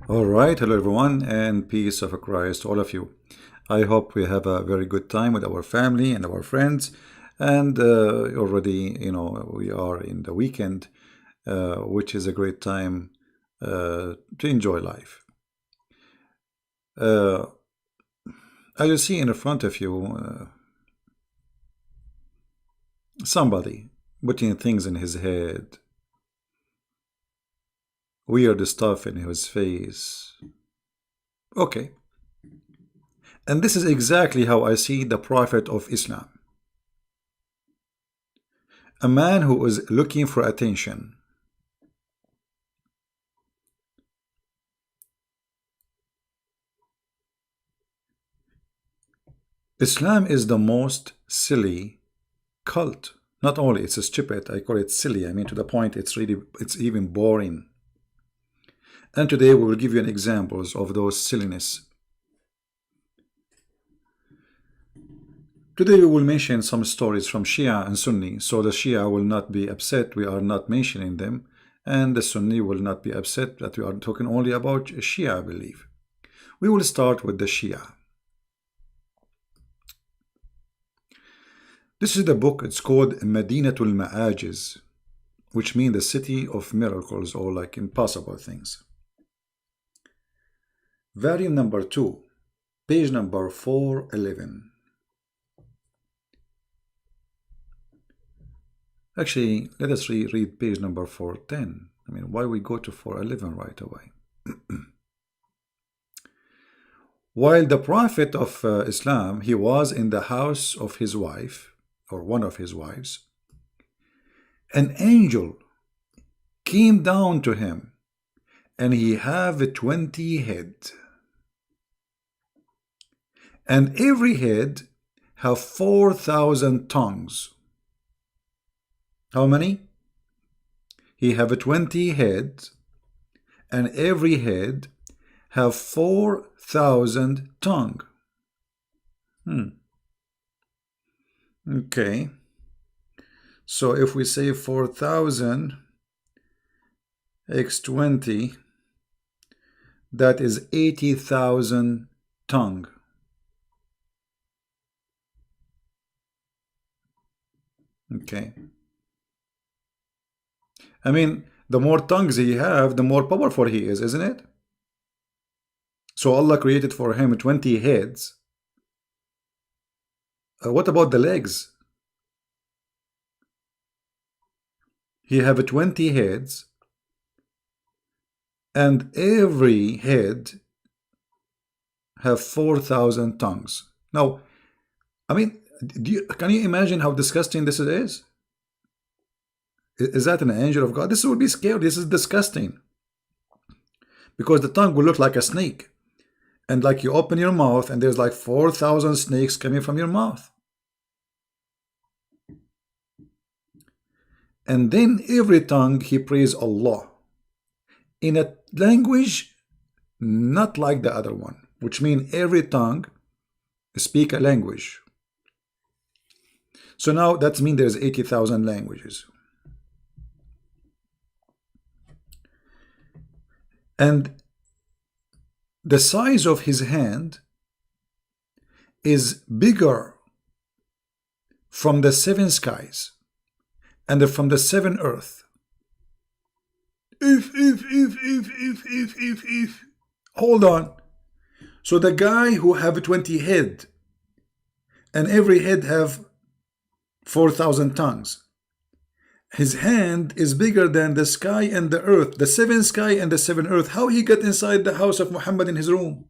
All right, hello everyone, and peace of Christ to all of you. I hope we have a very good time with our family and our friends, and already, we are in the weekend, which is a great time to enjoy life. Uh, as you see in front of you, somebody putting things in his head, weird stuff in his face. Okay, and this is exactly how I see the Prophet of Islam. A man who is looking for attention. Islam is the most silly cult. Not only it's stupid, I call it silly. I mean, to the point, it's even boring. And today we will give you an examples of those silliness. Today we will mention some stories from Shia and Sunni, so the Shia will not be upset we are not mentioning them, and the Sunni will not be upset that we are talking only about Shia belief. We will start with the Shia. This is the book, it's called Madinatul Ma'ajiz, which means the city of miracles or like impossible things. Volume number 2, page number 411. Actually, let us read page number 410. I mean, why we go to 411 right away? While the Prophet of Islam, he was in the house of his wife, or one of his wives, an angel came down to him, and he have 20 head, and every head have 4,000 tongues. How many? He have 20 heads, and every head have 4,000 tongue. Okay. So if we say 4,000 x 20, that is 80,000 tongue. Okay. I mean, the more tongues he have, the more powerful he is, isn't it? So Allah created for him 20 heads. What about the legs? He have 20 heads, and every head have 4,000 tongues. Now, I mean, can you imagine how disgusting this is? Is that an angel of God? This would be scary. This is disgusting. Because the tongue will look like a snake. And like you open your mouth and there's like 4,000 snakes coming from your mouth. And then every tongue he prays Allah in a language not like the other one, which means every tongue speak a language. So now that means there's 80,000 languages. And the size of his hand is bigger from the 7 skies and from the 7 earth. If. Hold on. So the guy who have 20 head and every head have 4,000 tongues, his hand is bigger than the sky and the earth, the 7 sky and the 7 earth. How he got inside the house of Muhammad in his room?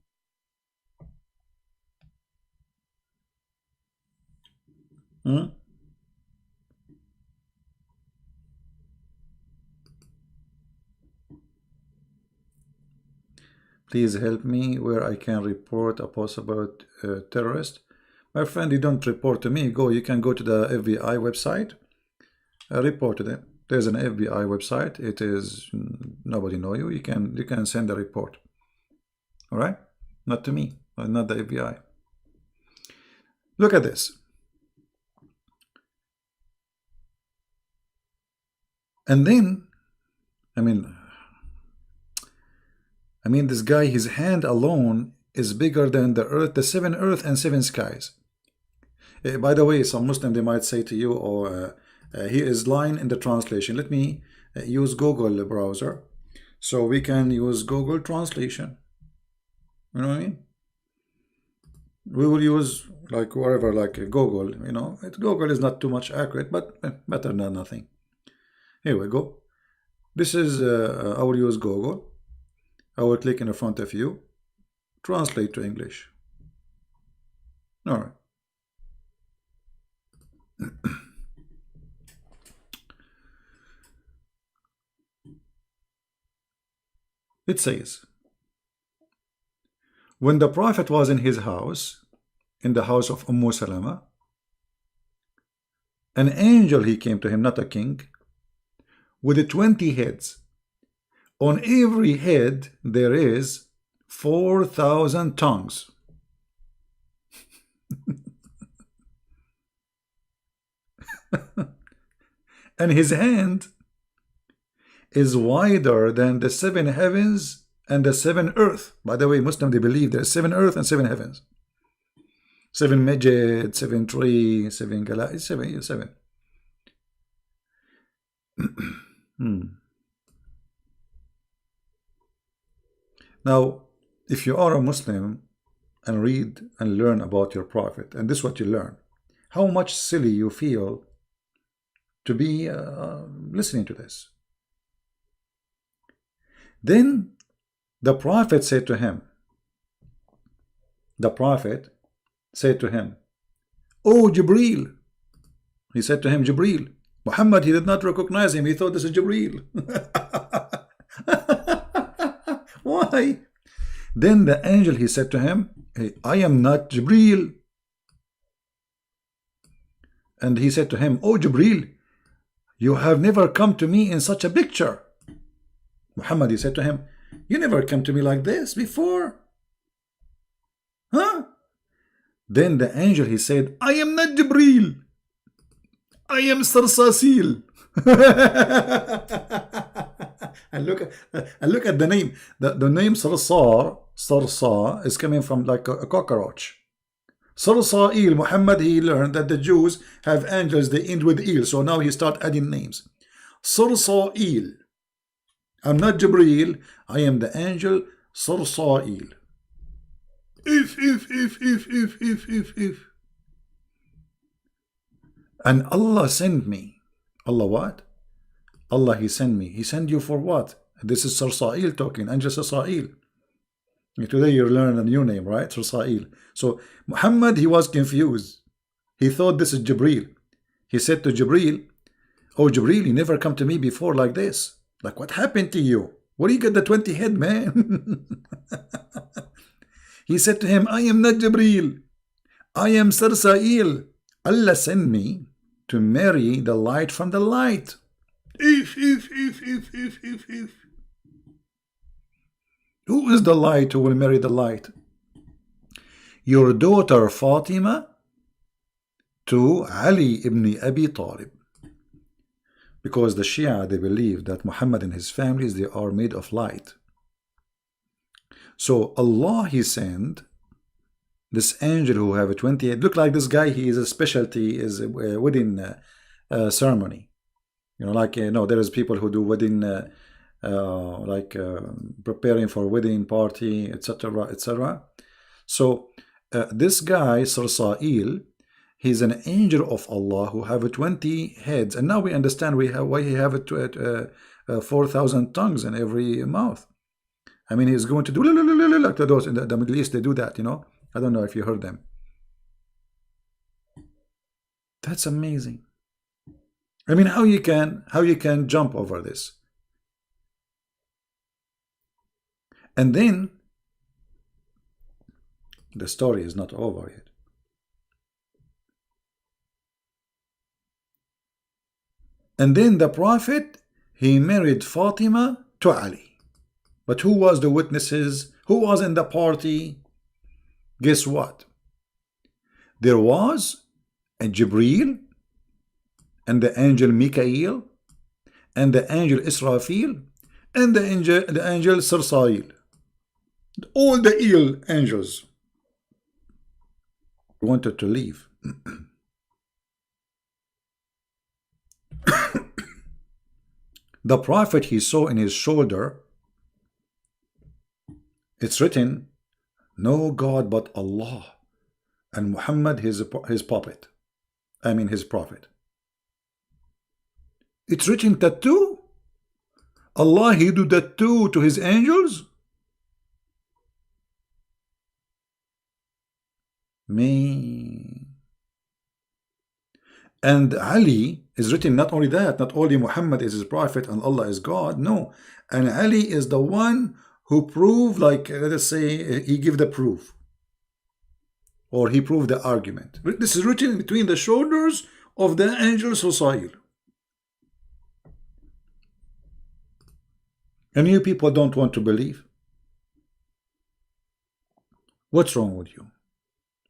Please help me where I can report a possible terrorist. My friend, you don't report to me. You can go to the FBI website. Report to them. There's an FBI website. It is nobody know you. You can send a report. All right, not to me, not the FBI. Look at this. And then, I I mean, this guy, his hand alone is bigger than the earth, the seven earth and seven skies. By the way, some Muslim, they might say to you, oh, he is lying in the translation. Let me use Google browser, so we can use Google translation. You know what I mean? We will use like wherever, like Google. You know, Google is not too much accurate, but better than nothing. Here we go. This is I will use Google. I will click in front of you, translate to English. All right. It says, when the Prophet was in his house, in the house of Salama, an angel, he came to him, not a king, with 20 heads. On every head there is 4,000 tongues. And his hand is wider than the 7 heavens and the 7 earth. By the way, Muslims, they believe there's 7 earth and 7 heavens. 7 Majid, 7 tree, 7 galaxies, 7. Now, if you are a Muslim and read and learn about your Prophet, and this is what you learn, how much silly you feel to be listening to this. Then the Prophet said to him, "Oh, Jibreel." He said to him, Jibreel. Muhammad, he did not recognize him. He thought this is Jibreel. Why? Then the angel, he said to him, hey, I am not Jibreel. And he said to him, "Oh, Jibreel, you have never come to me in such a picture." Muhammad, he said to him, "You never come to me like this before. Huh?" Then the angel, he said, "I am not Jibreel. I am Sarsasil." And look at the name. The name Sarsa is coming from like a cockroach. Sarsail, Muhammad, he learned that the Jews have angels, they end with il, so now he start adding names. Sarsail. I'm not Jibreel, I am the angel Sarsail. If. And Allah sent me. Allah what? Allah, he sent me. He sent you for what? This is Sarsail talking, angel Sarsail. Today you learn a new name, right? Sarsail. So Muhammad, he was confused. He thought this is Jibreel. He said to Jibreel, "Oh, Jibreel, you never come to me before like this. Like, what happened to you? Where do you get the 20 head, man?" He said to him, "I am not Jibreel. I am Sarsail. Allah sent me to marry the light from the light." If. Who is the light who will marry the light? Your daughter Fatima to Ali ibn Abi Talib. Because the Shia, they believe that Muhammad and his families, they are made of light. So Allah, he sent this angel who have a 28. Look like this guy, he is a specialty, is a wedding ceremony. You know, like, no, there is people who do wedding, preparing for wedding party, etc., etc. So this guy, Sarsail, he's an angel of Allah who have 20 heads. And now we understand why he have 4,000 tongues in every mouth. I mean, he's going to do like those in the Middle East, they do that, you know. I don't know if you heard them. That's amazing. I mean, how you can jump over this? And then the story is not over yet. And then the Prophet, he married Fatima to Ali. But who was the witnesses? Who was in the party? Guess what? There was a Jibreel and the angel Mikael and the angel Israfil and the angel Sarsail. All the ill angels wanted to leave. The prophet he saw in his shoulder, it's written, no God but Allah, and Muhammad his puppet. I mean his prophet. It's written tattoo. Allah he do tattoo to his angels. Me. And Ali is written not only that, not only Muhammad is his prophet and Allah is God, no. And Ali is the one who proved, like, let us say, he gave the proof. Or he proved the argument. This is written between the shoulders of the angel Susail. And you people don't want to believe. What's wrong with you?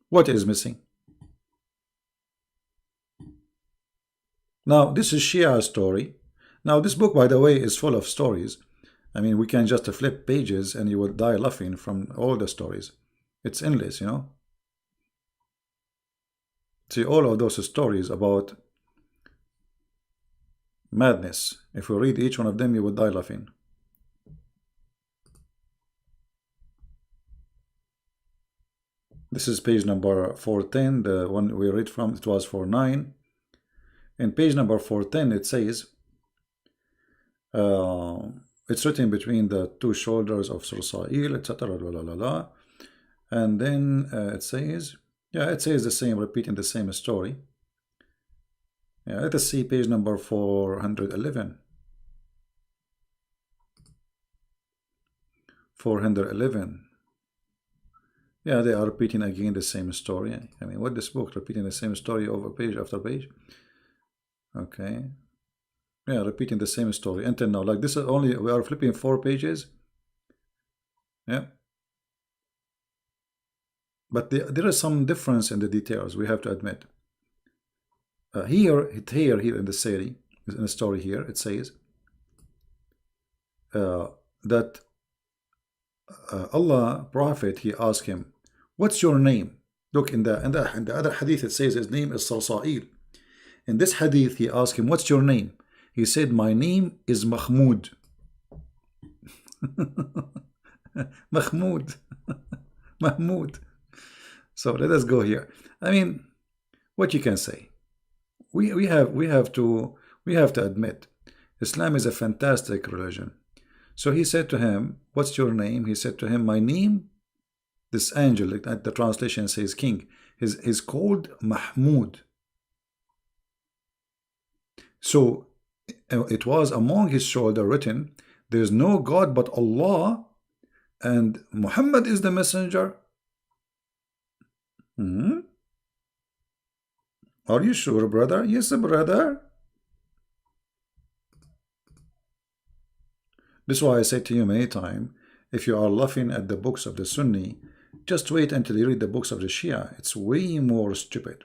What is missing? Now, this is Shia story. Now, this book, by the way, is full of stories. I mean, we can just flip pages and you will die laughing from all the stories. It's endless, you know. See, all of those stories about madness. If we read each one of them, you would die laughing. This is page number 410, the one we read from, it was 49. In page number 410, it says, it's written between the two shoulders of Sursail, etc. And then it says, yeah, it says the same, repeating the same story. Yeah, let us see page number 411. 411. Yeah, they are repeating again the same story. I mean, what this book repeating the same story over page after page? Okay. Yeah, repeating the same story until now. Like this is only, we are flipping 4 pages. Yeah. But there is some difference in the details, we have to admit. Here in the series, in the story here, it says that Allah prophet, he asked him, what's your name? Look, in the other hadith it says his name is Sursail. In this hadith he asked him, what's your name? He said, my name is Mahmud. Mahmud. Mahmud. So let us go here. I mean, what you can say? We have to admit, Islam is a fantastic religion. So he said to him, what's your name? He said to him, my name, this angel, the translation says king, is called Mahmud. So it was among his shoulder written, there is no God but Allah, and Muhammad is the messenger. Are you sure, brother? Yes, brother. This is why I say to you many times, if you are laughing at the books of the Sunni, just wait until you read the books of the Shia. It's way more stupid.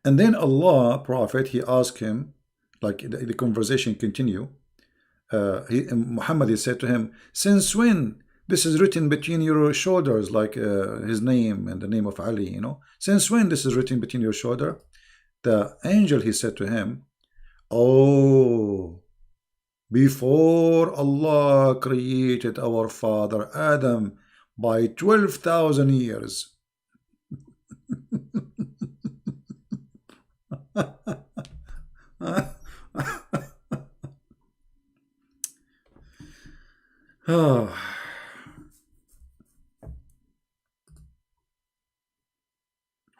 And then Allah, Prophet, he asked him, like the conversation continue. Muhammad, he said to him, since when this is written between your shoulders, like his name and the name of Ali, you know? Since when this is written between your shoulder? The angel, he said to him, oh, before Allah created our father Adam by 12,000 years.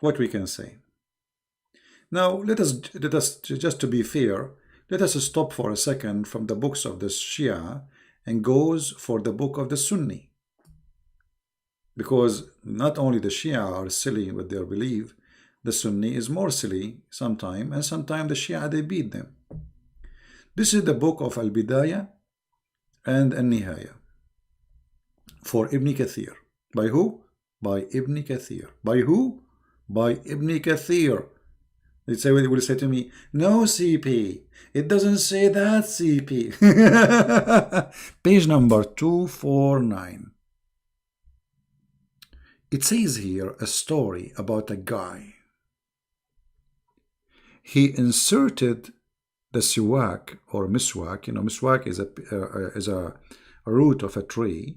What we can say. Now let us just to be fair, let us stop for a second from the books of the Shia and goes for the book of the Sunni. Because not only the Shia are silly with their belief, the Sunni is more silly sometime, and sometimes the Shia, they beat them. This is the book of Al-Bidayah and Al-Nihaya for Ibn Kathir. By who? By Ibn Kathir. By who? By Ibn Kathir. They will say to me, no, CP, it doesn't say that, CP. Page number 249. It says here a story about a guy. He inserted the siwak or miswak. You know, miswak is a root of a tree,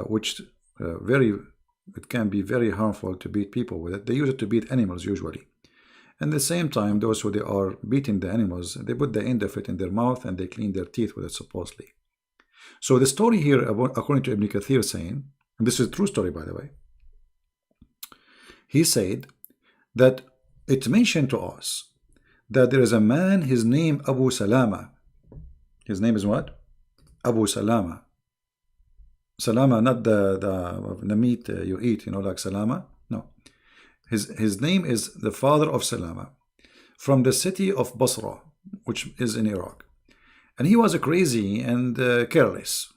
which it can be very harmful to beat people with it. They use it to beat animals usually. And at the same time, those who they are beating the animals, they put the end of it in their mouth and they clean their teeth with it supposedly. So the story here, according to Ibn Kathir, saying, and this is a true story by the way, he said that it mentioned to us that there is a man, his name Abu Salama. His name is what? Abu Salama. Salama, not the meat you eat, you know, like salama. No. His name is the father of Salama, from the city of Basra, which is in Iraq. And he was crazy and careless.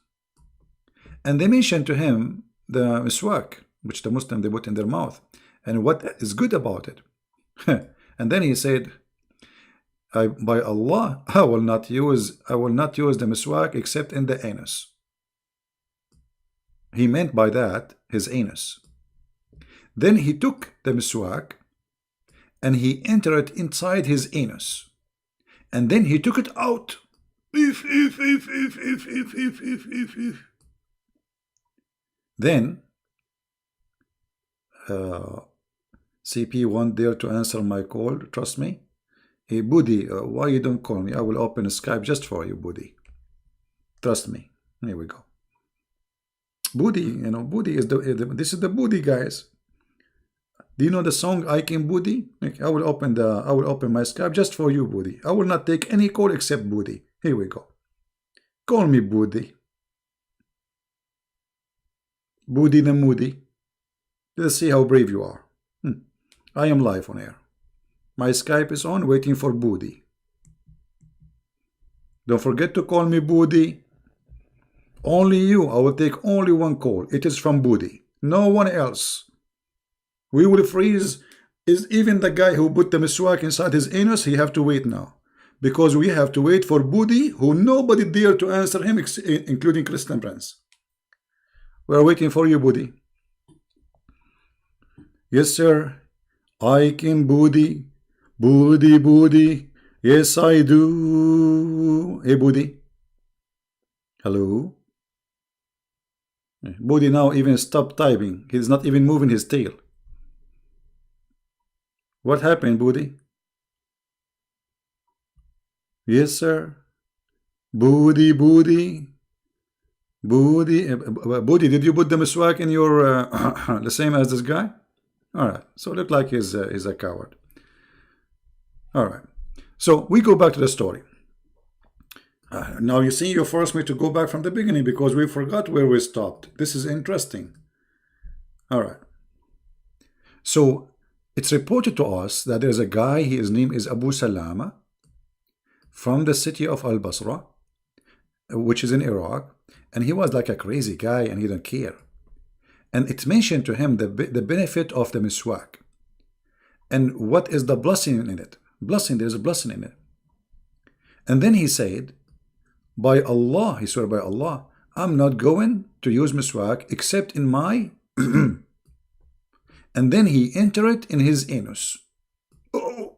And they mentioned to him the miswak, which the Muslim they put in their mouth, and what is good about it. And then he said, by Allah, I will not use the miswak except in the anus. He meant by that his anus. Then he took the miswak and he entered it inside his anus. And then he took it out. Then CP won't dare to answer my call, trust me. Hey, Budi, why you don't call me? I will open Skype just for you, Budi. Trust me. Here we go. Budi, you know, Budi is this is the Budi, guys. Do you know the song I Can Budi? I will open my Skype just for you, Budi. I will not take any call except Budi. Here we go. Call me Budi. Budi the Moody. Let's see how brave you are. I am live on air. My Skype is on, waiting for Budi. Don't forget to call me Budi. Only you. I will take only one call. It is from Budi. No one else. We will freeze. Is even the guy who put the miswak inside his anus, he have to wait now. Because we have to wait for Budi, who nobody dare to answer him, including Christian Prince. We are waiting for you, Budi. Yes, sir. I can Budi. Budi, Budi. Yes, I do. Hey, Budi. Hello. Budi now even stopped typing. He's not even moving his tail. What happened, Budi? Yes, sir. Budi, Budi. Budi. Budi, did you put the miswak in your the same as this guy? All right. So it looked like he's a coward. All right. So we go back to the story. Now you see, you forced me to go back from the beginning because we forgot where we stopped. This is interesting. All right. So it's reported to us that there's a guy, his name is Abu Salama, from the city of Al-Basra, which is in Iraq, and he was like a crazy guy and he didn't care. And it's mentioned to him the benefit of the miswak. And what is the blessing in it? There's a blessing in it. And then he said, by Allah, he swore by Allah, I'm not going to use miswak except in my and then he entered it in his anus. Oh.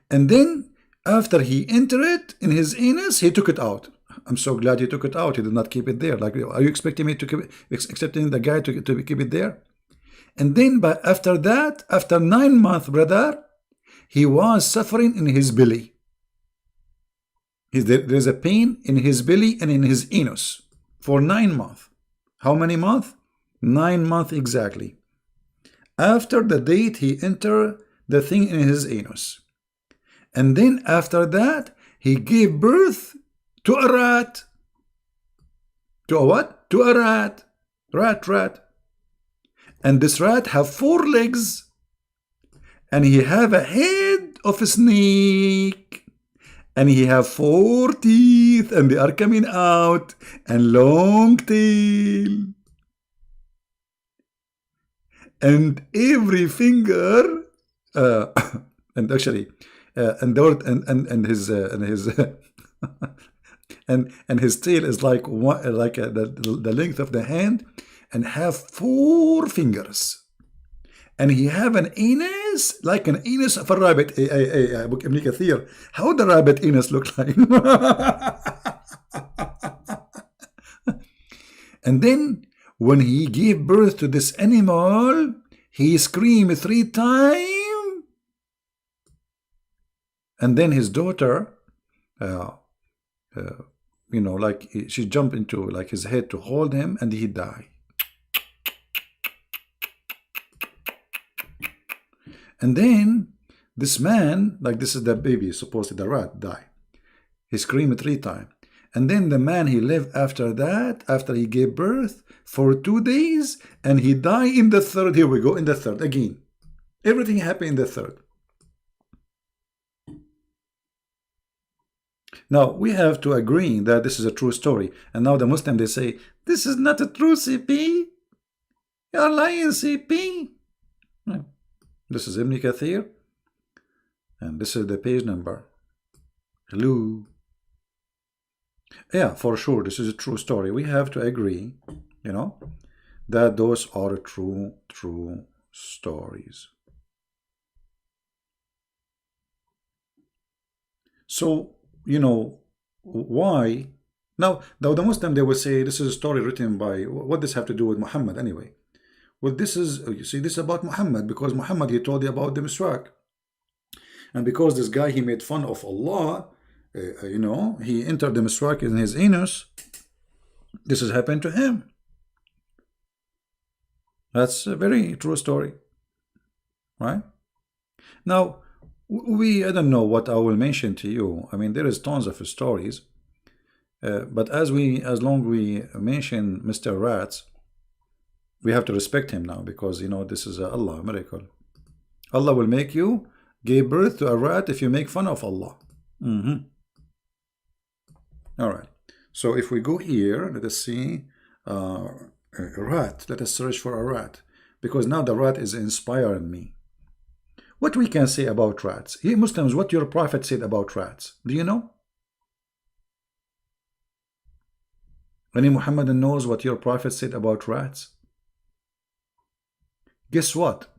And then after he entered it in his anus, he took it out. I'm so glad he took it out. He did not keep it there. Like, are you expecting me to keep it, expecting the guy to keep it there? And then, but after that, after 9 months, brother, he was suffering in his belly. There's a pain in his belly and in his anus for 9 months. How many months? 9 months exactly. After the date he entered the thing in his anus. And then after that, he gave birth to a rat. To a what? To a rat. Rat. And this rat have 4 legs. And he have a head of a snake. And he have 4 teeth. And they are coming out. And long tail. And every finger And actually, and the word and his and his tail is like one, like the length of the hand, and have 4 fingers. And he have an anus like an anus of a rabbit. Book Ibn Kathir. How the rabbit anus look like? And then when he gave birth to this animal, he screamed 3 times. And then his daughter, like she jumped into like his head to hold him, and he died. And then this man, like this is the baby, supposedly the rat, died. He screamed 3 times. And then the man, he lived after that, after he gave birth, for 2 days, and he died in the third. Here we go, in the third again. Everything happened in the third. Now, we have to agree that this is a true story. And now the Muslim, they say, this is not a true CP. You're lying, CP. No. This is Ibn Kathir. And this is the page number. Hello. Yeah, for sure, this is a true story. We have to agree, that those are true stories. So, why? Now, the Muslim, they will say, this is a story written by, what does this have to do with Muhammad anyway? Well, this is, you see, this is about Muhammad, because Muhammad, he told you about the miswak. And because this guy, he made fun of Allah, he entered the miswak in his anus. This has happened to him. That's a very true story, right? Now, I don't know what I will mention to you. I mean, there is tons of stories, but as long we mention Mr. Rats, we have to respect him now, because this is Allah miracle. Allah will make you give birth to a rat if you make fun of Allah. All right. So if we go here, let us see a rat. Let us search for a rat, because now the rat is inspiring me. What we can say about rats? Here, Muslims, what your prophet said about rats. Do you know? Any Muhammadan knows what your prophet said about rats? Guess what?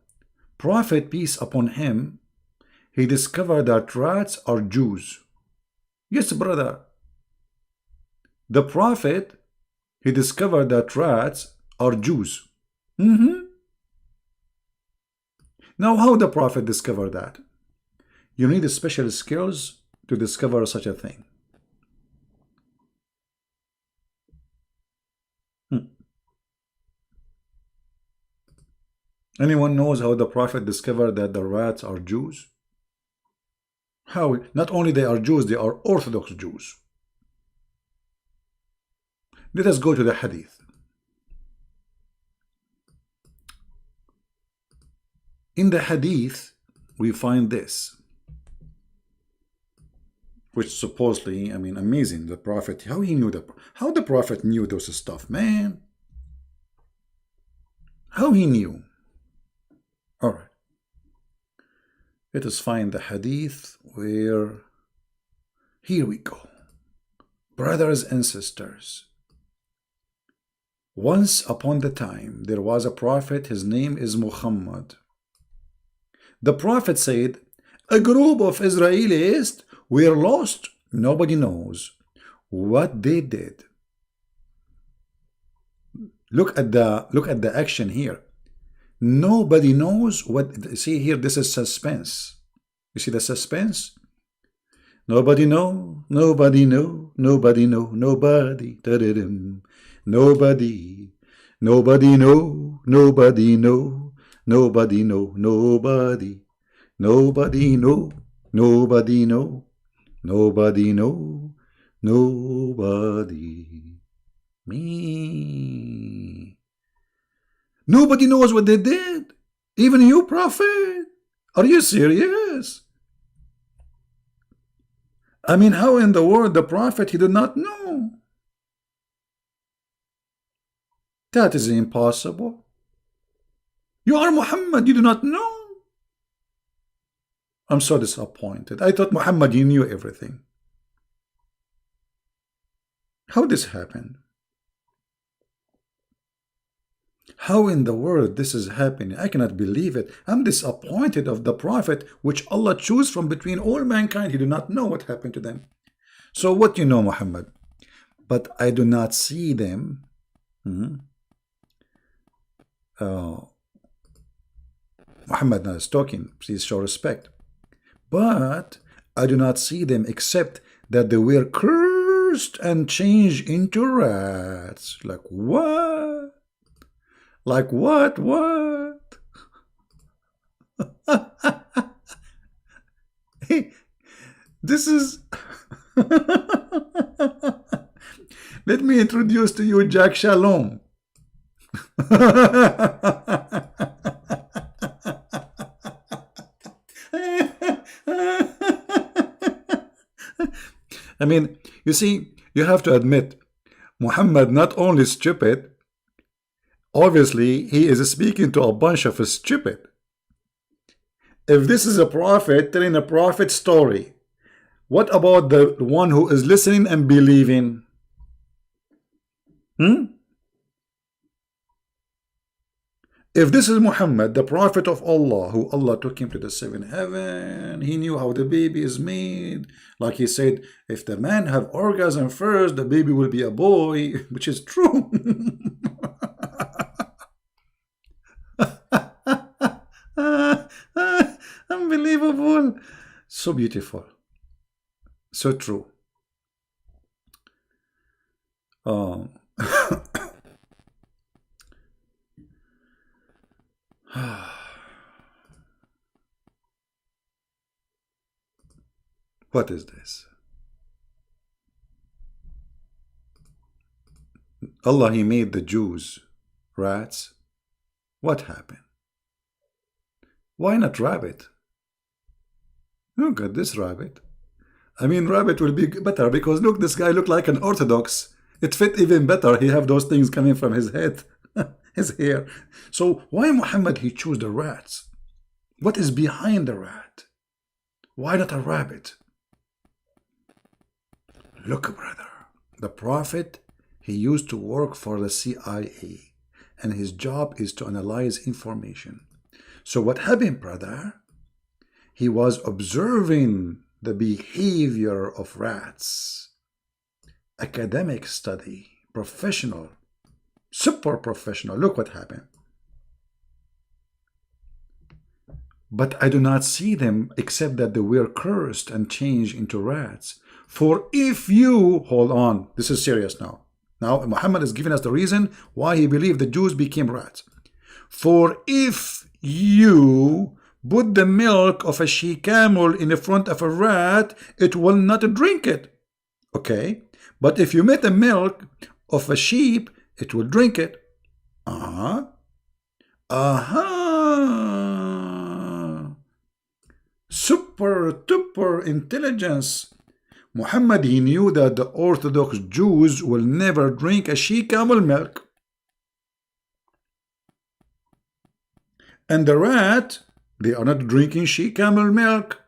Prophet, peace upon him, he discovered that rats are Jews. Yes, brother. The Prophet, he discovered that rats are Jews. Now, how the Prophet discovered that? You need special skills to discover such a thing. Anyone knows how the Prophet discovered that the rats are Jews? How? Not only they are Jews, they are Orthodox Jews. Let us go to the hadith. In the hadith, we find this, which supposedly, I mean, amazing. The Prophet, how the Prophet knew those stuff, man. How he knew. All right. Let us find the hadith where, here we go. Brothers and sisters, once upon the time, there was a prophet, his name is Muhammad. The prophet said, a group of Israelis were lost. Nobody knows what they did. Look at the action here. Nobody knows what. See here, this is suspense. You see the suspense? Nobody know, nobody know, nobody know, nobody. Nobody, nobody know, nobody know, nobody know, nobody, nobody know, nobody know, nobody know, nobody. Me. Nobody knows what they did. Even you, Prophet. Are you serious? I mean, how in the world the Prophet, he did not know? That is impossible. You are Muhammad, you do not know. I'm so disappointed. I thought Muhammad, you knew everything. How this happened? How in the world this is happening? I cannot believe it. I'm disappointed of the prophet which Allah chose from between all mankind. He do not know what happened to them. So what you know, Muhammad? But I do not see them. Muhammad is talking. Please show respect. But I do not see them except that they were cursed and changed into rats. Like what? Like what? What? Hey, this is... Let me introduce to you Jack Shalom. I mean, you see, you have to admit, Muhammad not only stupid, obviously he is speaking to a bunch of stupid. If this is a prophet telling a prophet story, what about the one who is listening and believing? If this is Muhammad, the prophet of Allah, who Allah took him to the seventh heaven, he knew how the baby is made. Like he said, if the man have orgasm first, the baby will be a boy, which is true. Unbelievable. So beautiful. So true. What is this? Allah, he made the Jews rats. What happened? Why not rabbit? Look at this rabbit. I mean, rabbit will be better because look, this guy looked like an Orthodox. It fit even better. He have those things coming from his head, his hair. So why Muhammad he chose the rats? What is behind the rat? Why not a rabbit? Look, brother, the prophet, he used to work for the CIA, and his job is to analyze information. So what happened, brother? He was observing the behavior of rats. Academic study, professional, super professional. Look what happened. But I do not see them except that they were cursed and changed into rats. For if you, hold on, this is serious now. Now Muhammad is giving us the reason why he believed the Jews became rats. For if you put the milk of a she-camel in the front of a rat, it will not drink it. Okay? But if you make the milk of a sheep, it will drink it. Super duper intelligence. Muhammad, he knew that the Orthodox Jews will never drink a she-camel milk. And the rat, they are not drinking she-camel milk.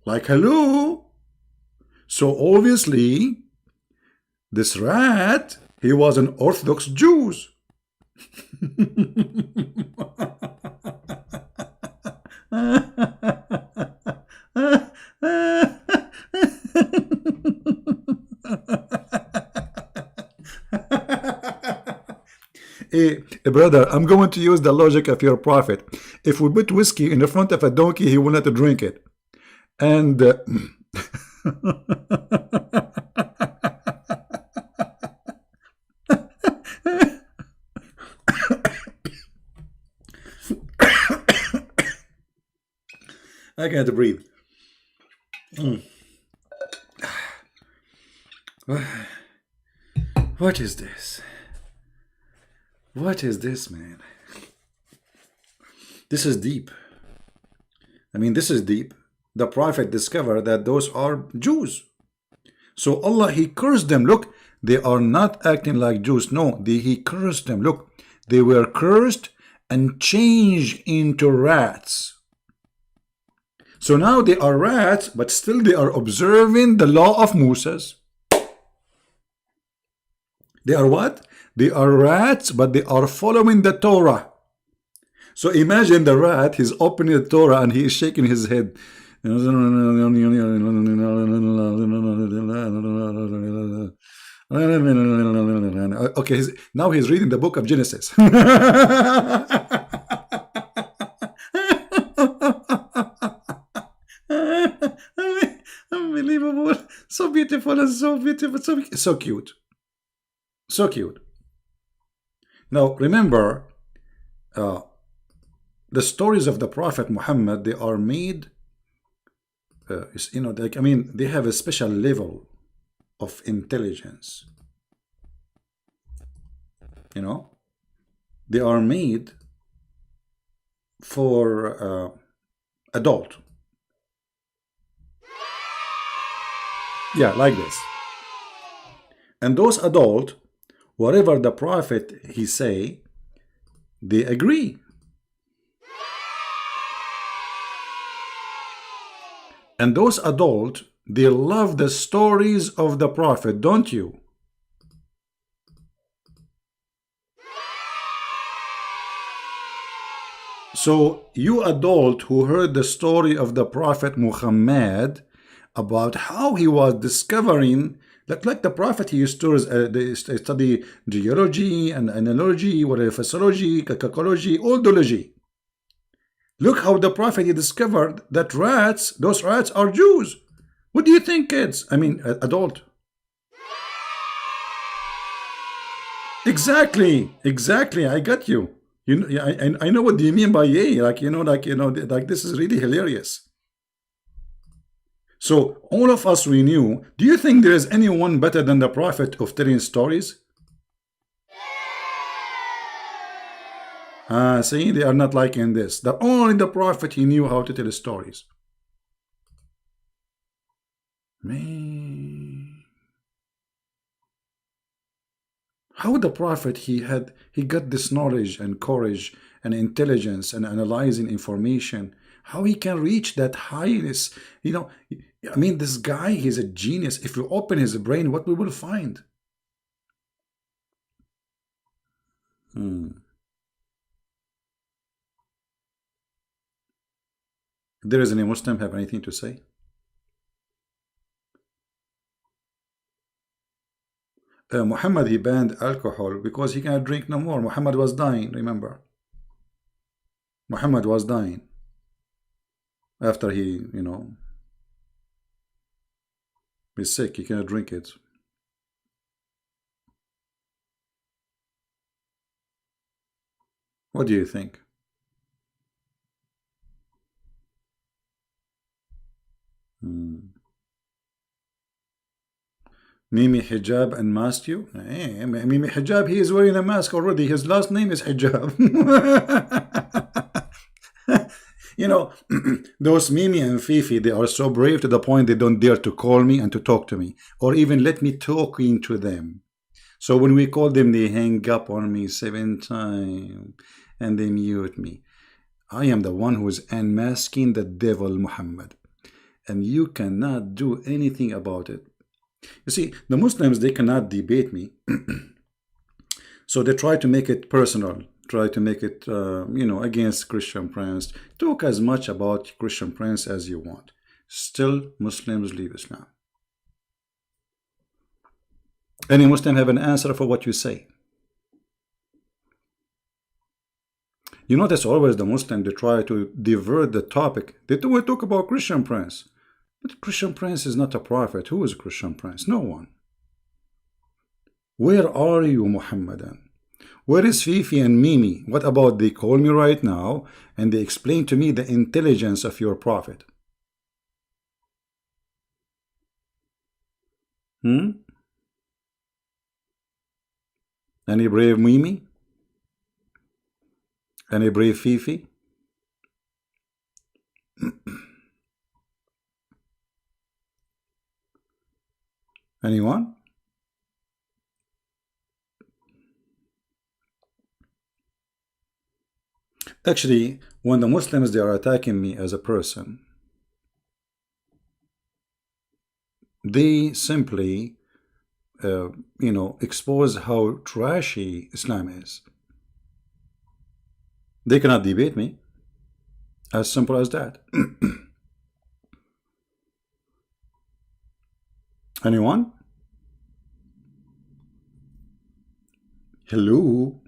Like, hello? So obviously, this rat, he was an Orthodox Jew. Hey, brother, I'm going to use the logic of your prophet. If we put whiskey in the front of a donkey, he will not drink it. And I can't breathe. What is this? What is this, man? This is deep. I mean, this is deep. The prophet discovered that those are Jews. So Allah, he cursed them. Look, they are not acting like Jews. No, he cursed them. Look, they were cursed and changed into rats. So now they are rats, but still they are observing the law of Moses. They are what? They are rats, but they are following the Torah. So imagine the rat, he's opening the Torah and he is shaking his head. Okay, now he's reading the book of Genesis. Unbelievable. So beautiful and so beautiful. So cute. So cute. Now remember, the stories of the Prophet Muhammad, they are made, like, I mean, they have a special level of intelligence. They are made for adult. Yeah, like this. And those adult, whatever the Prophet he say, they agree. And those adult, they love the stories of the Prophet, don't you? So you adult who heard the story of the Prophet Muhammad about how he was discovering, like the Prophet, he used to study geology and analogy, whatever, physiology, cacology, oldology. Look how the Prophet he discovered that rats, those rats are Jews. What do you think, kids? I mean, adult. Exactly, I got you. I know what do you mean by yay. Like this is really hilarious. So all of us we knew. Do you think there is anyone better than the Prophet of telling stories? See, they are not liking this. That only the Prophet he knew how to tell stories. Man, how the Prophet he got this knowledge and courage and intelligence and analyzing information. How he can reach that highness? I mean, this guy, he's a genius. If you open his brain, what we will find? There is any Muslim have anything to say? Muhammad, he banned alcohol because he cannot drink no more. Muhammad was dying, remember? Muhammad was dying after he, he's sick. He cannot drink it. What do you think? Mimi Hijab and masked you? Mimi Hijab, he is wearing a mask already. His last name is Hijab. Those Mimi and Fifi, they are so brave to the point they don't dare to call me and to talk to me, or even let me talk into them. So when we call them, they hang up on me 7 times and they mute me. I am the one who is unmasking the devil, Muhammad, and you cannot do anything about it. You see, the Muslims, they cannot debate me. So they try to make it personal, try to make it, against Christian Prince. Talk as much about Christian Prince as you want. Still, Muslims leave Islam. Any Muslim have an answer for what you say? You notice always the Muslim, they try to divert the topic. They do talk about Christian Prince. But Christian Prince is not a prophet. Who is Christian Prince? No one. Where are you, Muhammadan? Where is Fifi and Mimi? What about they call me right now and they explain to me the intelligence of your prophet? Any brave Mimi? Any brave Fifi? Anyone? Actually, when the Muslims, they are attacking me as a person, they simply, expose how trashy Islam is. They cannot debate me. As simple as that. Anyone? Hello?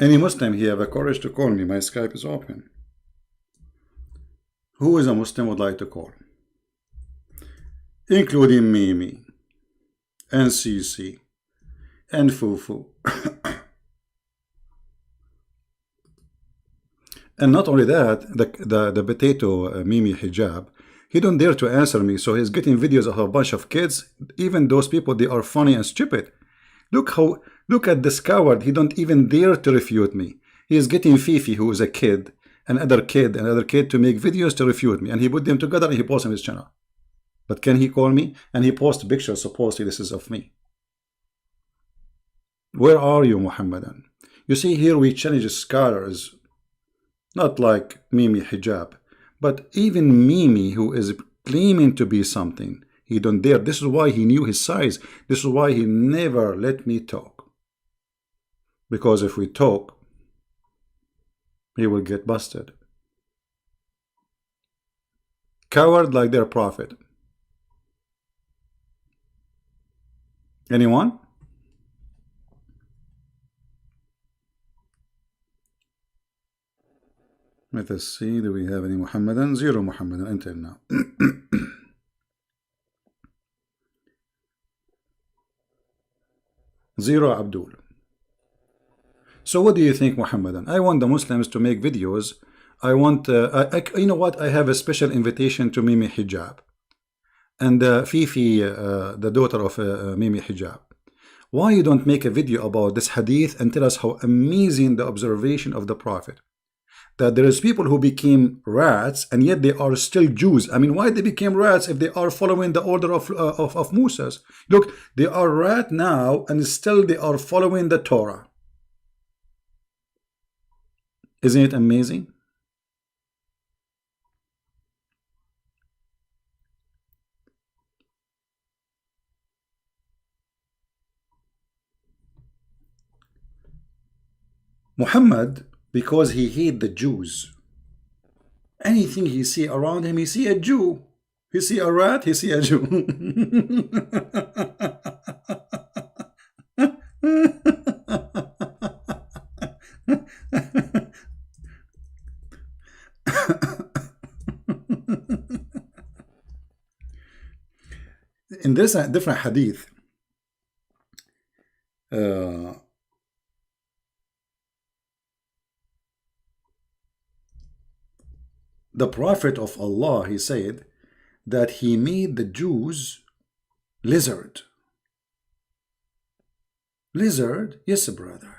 Any Muslim here have the courage to call me? My Skype is open. Who is a Muslim would like to call? Including Mimi, and Cici, and Fufu. And not only that, the potato Mimi hijab, he don't dare to answer me, so he's getting videos of a bunch of kids. Even those people, they are funny and stupid. Look at this coward. He don't even dare to refute me. He is getting Fifi, who is a kid, another kid to make videos to refute me, and he put them together and he posts on his channel. But can he call me? And he posts pictures, supposedly this is of me. Where are you, Muhammadan? You see, here we challenge scholars, not like Mimi hijab, but even Mimi, who is claiming to be something, he don't dare. This is why he knew his size. This is why he never let me talk. Because if we talk, he will get busted. Coward like their prophet. Anyone? Let us see, do we have any Muhammadan? Zero Muhammadan until now. Zero Abdul. So what do you think, Muhammadan? I want the Muslims to make videos. I want, you know what? I have a special invitation to Mimi Hijab. And Fifi, the daughter of Mimi Hijab. Why you don't make a video about this hadith and tell us how amazing the observation of the Prophet? That there is people who became rats and yet they are still Jews. I mean, why they became rats if they are following the order of Moses? Look, they are rat now and still they are following the Torah. Isn't it amazing? Muhammad, because he hates the Jews, anything he see around him, he see a Jew. He see a rat, he see a Jew. In this different hadith, the Prophet of Allah, he said that he made the Jews lizard. Lizard? Yes, brother.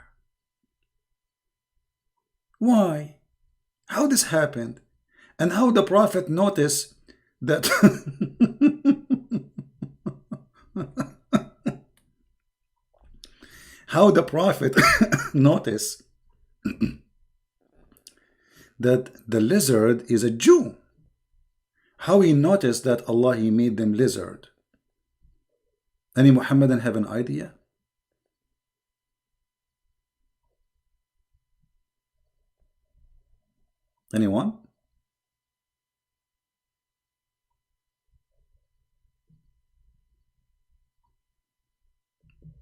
Why? How this happened? And how the Prophet noticed that how the Prophet noticed that the lizard is a Jew. How he noticed that Allah, he made them lizard. Any Muhammadan have an idea? Anyone?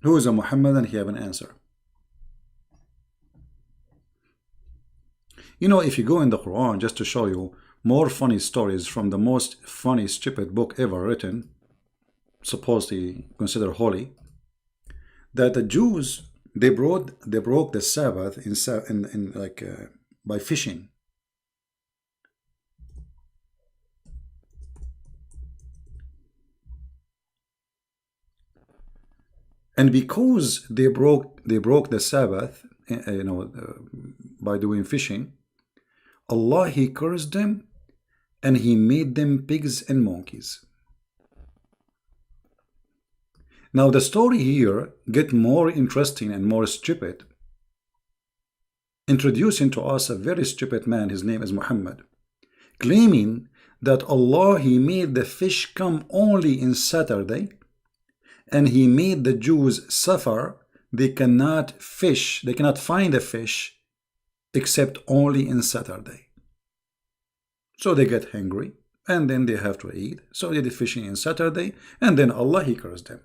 Who is a Muhammadan? He have an answer. You know, if you go in the Quran, just to show you more funny stories from the most funny, stupid book ever written, supposedly considered holy, that the Jews, they broke the Sabbath by fishing. And because they broke the Sabbath, by doing fishing, Allah, he cursed them and he made them pigs and monkeys. Now the story here get more interesting and more stupid, introducing to us a very stupid man. His name is Muhammad, claiming that Allah, He made the fish come only in Saturday, and He made the Jews suffer. They cannot fish, they cannot find a fish except only in Saturday. So they get hungry, and then they have to eat. So they did fishing in Saturday, and then Allah, He cursed them.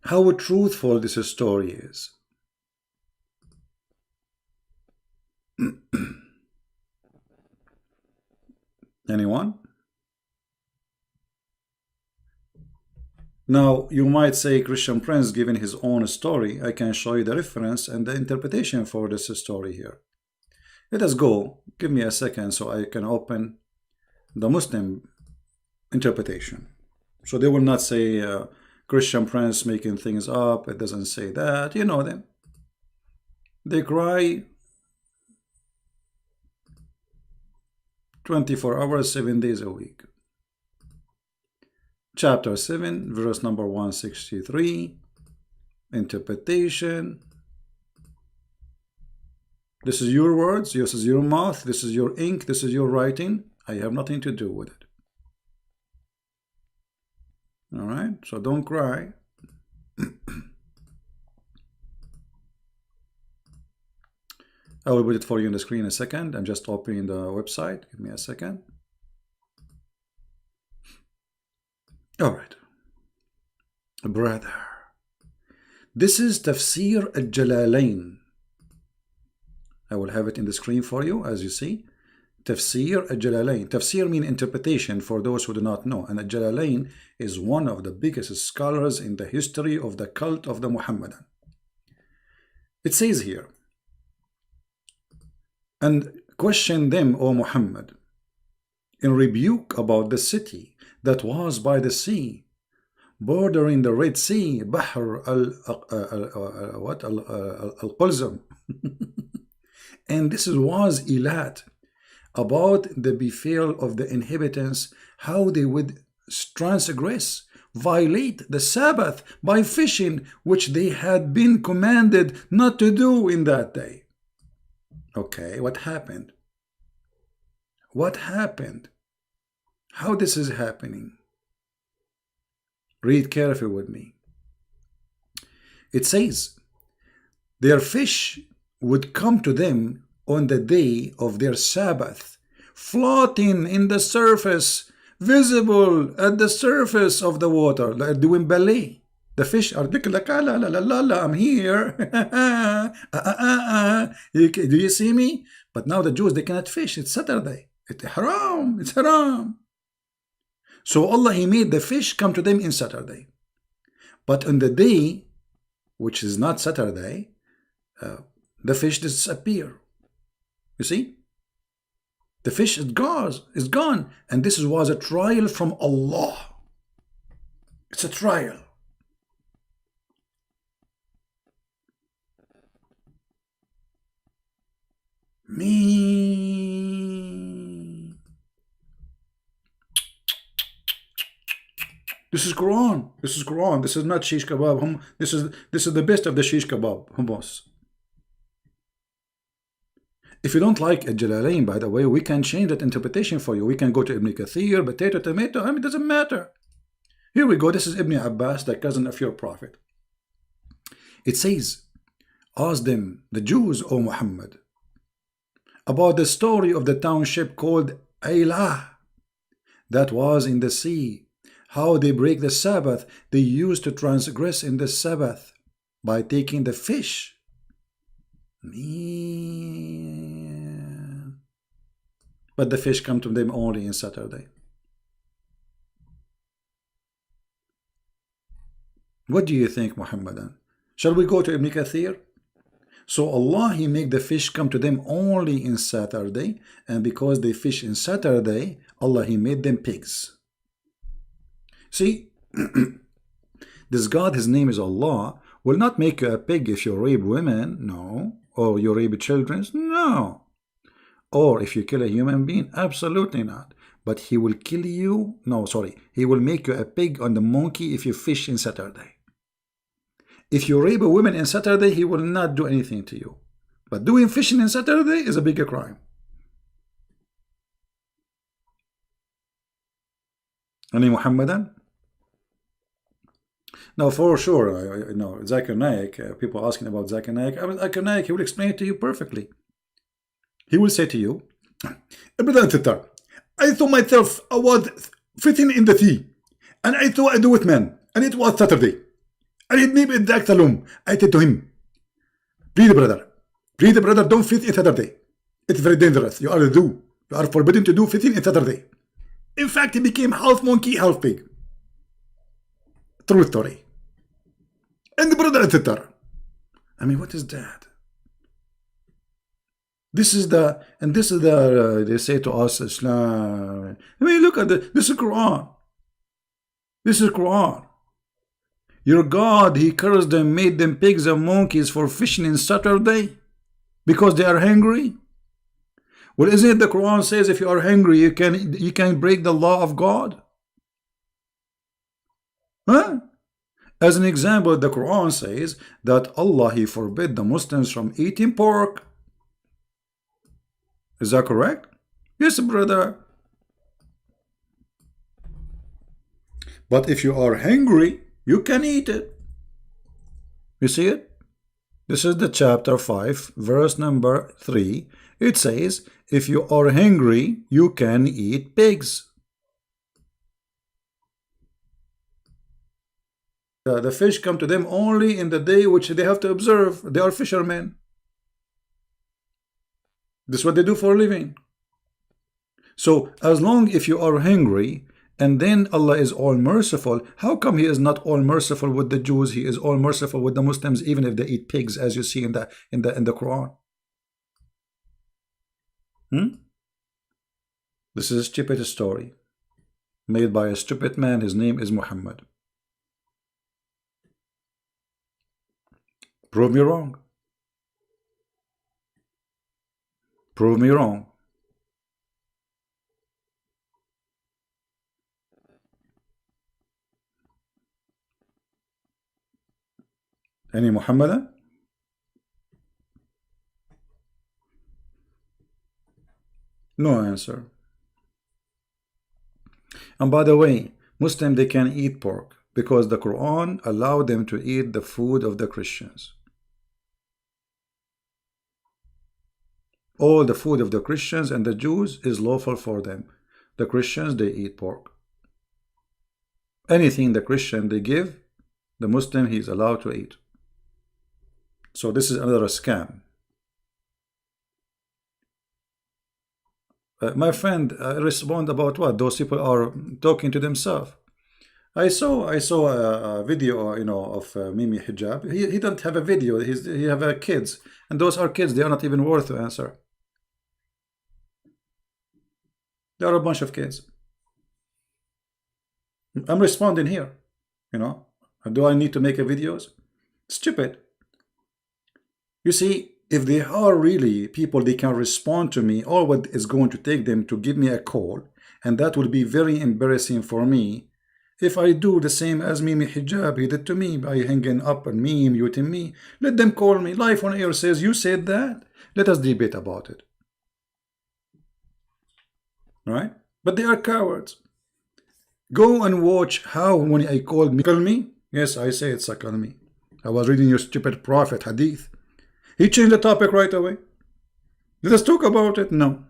How truthful this story is. Anyone? Now, you might say Christian Prince giving his own story. I can show you the reference and the interpretation for this story here. Let us go. Give me a second so I can open the Muslim interpretation. So they will not say Christian Prince making things up. It doesn't say that. You know them. They cry 24 hours, 7 days a week. Chapter 7, verse number 163. Interpretation. This is your words, this is your mouth, this is your ink, this is your writing. I have nothing to do with it. Alright, so don't cry. I will put it for you on the screen in a second. I'm just opening the website. Give me a second. Alright. Brother. This is Tafsir al-Jalalain. I will have it in the screen for you, as you see. Tafsir al-Jalalain. Tafsir means interpretation for those who do not know. And al-Jalalain is one of the biggest scholars in the history of the cult of the Muhammadan. It says here, and question them, O Muhammad, in rebuke about the city that was by the sea, bordering the Red Sea, Bahr al-Qulzum. And this was Elat, about the befall of the inhabitants, how they would transgress, violate the Sabbath by fishing, which they had been commanded not to do in that day. Okay, what happened? What happened? How this is happening? Read carefully with me. It says, their fish would come to them on the day of their Sabbath, floating in the surface, visible at the surface of the water, like doing ballet. The fish are like, la, la, la, la, la, I'm here. Do you see me? But now the Jews, they cannot fish. It's Saturday. It's haram. It's haram. So Allah, He made the fish come to them in Saturday. But on the day, which is not Saturday, the fish disappear. You see? The fish is gone. And this was a trial from Allah. It's a trial. Me. This is Quran. This is Quran. This is not shish kebab. This is the best of the shish kebab hummus. If you don't like al-Jalalain, by the way, we can change that interpretation for you. We can go to Ibn Kathir, potato, tomato. I mean, it doesn't matter. Here we go. This is Ibn Abbas, the cousin of your prophet. It says, ask them, the Jews, O Muhammad, about the story of the township called Aylah that was in the sea, how they break the Sabbath. They used to transgress in the Sabbath by taking the fish. Man. But the fish come to them only in Saturday. What do you think, Muhammadan? Shall we go to Ibn Kathir? So Allah, He make the fish come to them only in Saturday, and because they fish in Saturday, Allah, He made them pigs. See, this God, His name is Allah, will not make you a pig if you rape women, no, or you rape children, no, or if you kill a human being, absolutely not. But He will kill you, no, sorry, He will make you a pig on the monkey if you fish in Saturday. If you rape a woman in Saturday, He will not do anything to you. But doing fishing in Saturday is a bigger crime. Any Muhammadan? Now, for sure, Zakir Naik, people asking about Zakir Naik. Zakir Naik, he will explain it to you perfectly. He will say to you, I thought myself I was fitting in the tea, and I thought I do with men, and it was Saturday. And it name in Dak Salum. I said to him, please, brother, don't fit in Saturday. It's very dangerous. You are forbidden to do fitting in Saturday. In fact, he became half monkey, half pig. True story. And the brother, etc. I mean, what is that? This is the they say to us, Islam. I mean, look at this is Quran. This is Quran. Your God, he cursed them, made them pigs and monkeys for fishing in Saturday because they are hungry. Well, isn't it the Quran says if you are hungry, you can break the law of God? Huh? As an example, the Quran says that Allah, he forbid the Muslims from eating pork. Is that correct? Yes, brother. But if you are hungry, you can eat it. You see it? This is the chapter 5, verse number 3. It says, if you are hungry, you can eat pigs. The fish come to them only in the day which they have to observe. They are fishermen. This is what they do for a living. So as long if you are hungry, and then Allah is all merciful, how come he is not all merciful with the Jews? He is all merciful with the Muslims, even if they eat pigs, as you see in the Quran. This is a stupid story made by a stupid man. His name is Muhammad. Prove me wrong. Prove me wrong. Any Muhammadan? No answer. And by the way, Muslims, they can eat pork because the Quran allowed them to eat the food of the Christians. All the food of the Christians and the Jews is lawful for them. The Christians, they eat pork. Anything the Christian they give, the Muslim, he is allowed to eat. So this is another scam. My friend, respond about what? Those people are talking to themselves. I saw a video, of Mimi Hijab. He don't have a video. He have kids, and those are kids. They are not even worth to answer. They are a bunch of kids. I'm responding here. Do I need to make a videos? Stupid. You see, if they are really people, they can respond to me. All what is going to take them to give me a call, and that will be very embarrassing for me. If I do the same as Mimi Hijab, he did to me by hanging up on me, muting me, let them call me. Live on air says, you said that. Let us debate about it. Right? But they are cowards. Go and watch how when I called me. Yes, I say it's me. I was reading your stupid prophet hadith. He changed the topic right away. Let us talk about it. No.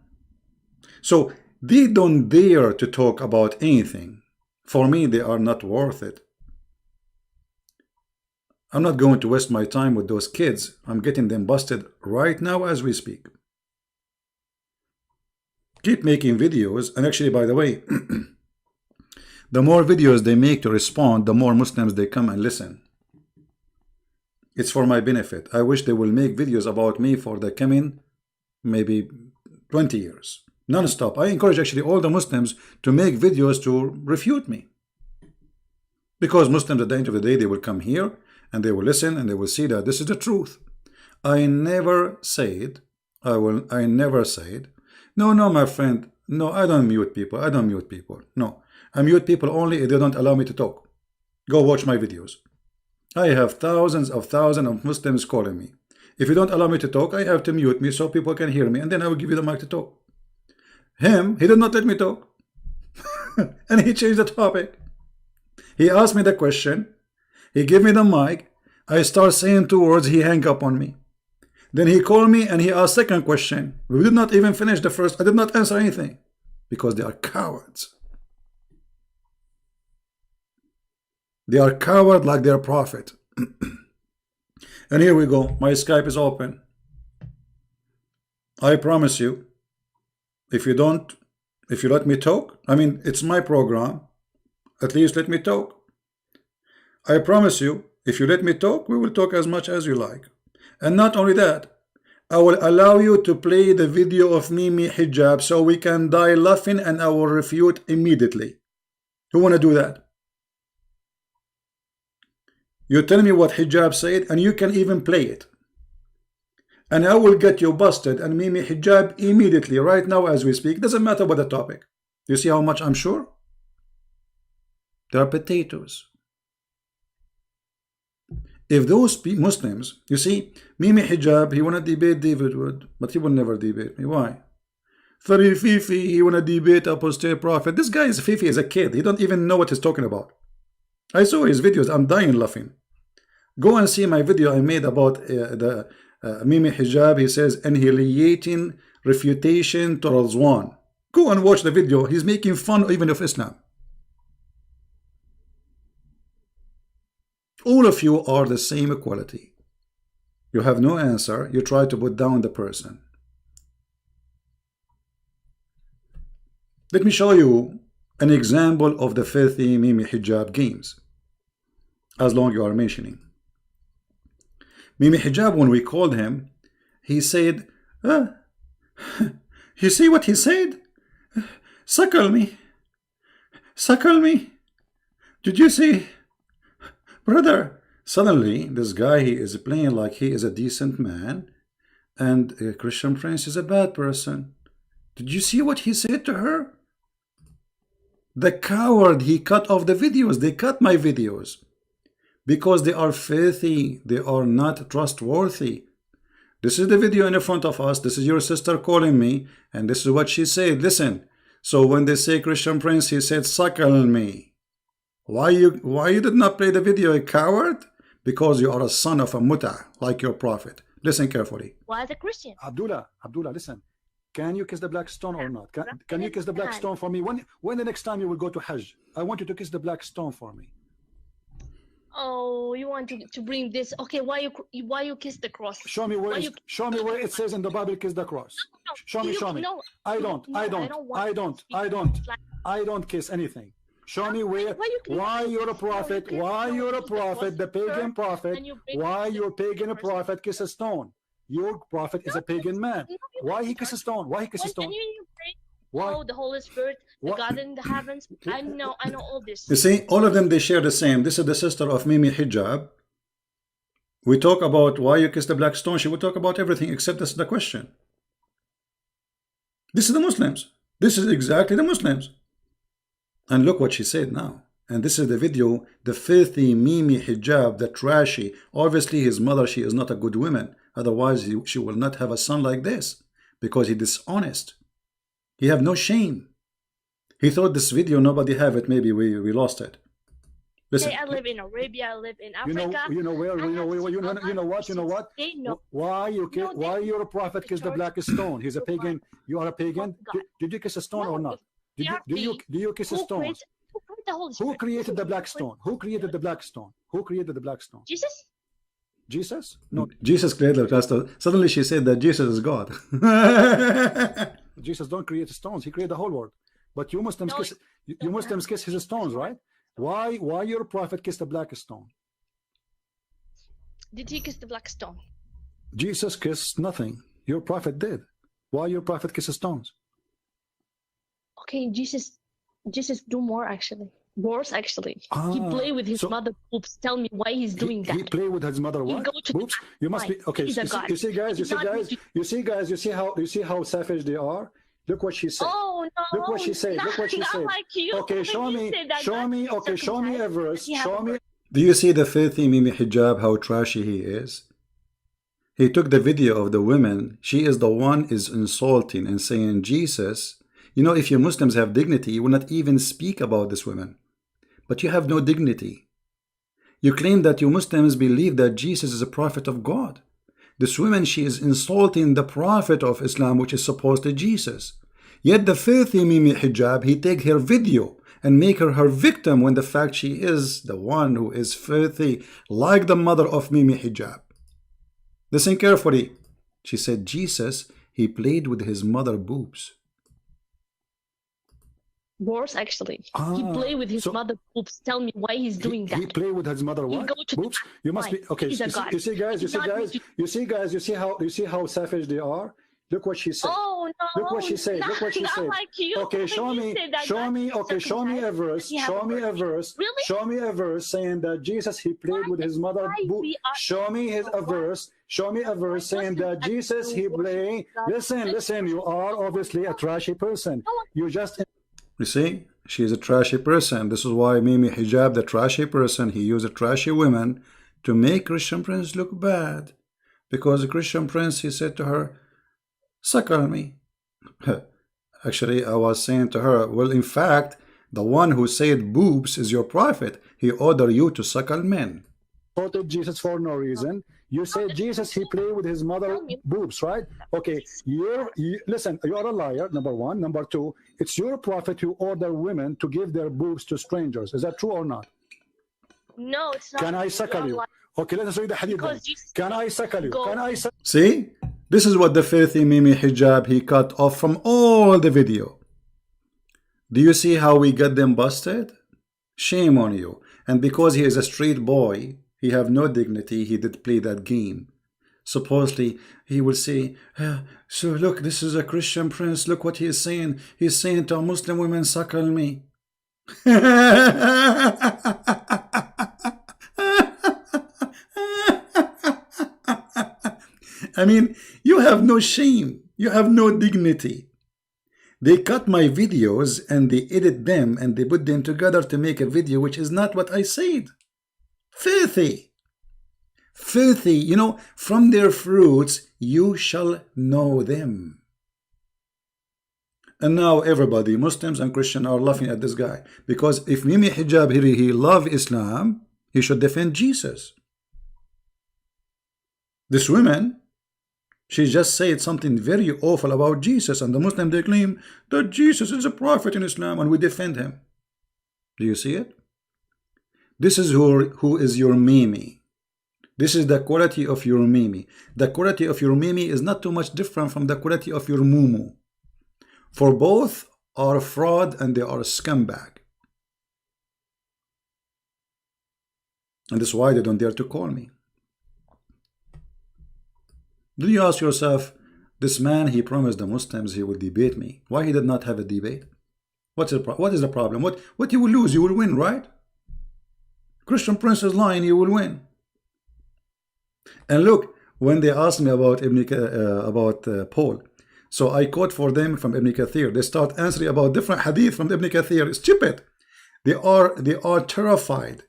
So they don't dare to talk about anything. For me, they are not worth it. I'm not going to waste my time with those kids. I'm getting them busted right now as we speak. Keep making videos. And actually, by the way, the more videos they make to respond, the more Muslims they come and listen. It's for my benefit. I wish they will make videos about me for the coming maybe 20 years. Non-stop. I encourage actually all the Muslims to make videos to refute me. Because Muslims at the end of the day, they will come here and they will listen and they will see that this is the truth. I never said, I never said, no, my friend, no, I don't mute people. I don't mute people. No, I mute people only if they don't allow me to talk. Go watch my videos. I have thousands of Muslims calling me. If you don't allow me to talk, I have to mute me so people can hear me, and then I will give you the mic to talk. He did not let me talk. And he changed the topic. He asked me the question. He gave me the mic. I start saying 2 words. He hang up on me. Then he called me and he asked second question. We did not even finish the first. I did not answer anything because they are cowards. They are coward like their prophet. And here we go. My Skype is open. I promise you, if you let me talk, I mean, it's my program. At least let me talk. I promise you, if you let me talk, we will talk as much as you like. And not only that, I will allow you to play the video of Mimi Hijab so we can die laughing and I will refute immediately. Who want to do that? You tell me what Hijab said and you can even play it. And I will get you busted and Mimi Hijab immediately, right now as we speak. Doesn't matter about the topic. You see how much I'm sure? They are potatoes. If those Muslims, you see, Mimi Hijab, he want to debate David Wood, but he will never debate me. Why? Very Fifi, he want to debate apostate prophet. This guy is Fifi as a kid. He don't even know what he's talking about. I saw his videos. I'm dying laughing. Go and see my video I made about the Mimi Hijab. He says annihilating refutation to Razwan. Go and watch the video. He's making fun even of Islam. All of you are the same equality. You have no answer. You try to put down the person. Let me show you an example of the filthy Mimi Hijab games. As long as you are mentioning. Mimi Hijab, when we called him, he said, you see what he said? Suckle me. Suckle me. Did you see? Brother, suddenly this guy, he is playing like he is a decent man and Christian Prince is a bad person. Did you see what he said to her? The coward, he cut off the videos. They cut my videos because they are filthy. They are not trustworthy. This is the video in front of us. This is your sister calling me and this is what she said. Listen. So when they say Christian Prince, he said, suckle me. Why you did not play the video, a coward? Because you are a son of a muta, like your prophet. Listen carefully. Why is a Christian? Abdullah, listen. Can you kiss the black stone or not? Can you kiss the black stone for me? When the next time you will go to Hajj? I want you to kiss the black stone for me. Oh, you want to bring this? Okay, why you kiss the cross? Show me where it says in the Bible kiss the cross. Show me. No, I don't kiss anything. Show me why you're a prophet, the pagan prophet, why your pagan prophet kiss a stone. Your prophet is a pagan man. Why he kiss a stone? Why he kiss a stone? Why? Oh, the Holy Spirit, the God in the heavens. I know all this. You see, all of them, they share the same. This is the sister of Mimi Hijab. We talk about why you kiss the black stone. She will talk about everything except this is the question. This is the Muslims. This is exactly the Muslims. And look what she said now. And this is the video, the filthy Mimi Hijab, the trashy. Obviously his mother, she is not a good woman. Otherwise she will not have a son like this. Because he dishonest. He have no shame. He thought this video, nobody have it. Maybe we lost it. Listen. Hey, I live in Arabia. I live in Africa. You know what? Why your prophet kiss the black stone? He's a pagan. You are a pagan. Did you kiss a stone or not? Do you kiss a stone? Who created the black stone? Who created the black stone? Who created the black stone? Jesus? Jesus? No. Jesus created the black stone. Suddenly she said that Jesus is God. Jesus don't create stones. He created the whole world. But you Muslims kiss his stones, right? Why your prophet kissed the black stone? Did he kiss the black stone? Jesus kissed nothing. Your prophet did. Why your prophet kisses stones? Okay, Jesus do more actually. Worse actually. He play with his mother boobs. Tell me why he's doing that. He play with his mother what? Boobs? You must be okay. You see how savage they are? Look what she said. Oh no. Look what she said. Look what she said. Like you. Okay, show me a verse. Show me. Do you see the filthy Mimi Hijab, how trashy he is? He took the video of the women. She is the one is insulting and saying Jesus, You know, if you Muslims have dignity, you will not even speak about this women. But you have no dignity. You claim that you Muslims believe that Jesus is a prophet of God. This woman, she is insulting the prophet of Islam, which is supposed to Jesus. Yet the filthy Mimi Hijab, he take her video and make her victim, when the fact she is the one who is filthy, like the mother of Mimi Hijab. Listen carefully. She said Jesus, he played with his mother boobs. Worse, actually. He played with his mother boobs. Tell me why he's doing that. He played with his mother what? Boobs? You must be okay. You see, guys. You see how savage they are. Look what she said. Oh no! Look what she said. Look what she said. Like you. Okay, show me. Okay, show me a verse. Show me a verse. Really? Show me a verse saying that Jesus, he played with his mother. Show me a verse. Show me a verse saying that Jesus, he played. Listen. You are obviously a trashy person. You just. You see, she is a trashy person. This is why Mimi Hijab, the trashy person, he used a trashy woman to make Christian Prince look bad. Because the Christian Prince, he said to her, suckle me. Actually, I was saying to her, well, in fact, the one who said boobs is your prophet. He ordered you to suckle men. Quoted Jesus for no reason. You say Jesus, he played with his mother boobs, right? Okay, listen, you are a liar, number one. Number two, it's your prophet who ordered women to give their boobs to strangers. Is that true or not? No, it's not. Can I suckle you? Okay, let us read the hadith then. Can I suckle you? Can I suckle? See? This is what the filthy Mimi Hijab, he cut off from all the video. Do you see how we got them busted? Shame on you. And because he is a street boy, he have no dignity, he did play that game. Supposedly, he will say, so look, this is a Christian prince, look what he is saying. He's saying to Muslim women, suckle me. I mean, you have no shame. You have no dignity. They cut my videos and they edit them and they put them together to make a video which is not what I said. Filthy. Filthy. You know, from their fruits you shall know them. And now everybody, Muslims and Christians, are laughing at this guy. Because if Mimi Hijab, he love Islam, he should defend Jesus. This woman, she just said something very awful about Jesus, and the Muslims, they claim that Jesus is a prophet in Islam and we defend him. Do you see it? This is who is your Mimi. This is the quality of your Mimi. The quality of your Mimi is not too much different from the quality of your Mumu. For both are fraud and they are a scumbag. And that's why they don't dare to call me. Do you ask yourself, this man, he promised the Muslims he would debate me. Why he did not have a debate? What is the problem? What you will lose? You will win, right? Christian Prince is lying, you will win. And look, when they asked me about Paul, so I quote for them from Ibn Kathir. They start answering about different hadith from Ibn Kathir. It's stupid. They are terrified.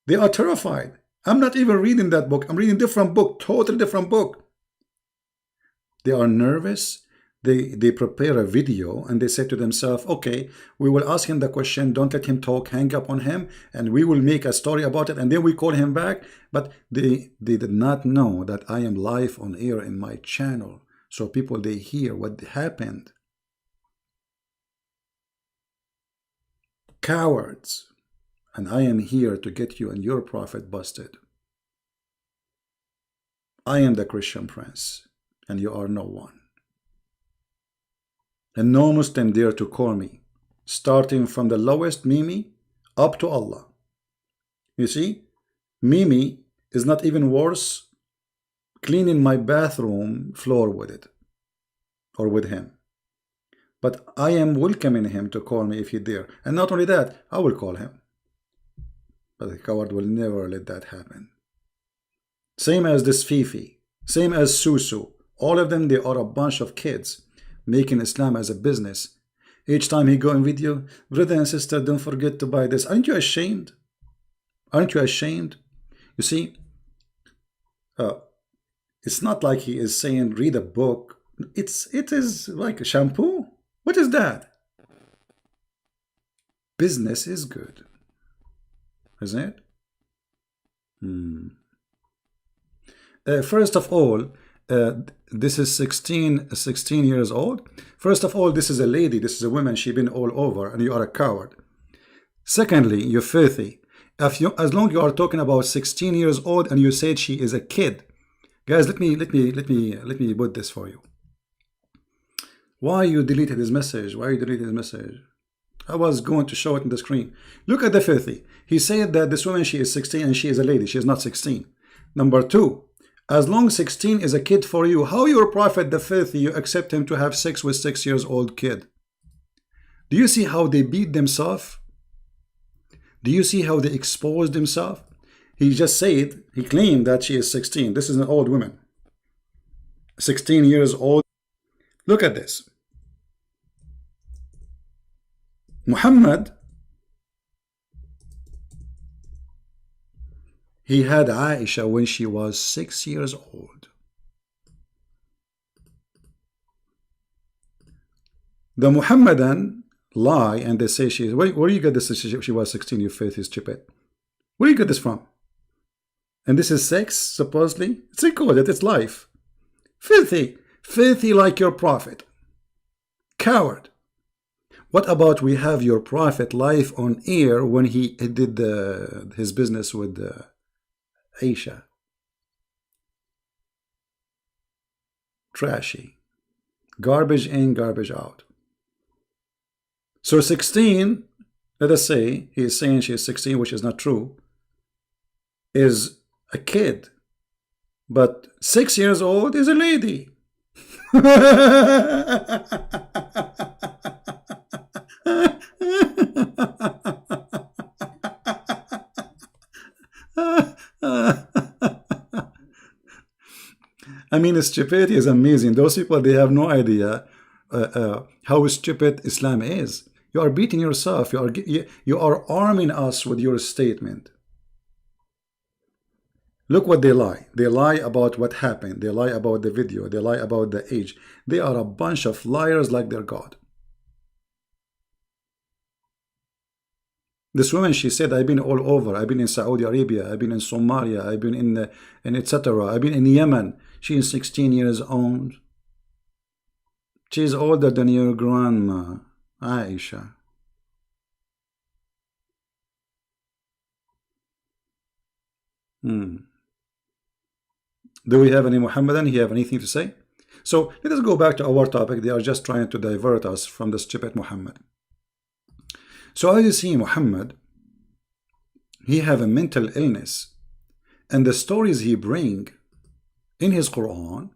They are terrified. I'm not even reading that book. I'm reading a different book, totally different book. They are nervous. They prepare a video and they say to themselves, okay, we will ask him the question, don't let him talk, hang up on him, and we will make a story about it, and then we call him back. But they did not know that I am live on air in my channel. So people, they hear what happened. Cowards. And I am here to get you and your prophet busted. I am the Christian Prince, and you are no one. And no Muslim dare to call me, starting from the lowest Mimi up to Allah. You see, Mimi is not even worse cleaning my bathroom floor with it, or with him. But I am welcoming him to call me if he dare. And not only that, I will call him. But the coward will never let that happen. Same as this Fifi, same as Susu. All of them, they are a bunch of kids making Islam as a business. Each time he go in video, brother and sister, don't forget to buy this. Aren't you ashamed? Aren't you ashamed? You see, it's not like he is saying read a book. It is like a shampoo. What is that? Business is good, isn't it? First of all, this is 16 years old. First of all, this is a lady, this is a woman, she's been all over, and you are a coward. Secondly, you're filthy. As long you are talking about 16 years old and you said she is a kid. Guys, let me put this for you. Why you deleted his message? Why you deleted his message? I was going to show it on the screen. Look at the filthy. He said that this woman, she is 16 and she is a lady. She is not 16. Number two, as long 16 is a kid for you, how your prophet, the filthy, you accept him to have sex with 6 years old kid? Do you see how they beat themselves? Do you see how they exposed themselves? He just said, he claimed that she is 16. This is an old woman. 16 years old. Look at this. Muhammad, he had Aisha when she was 6 years old. The Muhammadan lie and they say she is. Where do you get this? She was 16. Your faith is stupid. Where do you get this from? And this is sex, supposedly. It's recorded. It's life. Filthy. Filthy like your prophet. Coward. What about we have your prophet live on air when he did his business with Aisha? Trashy. Garbage in, garbage out. So 16, let us say, he is saying she is 16, which is not true, is a kid. But 6 years old is a lady. I mean, stupidity is amazing. Those people, they have no idea how stupid Islam is. You are beating yourself. You are arming us with your statement. Look what they lie. They lie about what happened. They lie about the video. They lie about the age. They are a bunch of liars like their God. This woman, she said, I've been all over. I've been in Saudi Arabia. I've been in Somalia. I've been in etc. I've been in Yemen. She is 16 years old. She's older than your grandma, Aisha. Do we have any Muhammadan? Do you have anything to say? So let us go back to our topic. They are just trying to divert us from the stupid Muhammad. So as you see, Muhammad, he have a mental illness, and the stories he bring in his Quran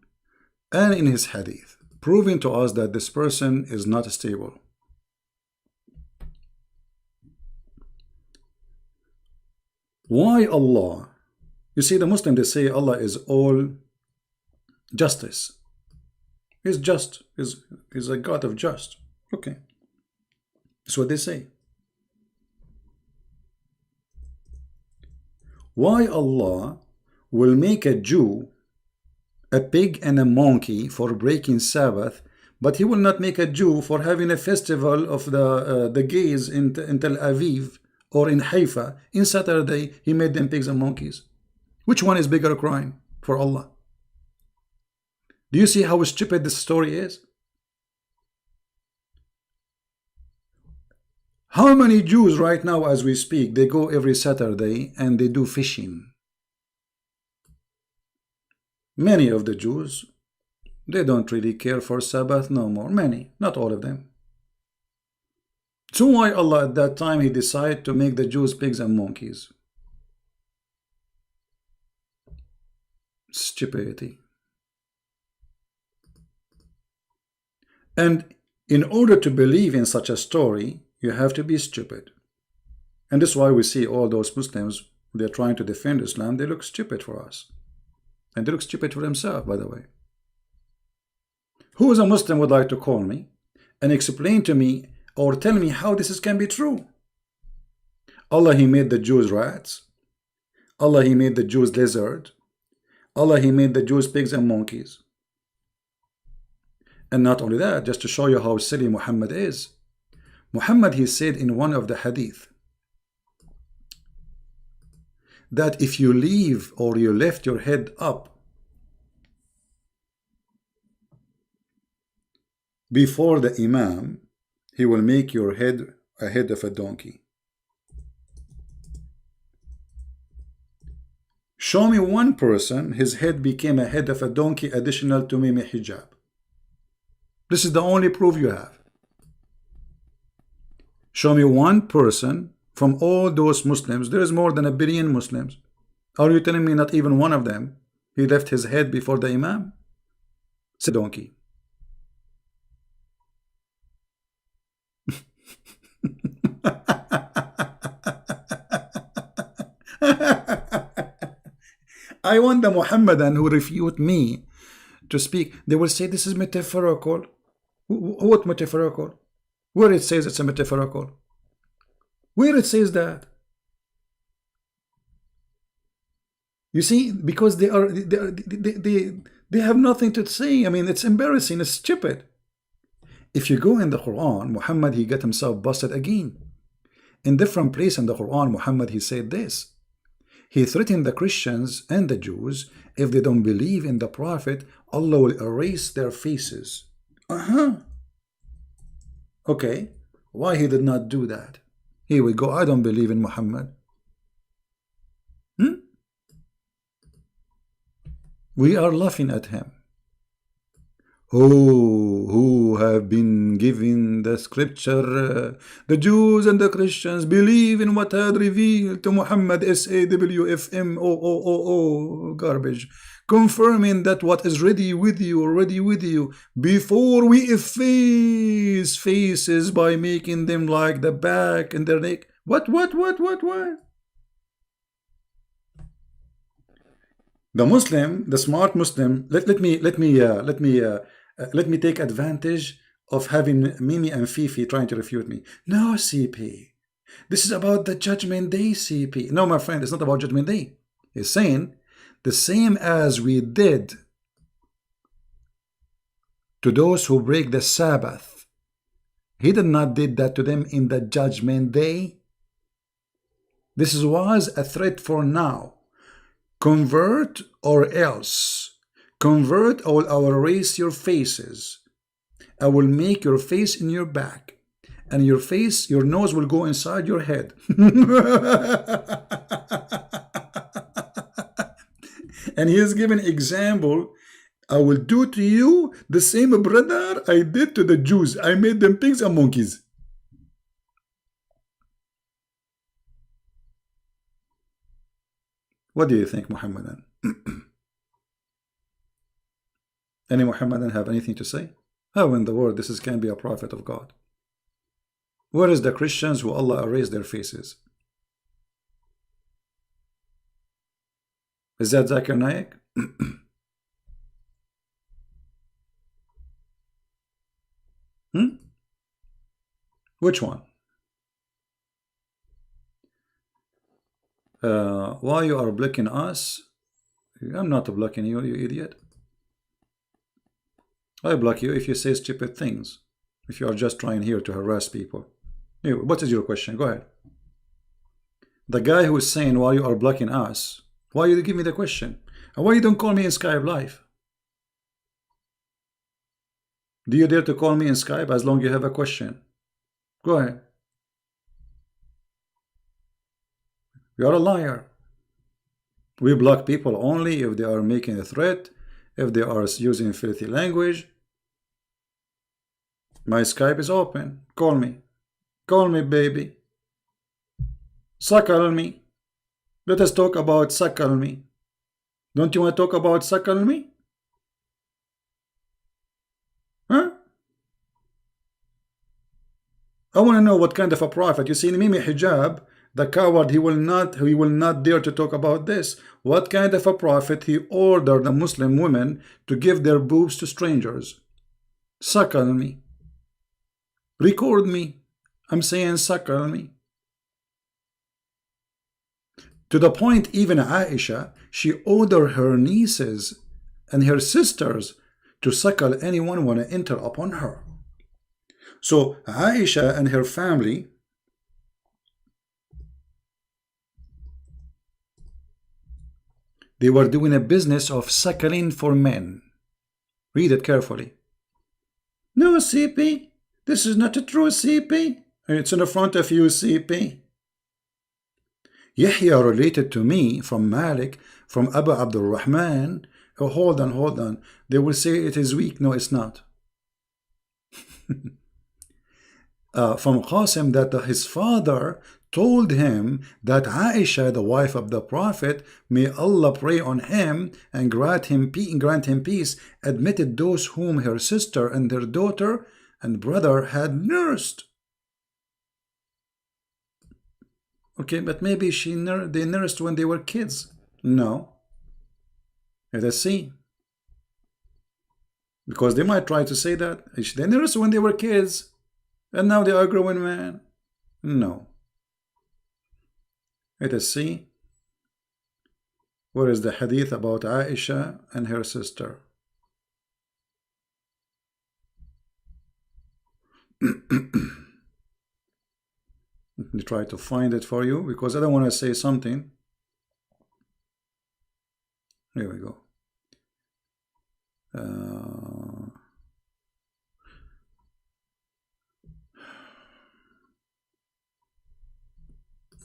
and in his Hadith, proving to us that this person is not stable. Why Allah? You see, the Muslim, they say Allah is all justice. He's just. He's a God of just. Okay. That's what they say. Why Allah will make a Jew a pig and a monkey for breaking Sabbath, but he will not make a Jew for having a festival of the gays in Tel Aviv or in Haifa in Saturday? He made them pigs and monkeys. Which one is bigger crime for Allah? Do you see how stupid this story is? How many Jews right now as we speak, they go every Saturday and they do fishing? Many of the Jews, they don't really care for Sabbath no more. Many, not all of them. So why Allah at that time he decided to make the Jews pigs and monkeys? Stupidity. And in order to believe in such a story, you have to be stupid. And that's why we see all those Muslims, they're trying to defend Islam, they look stupid for us. And they look stupid for themselves, by the way. Who is a Muslim would like to call me and explain to me or tell me how this can be true? Allah, he made the Jews rats. Allah, he made the Jews lizard. Allah, he made the Jews pigs and monkeys. And not only that, just to show you how silly Muhammad is, Muhammad, he said in one of the hadith that if you leave or you lift your head up before the Imam, he will make your head a head of a donkey. Show me one person, his head became a head of a donkey additional to Mimi hijab. This is the only proof you have. Show me one person from all those Muslims. There is more than 1 billion Muslims. Are you telling me not even one of them, he left his head before the Imam? It's a donkey. I want the Muhammadan who refute me to speak. They will say this is metaphorical. What metaphorical? Where it says it's a metaphorical? Where it says that? You see, because they have nothing to say. I mean, it's embarrassing. It's stupid. If you go in the Quran, Muhammad, he got himself busted again. In different place in the Quran, Muhammad, he said this. He threatened the Christians and the Jews, if they don't believe in the Prophet, Allah will erase their faces. Okay, why he did not do that? Here we go, I don't believe in Muhammad. We are laughing at him. Who have been given the scripture, the Jews and the Christians believe in what had revealed to Muhammad, SAWFMOOOO, garbage, confirming that what is ready with you, before we efface faces by making them like the back and their neck. What? The Muslim, the smart Muslim, let me take advantage of having Mimi and Fifi trying to refute me. No, CP. This is about the Judgment Day, CP. No, my friend, it's not about Judgment Day. He's saying the same as we did to those who break the Sabbath. He did not did that to them in the Judgment Day. This was a threat for now. Convert or else. Convert or I will erase your faces. I will make your face in your back. And your face, your nose will go inside your head. And he is giving example. I will do to you the same, brother, I did to the Jews. I made them pigs and monkeys. What do you think, Muhammadan? Any Muhammadan have anything to say? How in the world this can be a prophet of God? Where is the Christians who Allah erased their faces? Is that Zakir Naik? Which one? Why you are blocking us? I'm not blocking you, you idiot. I block you if you say stupid things. If you are just trying here to harass people. Anyway, what is your question? Go ahead. The guy who is saying why you are blocking us, why you give me the question? And why you don't call me in Skype live? Do you dare to call me in Skype as long as you have a question? Go ahead. You are a liar. We block people only if they are making a threat, if they are using filthy language. My Skype is open. Call me. Call me, baby. Suckle me. Let us talk about suckle me. Don't you want to talk about suckle me? Huh? I want to know what kind of a prophet. You see, Mimi Hijab, the coward, he will not dare to talk about this. What kind of a prophet he ordered the Muslim women to give their boobs to strangers? Suckle me. Record me. I'm saying suckle me. To the point even Aisha, she ordered her nieces and her sisters to suckle anyone want to enter upon her. So Aisha and her family, they were doing a business of suckling for men. Read it carefully. No, CP, this is not a true CP. It's in the front of you, CP. Yahya related to me from Malik, from Abu Abdul Rahman. Oh, hold on. They will say it is weak. No, it's not. From Qasim, that his father told him that Aisha, the wife of the Prophet, may Allah pray on him and grant him peace, admitted those whom her sister and their daughter and brother had nursed. Okay, but maybe they nursed when they were kids. No. Let us see. Because they might try to say that they nursed when they were kids and now they are grown men. No. Let us see. Where is the hadith about Aisha and her sister? Let me try to find it for you because I don't want to say something. Here we go.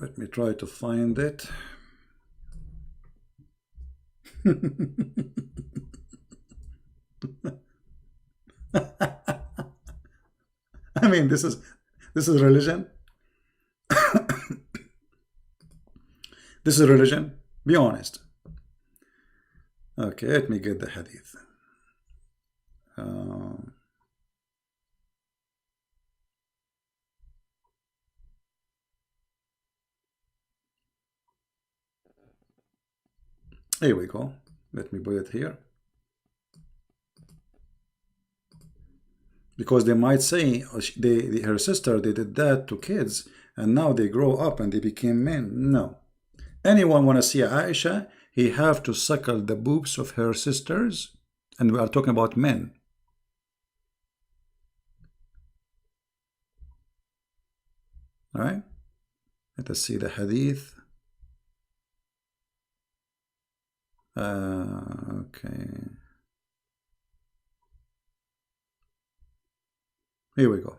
Let me try to find it. I mean, this is religion. This is religion. Be honest. Okay, let me get the hadith. Here we go. Let me put it here. Because they might say her sister, they did that to kids and now they grow up and they became men. No. Anyone want to see Aisha, he have to suckle the boobs of her sisters, and we are talking about men. All right, let us see the hadith. Okay, here we go.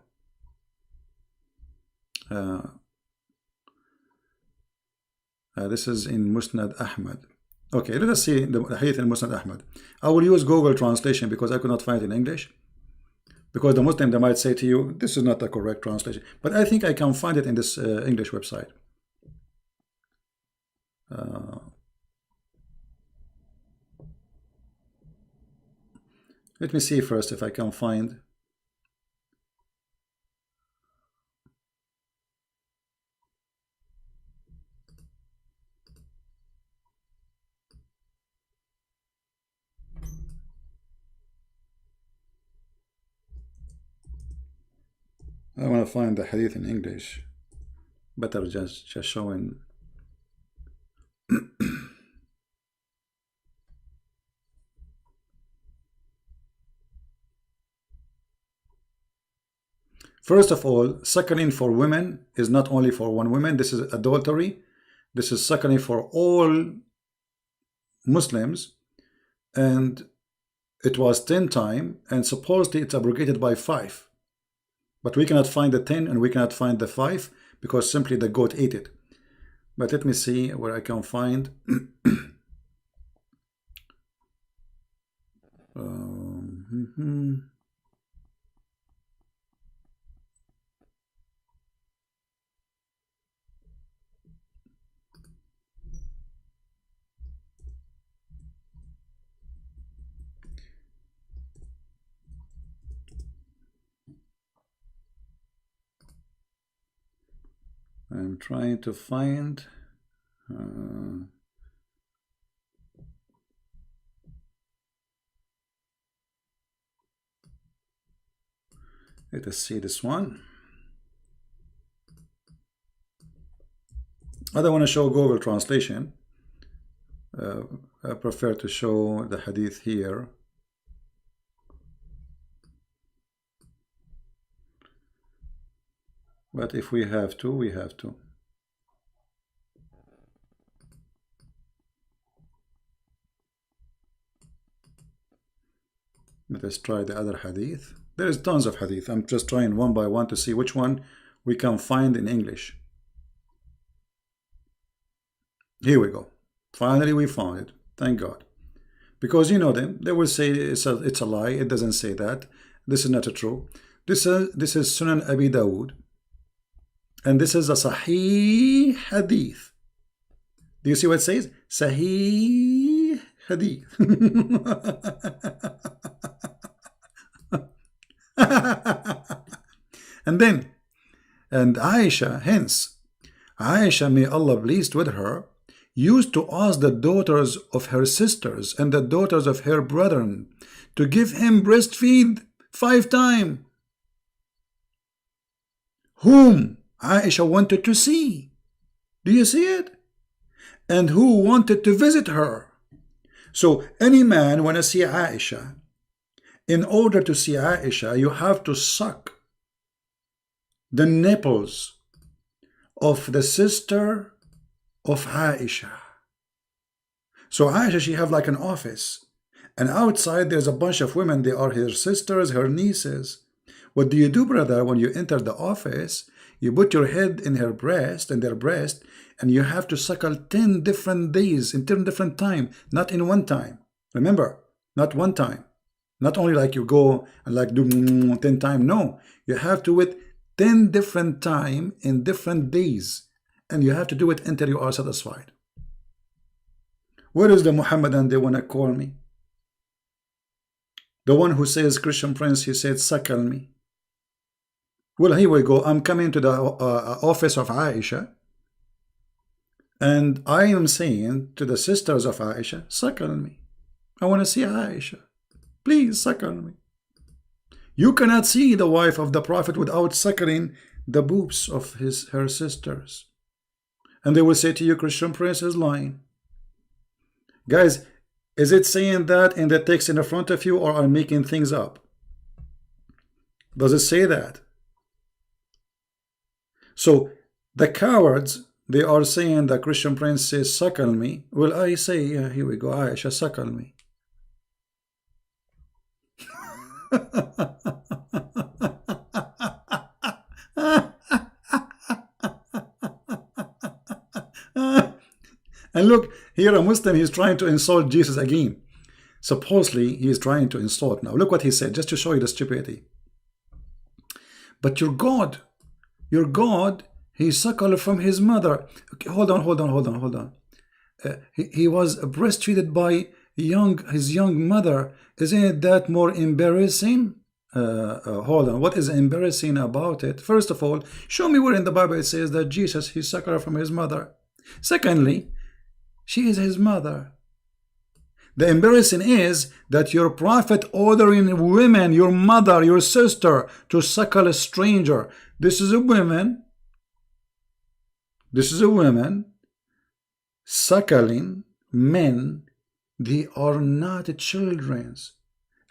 This is in Musnad Ahmad. Okay, let us see the hadith in Musnad Ahmad. I will use Google translation because I could not find it in English. Because the Muslim, they might say to you, this is not the correct translation. But I think I can find it in this English website. Let me see first if I can find. I want to find the hadith in English. Better just showing. First of all, suckling for women is not only for one woman. This is adultery. This is suckling for all Muslims. And it was 10 times, and supposedly it's abrogated by 5. But we cannot find the 10 and we cannot find the 5 because simply the goat ate it. But let me see where I can find. I'm trying to find let us see this one. I don't want to show Google translation. I prefer to show the hadith here. But if we have to, we have to. Let us try the other hadith. There is tons of hadith. I'm just trying one by one to see which one we can find in English. Here we go. Finally we found it. Thank God. Because you know them, they will say it's a lie. It doesn't say that. This is not true. This is Sunan Abi Dawud. And this is a Sahih Hadith. Do you see what it says? Sahih Hadith. and Aisha, hence, Aisha, may Allah pleased with her, used to ask the daughters of her sisters and the daughters of her brethren to give him breastfeed 5 times. Whom Aisha wanted to see. Do you see it? And who wanted to visit her. So any man want to see Aisha, in order to see Aisha, you have to suck the nipples of the sister of Aisha. So Aisha, she have like an office, and outside there's a bunch of women. They are her sisters, her nieces. What do you do, brother? When you enter the office, you put your head in her breast, in their breast, and you have to suckle 10 different days, in 10 different time, not in one time. Remember, not one time. Not only like you go and like do 10 times. No, you have to wait 10 different time in different days. And you have to do it until you are satisfied. Where is the Muhammadan they want to call me? The one who says, Christian Prince, he said, suckle me. Well, here we go. I'm coming to the office of Aisha. And I am saying to the sisters of Aisha, suckle me. I want to see Aisha. Please suckle me. You cannot see the wife of the Prophet without suckling the boobs of her sisters. And they will say to you, Christian Prince is lying. Guys, is it saying that in the text in the front of you, or are making things up? Does it say that? So the cowards, they are saying that Christian Prince says, suckle me. Well, I say, yeah, here we go, Aisha, suckle me. And look, here a Muslim, he's trying to insult Jesus again. Supposedly, he is trying to insult. Now, look what he said, just to show you the stupidity. But your God, he suckled from his mother. Okay, hold on. He was breastfeeded by his young mother. Isn't that more embarrassing? Hold on. What is embarrassing about it? First of all, show me where in the Bible it says that Jesus, he suckled from his mother. Secondly, she is his mother. The embarrassing is that your prophet ordering women, your mother, your sister, to suckle a stranger. This is a woman. This is a woman suckling men. They are not children.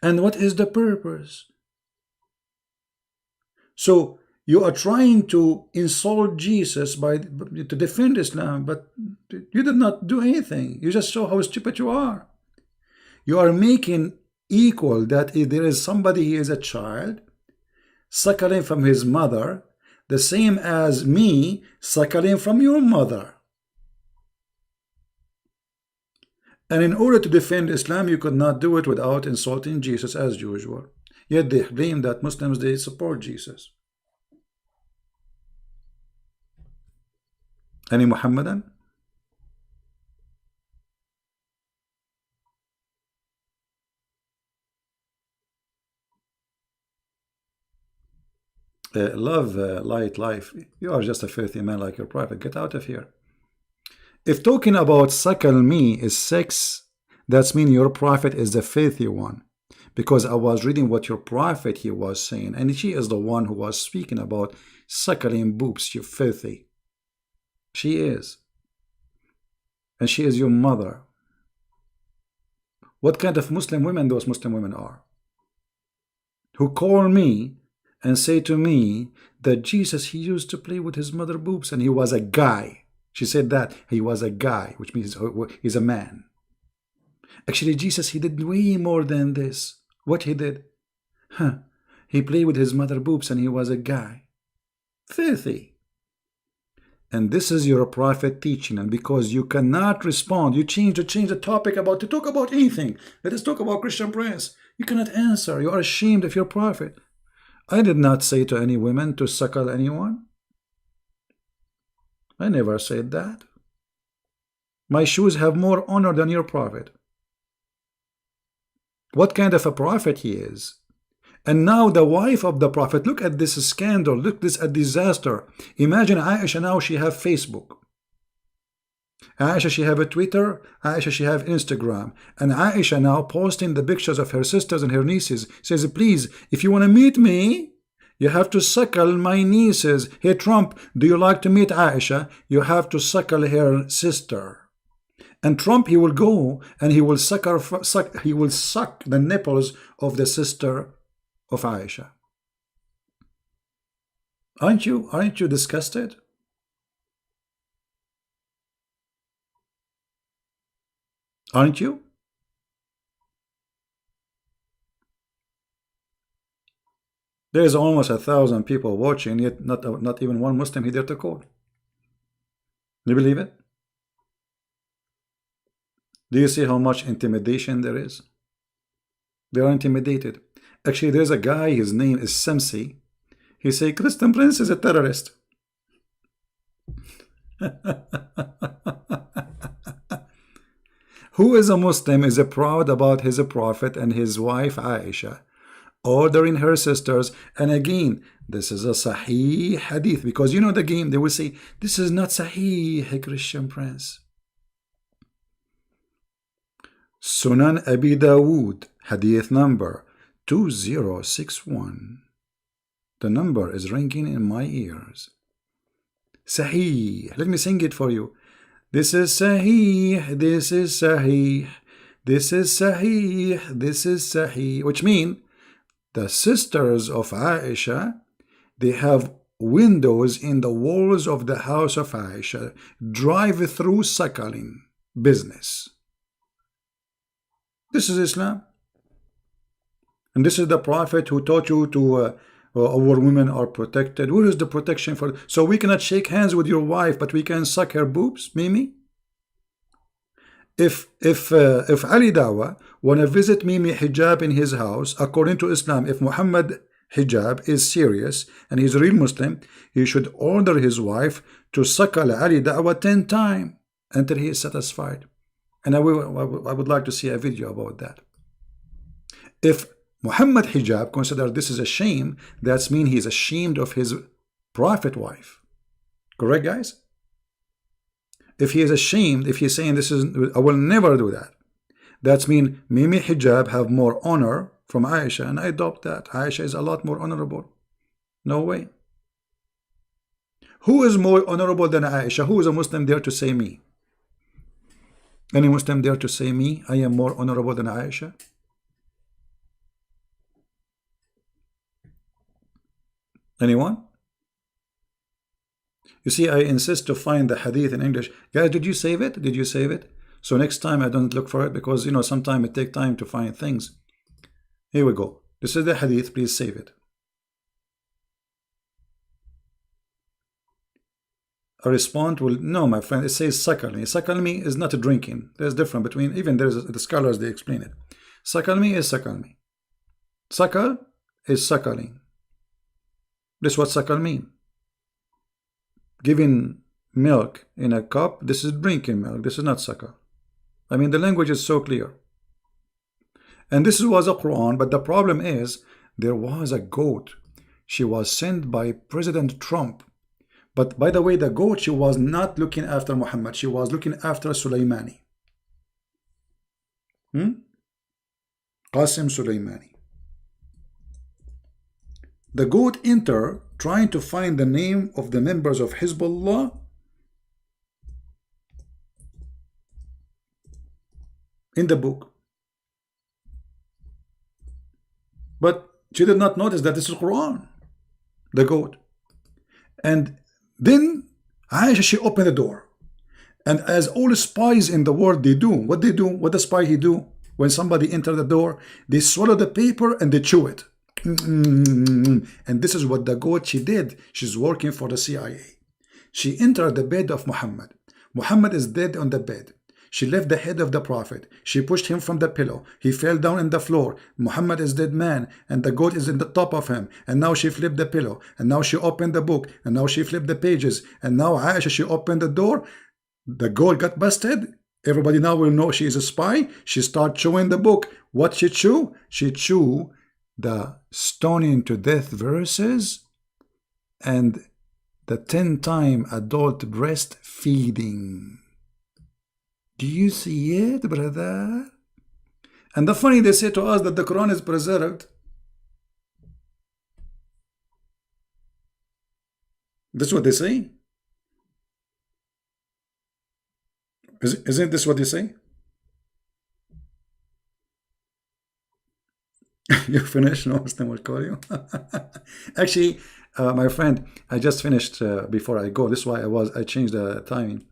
And what is the purpose? So you are trying to insult Jesus to defend Islam, but you did not do anything. You just show how stupid you are. You are making equal that if there is somebody, he is a child, suckling from his mother, the same as me suckling from your mother. And in order to defend Islam, you could not do it without insulting Jesus as usual. Yet they claim that Muslims, they support Jesus. Any Muhammadan? Love, light, life. You are just a filthy man like your prophet. Get out of here. If talking about suckle me is sex, that's mean your prophet is the filthy one. Because I was reading what your prophet he was saying, and she is the one who was speaking about suckling boobs, you filthy. She is. And she is your mother. What kind of Muslim women those Muslim women are? Who call me and say to me that Jesus, he used to play with his mother boobs and he was a guy. She said that he was a guy, which means he's a man. Actually, Jesus, he did way more than this. What he did? He played with his mother boobs and he was a guy. Filthy. And this is your prophet teaching, and because you cannot respond, you change the topic to talk about anything. Let us talk about Christian Prince. You cannot answer. You are ashamed of your prophet. I did not say to any women to suckle anyone. I never said that. My shoes have more honor than your prophet. What kind of a prophet he is? And now the wife of the prophet, look at this scandal, look this a disaster. Imagine Aisha now, she have Facebook. Aisha, she have a Twitter. Aisha, she have Instagram. And Aisha now posting the pictures of her sisters and her nieces. Says, please, if you want to meet me, you have to suckle my nieces. Hey, Trump, do you like to meet Aisha? You have to suckle her sister. And Trump, he will go and he will suck the nipples of the sister of Aisha. Aren't you disgusted? Aren't you? There is almost 1,000 people watching, yet not even one Muslim here to call. Do you believe it? Do you see how much intimidation there is? They are intimidated. Actually, there's a guy, his name is Samsi. He say Christian Prince is a terrorist. Who is a Muslim is proud about his prophet and his wife Aisha, ordering her sisters. And again, this is a Sahih hadith, because you know the game, they will say, this is not Sahih, Christian Prince. Sunan Abi Dawood, hadith number 2061. The number is ringing in my ears. Sahih. Let me sing it for you. This is Sahih, this is Sahih, this is Sahih, this is Sahih. Which means the sisters of Aisha, they have windows in the walls of the house of Aisha, drive-through suckling business. This is Islam. And this is the prophet who taught you to our women are protected. Where is the protection for? So we cannot shake hands with your wife, but we can suck her boobs, Mimi? If Ali Dawa want to visit Mimi Hijab in his house, according to Islam, if Muhammad Hijab is serious and he's a real Muslim, he should order his wife to suckle Ali Dawa 10 times until he is satisfied. And I would like to see a video about that. If Muhammad Hijab consider this is a shame, that's mean he's ashamed of his prophet wife. Correct, guys? If he is ashamed, if he's saying this is, I will never do that, that's mean Mimi Hijab have more honor from Aisha, and I adopt that. Aisha is a lot more honorable. No way. Who is more honorable than Aisha? Who is a Muslim there to say me? Any Muslim there to say me? I am more honorable than Aisha? Anyone? You see, I insist to find the hadith in English. Guys, did you save it? Did you save it? So next time I don't look for it, because you know sometimes it takes time to find things. Here we go. This is the hadith. Please save it. A respond will, no, my friend, it says suckle me. Suckle me is not a drinking. There's difference between, even there's the scholars, they explain it. Suckle me is suckle me. Suckle is suckling. This is what suckle mean. Giving milk in a cup, this is drinking milk. This is not suckle. I mean, the language is so clear. And this was a Quran, but the problem is, there was a goat. She was sent by President Trump. But by the way, the goat, she was not looking after Muhammad. She was looking after Sulaimani. Qasim Sulaimani. The goat enter trying to find the name of the members of Hezbollah in the book. But she did not notice that this is Quran. the goat. And then Aisha, she opened the door. And as all spies in the world, they do, what they do, what the spy he do, when somebody enter the door, they swallow the paper and they chew it. And this is what the goat, she did. She's working for the CIA. She entered the bed of Muhammad. Muhammad is dead on the bed. She left the head of the prophet. She pushed him from the pillow. He fell down on the floor. Muhammad is dead man, and the goat is in the top of him. And now she flipped the pillow. And now she opened the book. And now she flipped the pages. And now Aisha, she opened the door. The goat got busted. Everybody now will know she is a spy. She start chewing the book. What she chew? She chew the stoning to death verses and the 10-time adult breastfeeding. Do you see it, brother? And the funny, they say to us that the Quran is preserved. That's what they say. Isn't this what they say? You finished? No, Muslim will call you. Actually, my friend, I just finished before I go. This is why I changed the timing.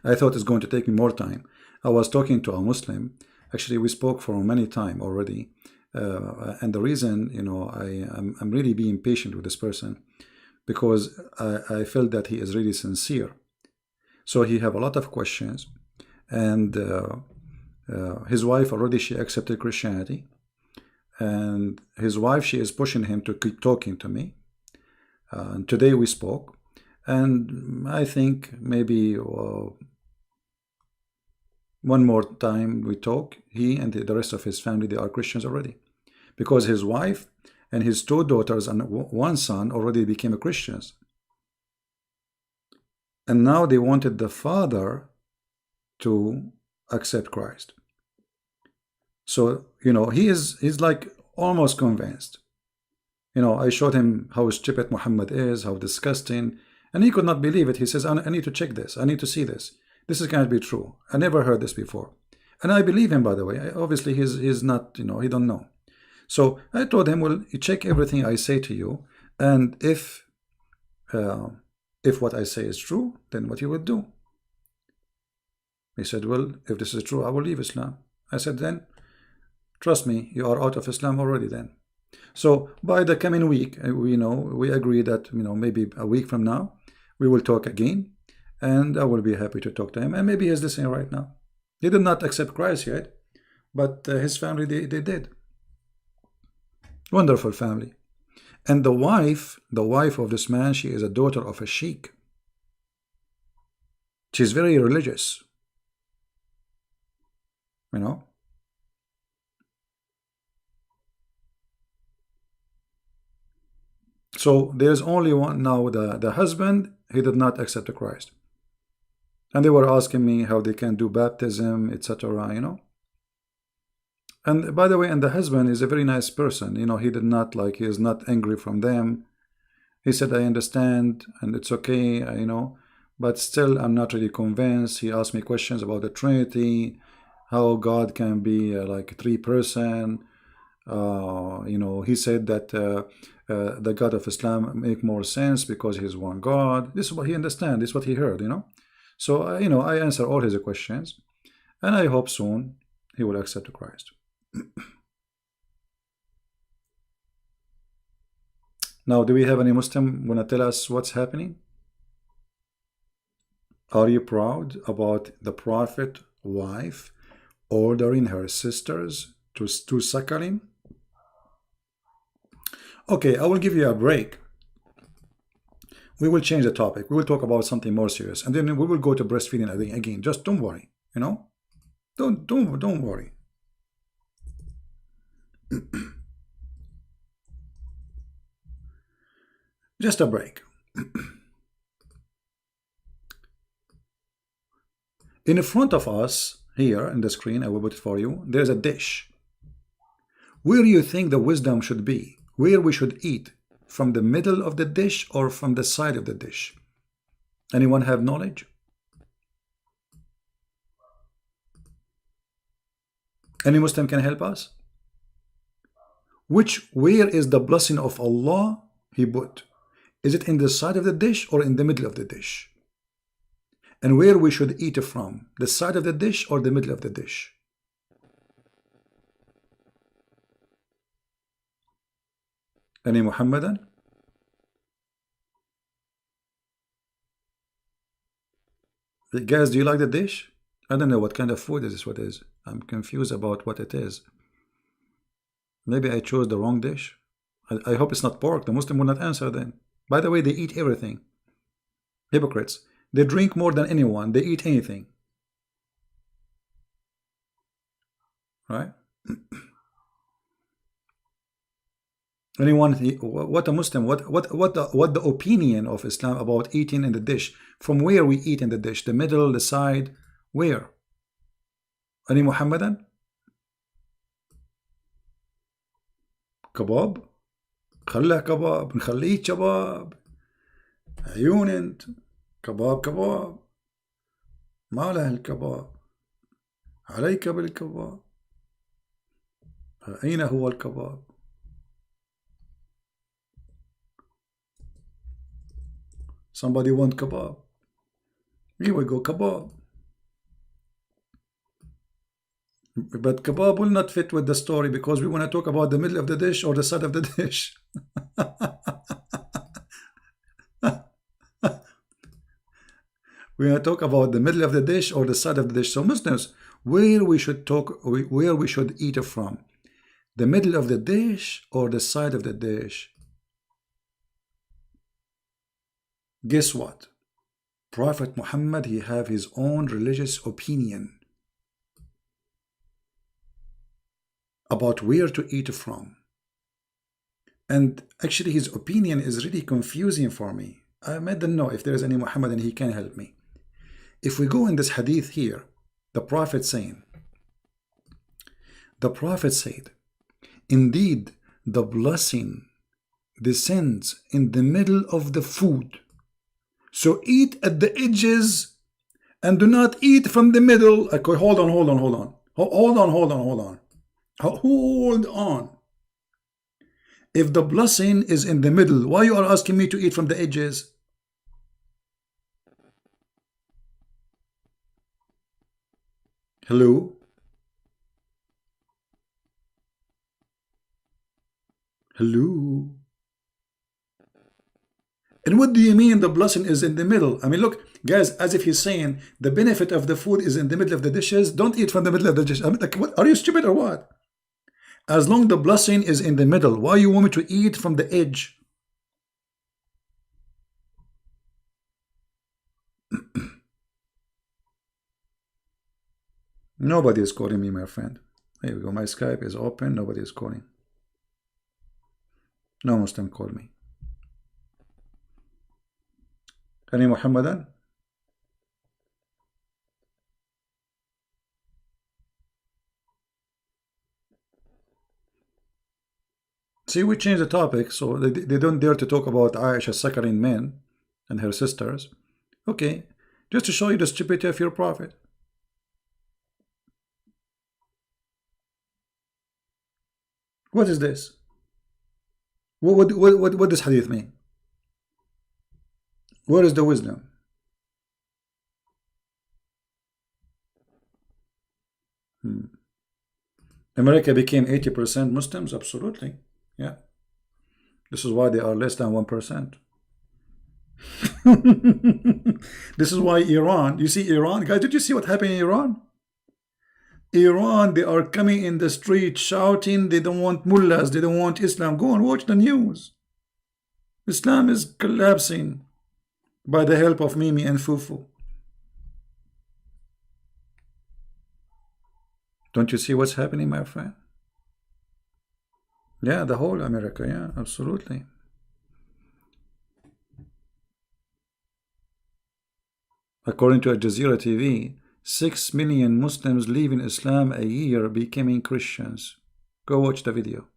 I thought it's going to take me more time. I was talking to a Muslim. Actually, we spoke for many time already. And the reason, you know, I'm really being patient with this person because I felt that he is really sincere. So he have a lot of questions. And his wife already, she accepted Christianity. And his wife, she is pushing him to keep talking to me. And today we spoke. And I think maybe one more time we talk. He and the rest of his family, they are Christians already. Because his wife and his 2 daughters and 1 son already became Christians. And now they wanted the father to accept Christ. So, you know, he's like almost convinced. You know, I showed him how stupid Muhammad is, how disgusting. And he could not believe it. He says, I need to check this. I need to see this. This can't be true. I never heard this before. And I believe him, by the way. Obviously, he's not, you know, he don't know. So I told him, well, you check everything I say to you. And if what I say is true, then what you would do? He said, well, if this is true, I will leave Islam. I said, then, trust me, you are out of Islam already then. So by the coming week, we agree that, you know, maybe a week from now, we will talk again, and I will be happy to talk to him. And maybe he's listening right now. He did not accept Christ yet, but his family, they did. Wonderful family. And the wife of this man, she is a daughter of a sheikh. She's very religious. You know? So there's only one now, the husband, he did not accept Christ. And they were asking me how they can do baptism, etc., you know. And by the way, and the husband is a very nice person. You know, he is not angry from them. He said, I understand, and it's okay, you know, but still I'm not really convinced. He asked me questions about the Trinity, how God can be like 3-person. You know, he said that the God of Islam make more sense because he's one God. This is what he understands. This is what he heard, you know. So, you know, I answer all his questions, and I hope soon he will accept Christ. Now, do we have any Muslim want to tell us what's happening? Are you proud about the Prophet wife ordering her sisters to suckle him? Okay, I will give you a break. We will change the topic. We will talk about something more serious, and then we will go to breastfeeding again. Just don't worry, you know. Don't worry. Just a break. In front of us here in the screen, I will put it for you. There's a dish. Where do you think the wisdom should be? Where we should eat? From the middle of the dish or from the side of the dish? Anyone have knowledge? Any Muslim can help us? Where is the blessing of Allah he put? Is it in the side of the dish or in the middle of the dish? And where we should eat from? The side of the dish or the middle of the dish? Any Muhammadan? Guys, do you like the dish? I don't know what kind of food is this. What is? I'm confused about what it is. Maybe I chose the wrong dish. I hope it's not pork. The Muslim will not answer then. By the way, they eat everything. Hypocrites. They drink more than anyone. They eat anything. Right? Anyone? What a Muslim? What the opinion of Islam about eating in the dish? From where we eat in the dish? The middle, the side, where? Any Muhammadan? كباب؟ خلها كباب، نخليه كباب. عيون انت، كباب كباب. ما له الكباب. عليك بالكباب. أين هو الكباب؟ Somebody want kebab? Here we go, kebab. But kebab will not fit with the story because we want to talk about the middle of the dish or the side of the dish. We want to talk about the middle of the dish or the side of the dish. So Muslims, where we should eat from? The middle of the dish or the side of the dish? Guess what? Prophet Muhammad, he have his own religious opinion about where to eat from. And actually his opinion is really confusing for me. I don't know if there is any Muhammadan, he can help me. If we go in this hadith here, the Prophet said, indeed the blessing descends in the middle of the food. So eat at the edges and do not eat from the middle. Okay, hold on. Hold on. If the blessing is in the middle, why you are asking me to eat from the edges? Hello? Hello? And what do you mean the blessing is in the middle? I mean, look, guys, as if he's saying the benefit of the food is in the middle of the dishes. Don't eat from the middle of the dishes. I mean, like, what, are you stupid or what? As long the blessing is in the middle, why you want me to eat from the edge? Nobody is calling me, my friend. Here we go. My Skype is open. Nobody is calling. No Muslim call me. Any Muhammadan? See, we changed the topic, so they don't dare to talk about Aisha suckling men and her sisters. Okay, just to show you the stupidity of your prophet. What is this? What does hadith mean? Where is the wisdom? America became 80% Muslims? Absolutely. Yeah. This is why they are less than 1%. This is why Iran, you see Iran, guys, did you see what happened in Iran? Iran, they are coming in the street shouting they don't want mullahs, they don't want Islam. Go and watch the news. Islam is collapsing by the help of Mimi and Fufu. Don't you see what's happening, my friend? Yeah, the whole America, yeah, absolutely. According to Al Jazeera TV, 6 million Muslims leaving Islam a year becoming Christians. Go watch the video.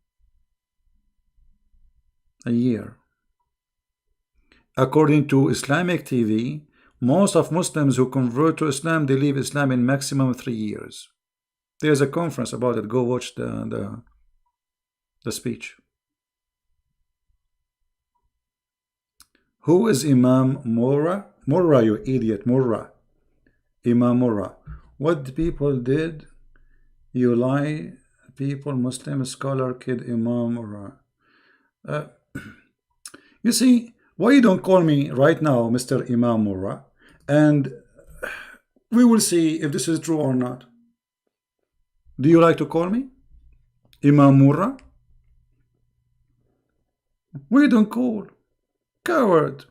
A year. According to Islamic TV, most of Muslims who convert to Islam, they leave Islam in maximum 3 years. There's a conference about it. Go watch the speech. Who is Imam Murrah? Murrah, you idiot, Murrah. Imam Murrah. What people did? You lie, people, Muslim scholar, kid, Imam Murrah. You see, why you don't call me right now, Mr. Imam Murrah, and we will see if this is true or not. Do you like to call me Imam Murrah? We don't call. Coward.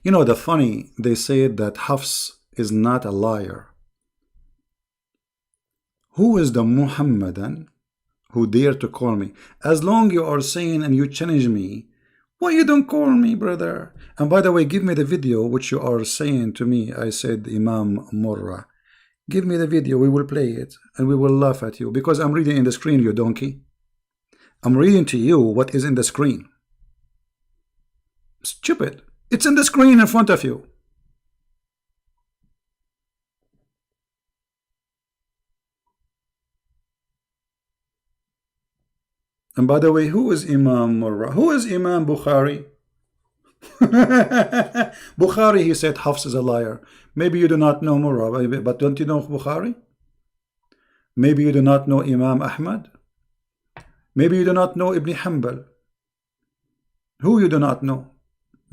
You know, the funny, they said that Hafs is not a liar. Who is the Muhammadan who dare to call me? As long you are saying and you challenge me, why you don't call me, brother? And by the way, give me the video which you are saying to me. I said Imam Murrah. Give me the video, we will play it, and we will laugh at you, because I'm reading in the screen, you donkey. I'm reading to you what is in the screen. Stupid. It's in the screen in front of you. And by the way, who is Imam Murrah? Who is Imam Bukhari? Bukhari, he said Hafs is a liar. Maybe you do not know Murrah, but don't you know Bukhari? Maybe you do not know Imam Ahmad. Maybe you do not know Ibn Hanbal. Who you do not know?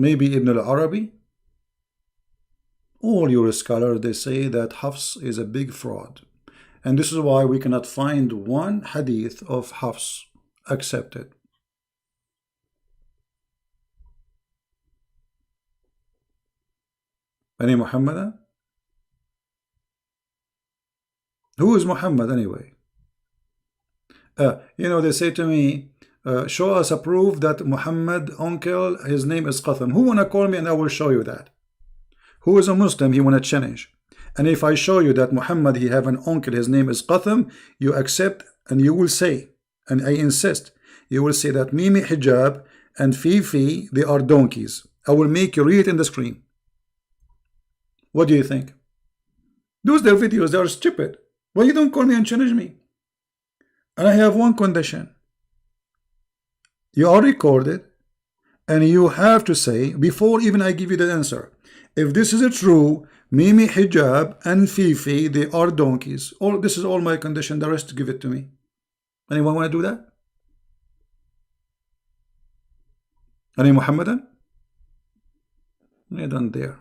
Maybe Ibn al-Arabi. All your scholars, they say that Hafs is a big fraud. And this is why we cannot find one hadith of Hafs accepted. Any Muhammadan? Who is Muhammad anyway? You know, they say to me, show us a proof that Muhammad uncle, his name is Qatham. Who wanna call me and I will show you that? Who is a Muslim, he wanna challenge. And if I show you that Muhammad, he have an uncle, his name is Qatham, you accept and you will say, and I insist, you will say that Mimi Hijab and Fifi, they are donkeys. I will make you read it in the screen. What do you think? Those their videos, they are stupid. Why you don't call me and challenge me? And I have one condition. You are recorded, and you have to say, before even I give you the answer, if this is true, Mimi Hijab and Fifi, they are donkeys. This is all my condition. The rest, give it to me. Anyone want to do that? Any Muhammadan? I don't dare.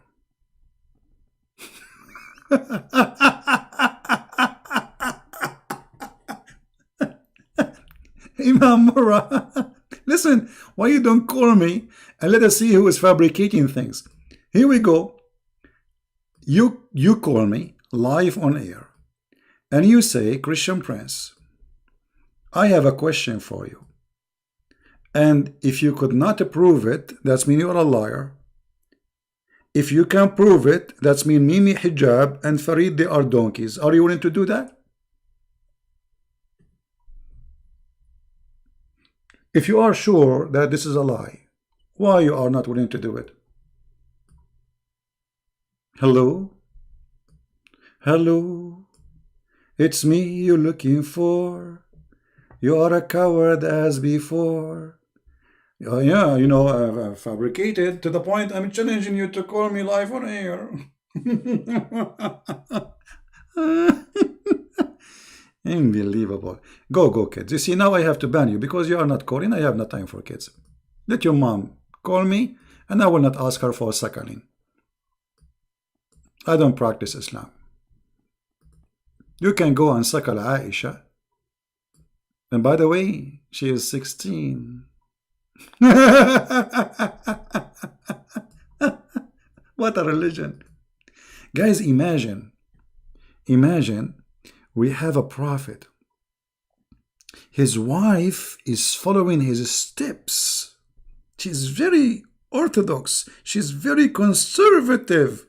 Imam Murrah, listen, why you don't call me and let us see who is fabricating things? Here we go. You call me live on air and you say, Christian Prince, I have a question for you. And if you could not prove it, that's mean you're a liar. If you can prove it, that's mean Mimi Hijab and Farid, they are donkeys. Are you willing to do that? If you are sure that this is a lie, why you are not willing to do it? Hello? Hello? It's me you're looking for. You are a coward as before. Yeah, you know, fabricated to the point I'm challenging you to call me live on air. Unbelievable. Go, kids. You see, now I have to ban you because you are not calling. I have no time for kids. Let your mom call me and I will not ask her for suckling. I don't practice Islam. You can go and suckle Aisha. And by the way, she is 16. What a religion. Guys, imagine we have a prophet. His wife is following his steps. She's very orthodox. She's very conservative.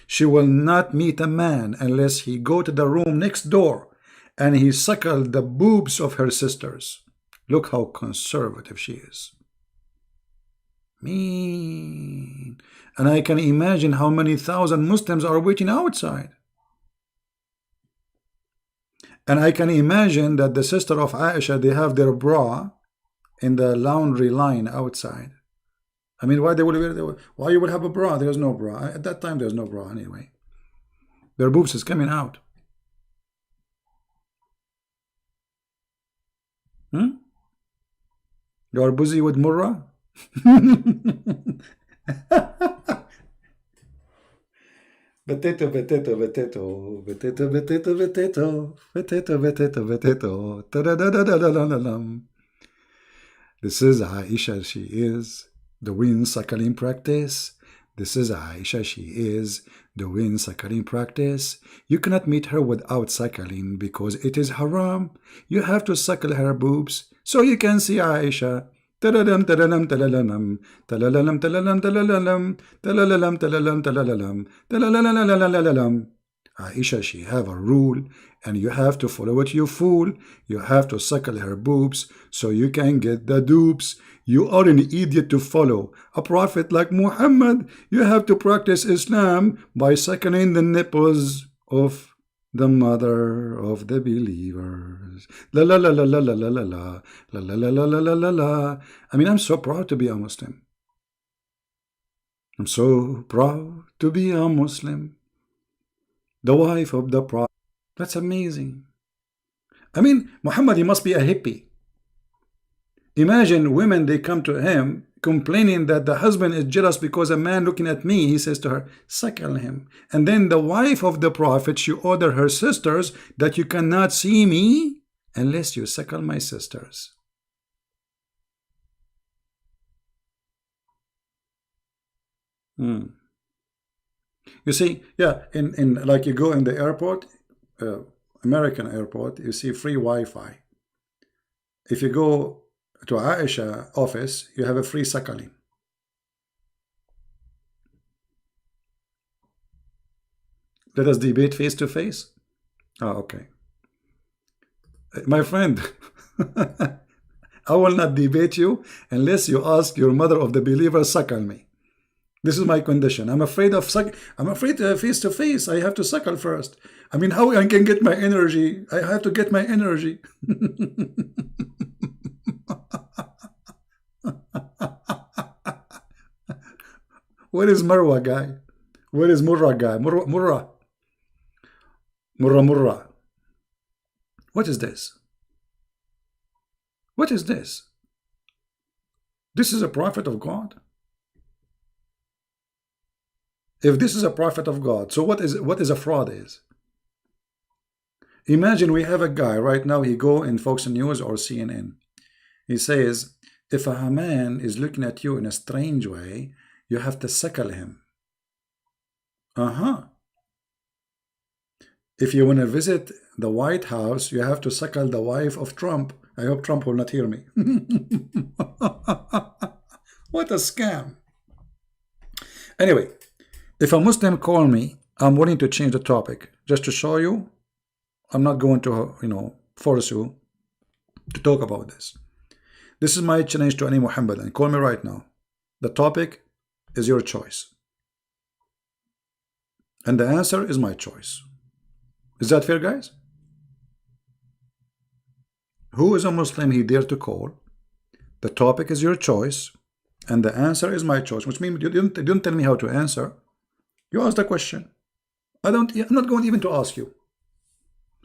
She will not meet a man unless he go to the room next door and he suckle the boobs of her sisters. Look how conservative she is. Mean. And I can imagine how many thousand Muslims are waiting outside. And I can imagine that the sister of Aisha, they have their bra in the laundry line outside. I mean, why why you would have a bra? There's no bra. At that time, there's no bra anyway. Their boobs is coming out. You are busy with Murrah? Potato, potato, potato, potato, potato, potato, potato, potato, potato, ta-da-da-da-da-da-da-da. This is Aisha, she is doing suckling practice. This is Aisha, she is doing suckling practice. You cannot meet her without suckling because it is haram. You have to suckle her boobs so you can see Aisha. Talalam talalam talalam talalam talalam talalam talalam talalam talalam talalam. Aisha, she have a rule and you have to follow it, you fool. You have to suckle her boobs so you can get the dupes. You are an idiot to follow a prophet like Muhammad. You have to practice Islam by suckling the nipples of the mother of the believers. La la la la la la la la la la la la la la la la. I mean, I'm so proud to be a Muslim. I'm so proud to be a Muslim. The wife of the Prophet. That's amazing. I mean, Muhammad, he must be a hippie. Imagine women, they come to him complaining that the husband is jealous because a man looking at me, he says to her, suckle him. And then the wife of the Prophet, she ordered her sisters that you cannot see me unless you suckle my sisters. You see, yeah, in like you go in the airport, American airport, you see free Wi-Fi. If you go to Aisha office, you have a free suckling. Let us debate face to face. Oh, okay. My friend, I will not debate you unless you ask your mother of the believer, suckle me. This is my condition. I'm afraid of face to face. I have to suckle first. I mean, how I can get my energy? I have to get my energy. Where is Marwa guy? Where is Murrah guy? Murrah. What is this? What is this? This is a prophet of God. If this is a prophet of God, so what is a fraud is? Imagine we have a guy right now, he go in Fox News or CNN. He says, if a man is looking at you in a strange way, you have to suckle him. If you want to visit the White House, you have to suckle the wife of Trump. I hope Trump will not hear me. What a scam. Anyway, if a Muslim call me, I'm willing to change the topic just to show you. I'm not going to, force you to talk about this. This is my challenge to any Muhammadan. Call me right now. The topic is your choice. And the answer is my choice. Is that fair, guys? Who is a Muslim he dare to call? The topic is your choice. And the answer is my choice. Which means you don't tell me how to answer. You ask the question. I'm not going even to ask you.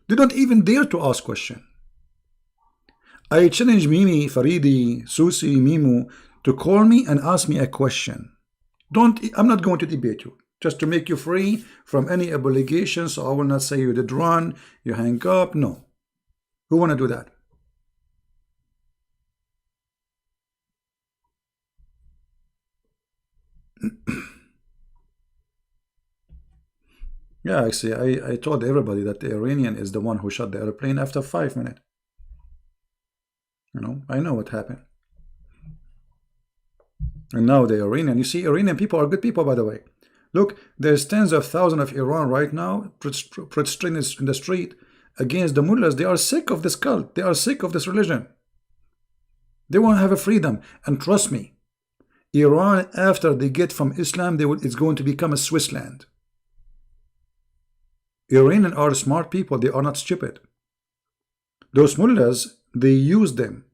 They don't even dare to ask question. I challenge Mimi, Faridi, Susi, Mimu to call me and ask me a question. I'm not going to debate you. Just to make you free from any obligation. So I will not say you did run, you hang up. No. Who want to do that? Yeah, I see. I told everybody that the Iranian is the one who shot the airplane after 5 minutes. I know what happened. And now the Iranian, you see, Iranian people are good people, by the way. Look, there's tens of thousands of Iran right now protesting in the street against the mullahs. They are sick of this cult. They are sick of this religion. They want to have a freedom. And trust me, Iran, after they get from Islam, it's going to become a Switzerland. Iranians are smart people. They are not stupid. Those mullahs, they use them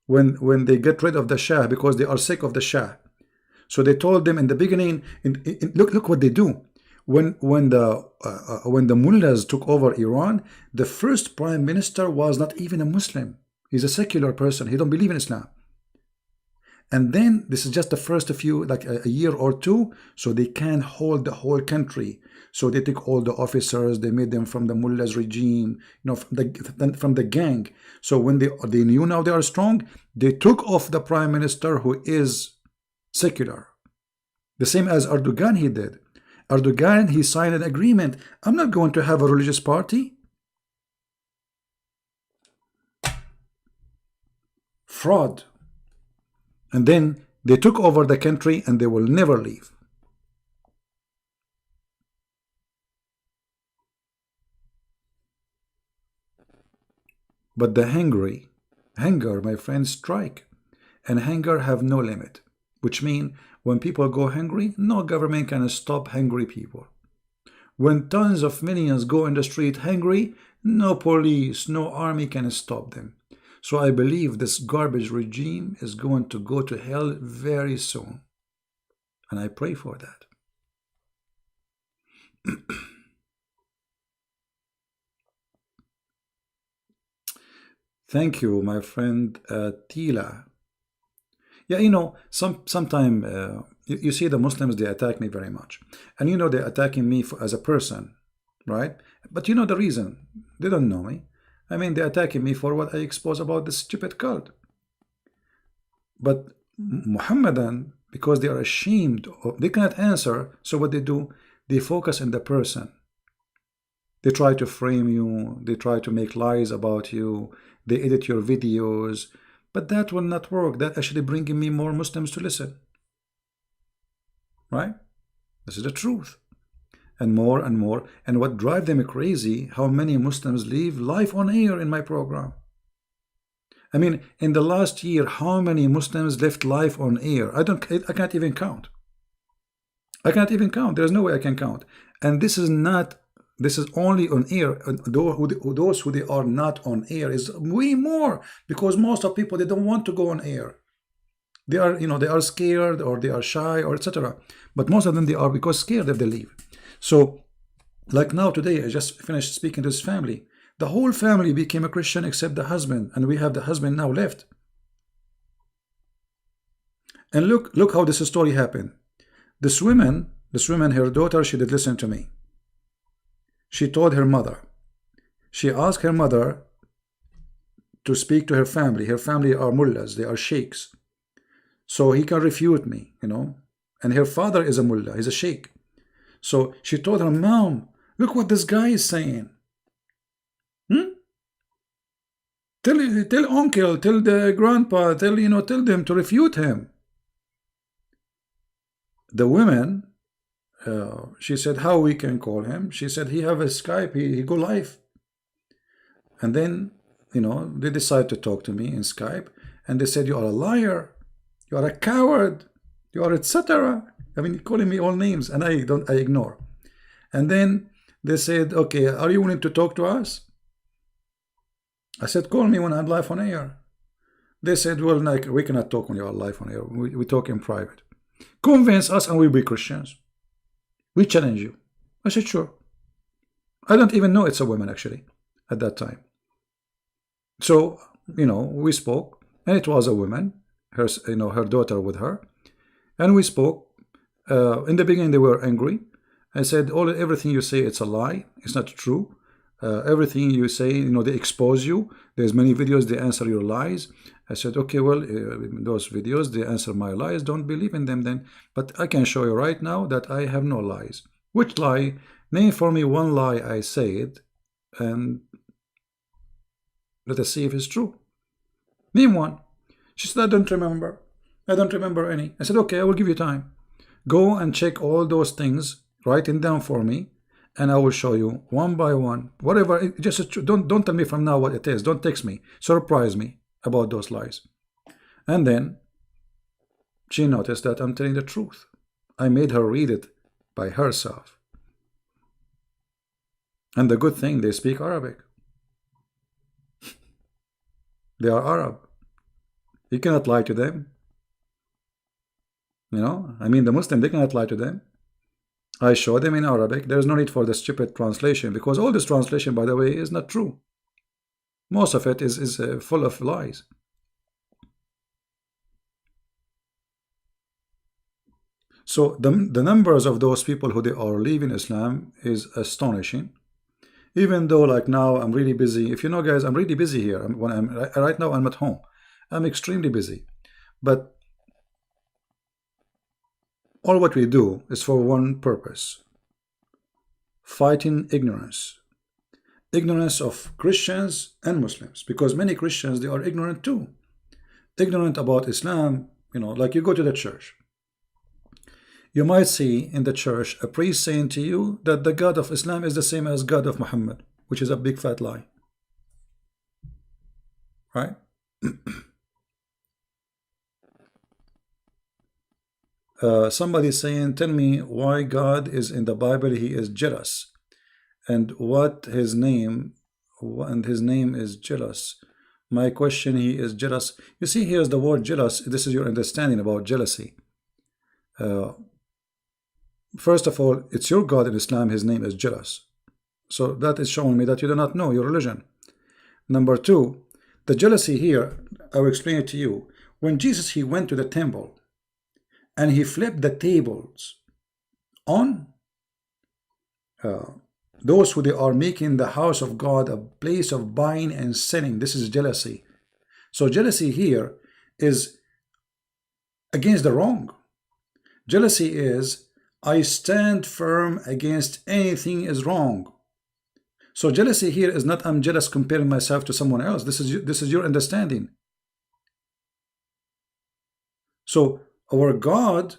when they get rid of the Shah because they are sick of the Shah. So they told them in the beginning, look what they do. When the mullahs took over Iran, the first prime minister was not even a Muslim. He's a secular person. He don't believe in Islam. And then this is just the first few, like a year or two, so they can hold the whole country. So they took all the officers, they made them from the mullahs regime, from the gang. So when they knew now they are strong, they took off the prime minister who is secular. The same as Erdogan he did. Erdogan, he signed an agreement. I'm not going to have a religious party. Fraud. And then they took over the country and they will never leave. But the hunger, my friends, strike. And hunger have no limit. Which means when people go hungry, no government can stop hungry people. When tons of millions go in the street hungry, no police, no army can stop them. So I believe this garbage regime is going to go to hell very soon. And I pray for that. Thank you, my friend Tila. Yeah, sometime you see the Muslims, they attack me very much. And they're attacking me as a person, right? But you know the reason. They don't know me. I mean, they're attacking me for what I expose about this stupid cult. But Muhammadan, because they are ashamed, they cannot answer, so what they do, they focus on the person. They try to frame you, they try to make lies about you, they edit your videos, but that will not work. That actually bringing me more Muslims to listen. Right? This is the truth. And more and more. And what drives them crazy, how many Muslims leave live on air in my program. I mean, in the last year, how many Muslims left live on air? I can't even count. I can't even count. There's no way I can count. And this is only on air. Those who they are not on air is way more, because most of people, they don't want to go on air. They are, they are scared, or they are shy, or etc. But most of them, they are because scared if they leave. So, like now today, I just finished speaking to his family. The whole family became a Christian except the husband, and we have the husband now left. And look how this story happened. This woman, her daughter, she did listen to me. She told her mother. She asked her mother to speak to her family. Her family are mullahs, they are sheikhs. So he can refute me, And her father is a mullah, he's a sheikh. So she told her, Mom, look what this guy is saying. Tell uncle, tell the grandpa, tell them to refute him. The woman, she said, how we can call him? She said, he have a Skype, he go live. And then, they decide to talk to me in Skype, and they said, you are a liar, you are a coward, you are etc. I mean, calling me all names, and I ignore. And then they said, okay, are you willing to talk to us? I said, call me when I'm live on air. They said, well, we cannot talk when you are live on air. We talk in private. Convince us and we'll be Christians. We challenge you. I said, sure. I don't even know it's a woman, actually, at that time. So, we spoke, and it was a woman, her daughter with her. And we spoke. In the beginning, they were angry. I said, everything you say, it's a lie. It's not true. Everything you say, they expose you. There's many videos, they answer your lies. I said, okay, well, those videos, they answer my lies. Don't believe in them then. But I can show you right now that I have no lies. Which lie? Name for me one lie I said, and let us see if it's true. Name one. She said, I don't remember. I don't remember any. I said, okay, I will give you time. Go and check all those things, write them down for me, and I will show you one by one. Whatever, just don't tell me from now what it is. Don't text me. Surprise me about those lies. And then she noticed that I'm telling the truth. I made her read it by herself. And the good thing, they speak Arabic. They are Arab. You cannot lie to them. You know, I mean, the Muslim, they cannot lie to them. I show them in Arabic. There is no need for the stupid translation, because all this translation, by the way, is not true. Most of it is full of lies. So the numbers of those people who they are leaving Islam is astonishing. Even though, like, now I'm really busy. If you know, guys, I'm really busy here. Right now I'm at home. I'm extremely busy. But all what we do is for one purpose: fighting ignorance. Ignorance of Christians and Muslims, because many Christians, they are ignorant too. Ignorant about Islam. You know, like, you go to the church, you might see in the church a priest saying to you that the God of Islam is the same as God of Muhammad, which is a big fat lie. Right? Somebody saying, tell me why God is in the Bible, he is jealous, and what his name, and his name is jealous. My question, he is jealous. You see, here's the word jealous. This is your understanding about jealousy. First of all, it's your God in Islam, his name is jealous. So that is showing me that you do not know your religion. Number two, the jealousy here, I will explain it to you. When Jesus, he went to the temple and he flipped the tables on those who they are making the house of God a place of buying and selling. This is jealousy. So jealousy here is against the wrong. Jealousy is, I stand firm against anything is wrong. So jealousy here is not, I'm jealous comparing myself to someone else. This is your understanding. So our God,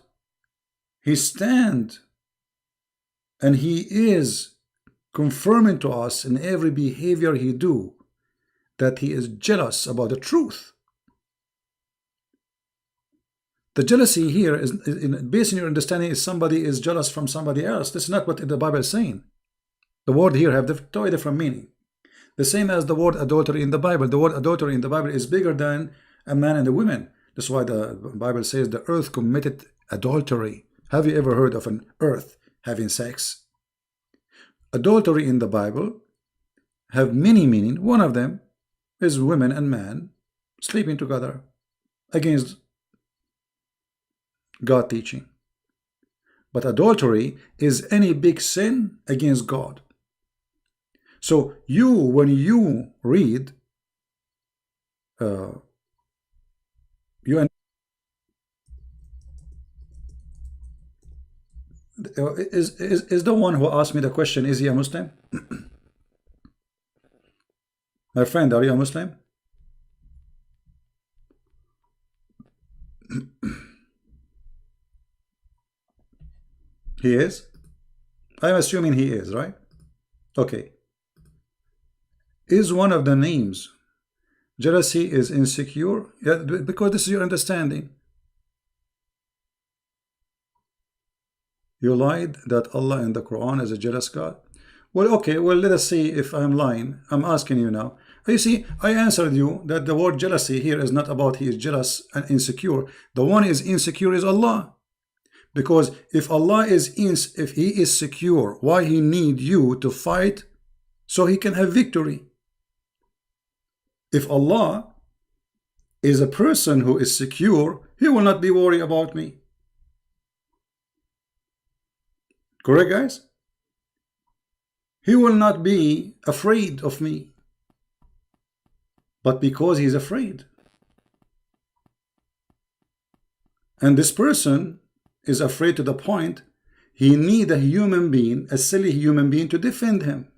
he stands and he is confirming to us in every behavior he do that he is jealous about the truth. The jealousy here is, based on your understanding, is somebody is jealous from somebody else. This is not what the Bible is saying. The word here have totally different meaning. The same as the word adultery in the Bible. The word adultery in the Bible is bigger than a man and a woman. That's why the Bible says the earth committed adultery. Have you ever heard of an earth having sex? Adultery in the Bible have many meaning. One of them is women and man sleeping together against God teaching. But adultery is any big sin against God. So you, when you read, is the one who asked me the question, is he a Muslim? My friend, are you a Muslim? He is? I'm assuming he is, right? Okay. Is one of the names jealousy is insecure? Yeah, because this is your understanding. You lied that Allah in the Quran is a jealous God. Well, okay, well, let us see if I'm lying. I'm asking you now. You see, I answered you that the word jealousy here is not about he is jealous and insecure. The one is insecure is Allah. Because if Allah is if he is secure, why he need you to fight so he can have victory? If Allah is a person who is secure, he will not be worried about me. Correct, guys? He will not be afraid of me. But because he's afraid. And this person is afraid to the point he need a human being, a silly human being, to defend him.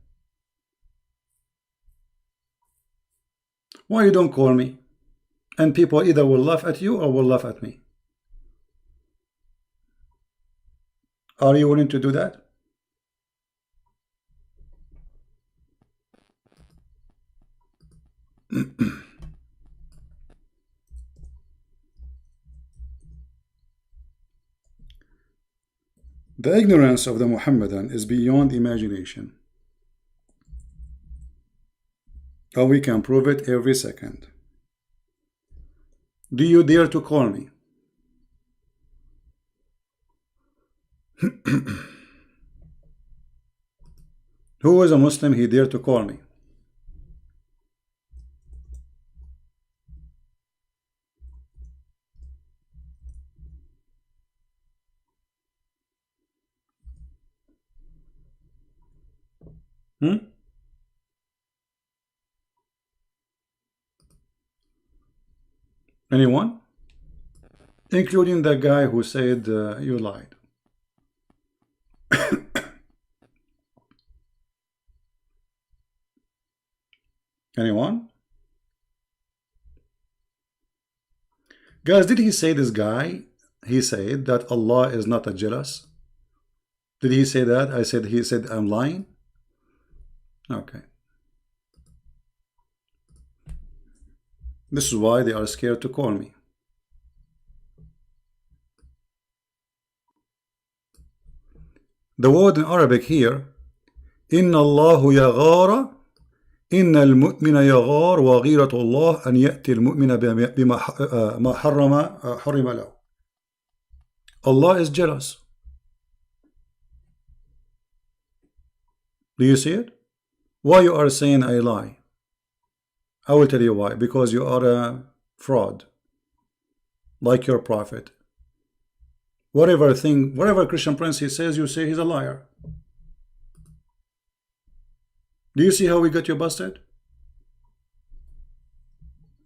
Why you don't call me? And people either will laugh at you or will laugh at me. Are you willing to do that? The ignorance of the Muhammadan is beyond imagination. And we can prove it every second. do you dare to call me? Who is a Muslim he dare to call me? Anyone? Including the guy who said you lied. Anyone? Guys, did he say, this guy, he said that Allah is not a jealous? Did he say that? He said I'm lying? Okay. This is why they are scared to call me. The word in Arabic here, إن الله يغار إن المؤمن يغار وغيرة الله أن يأتي المؤمن بما ما حرم له. Allah is jealous. Do you see it? Why you are saying I lie? I will tell you why. Because you are a fraud, like your prophet. Whatever Christian prince he says, you say he's a liar. Do you see how we got you busted?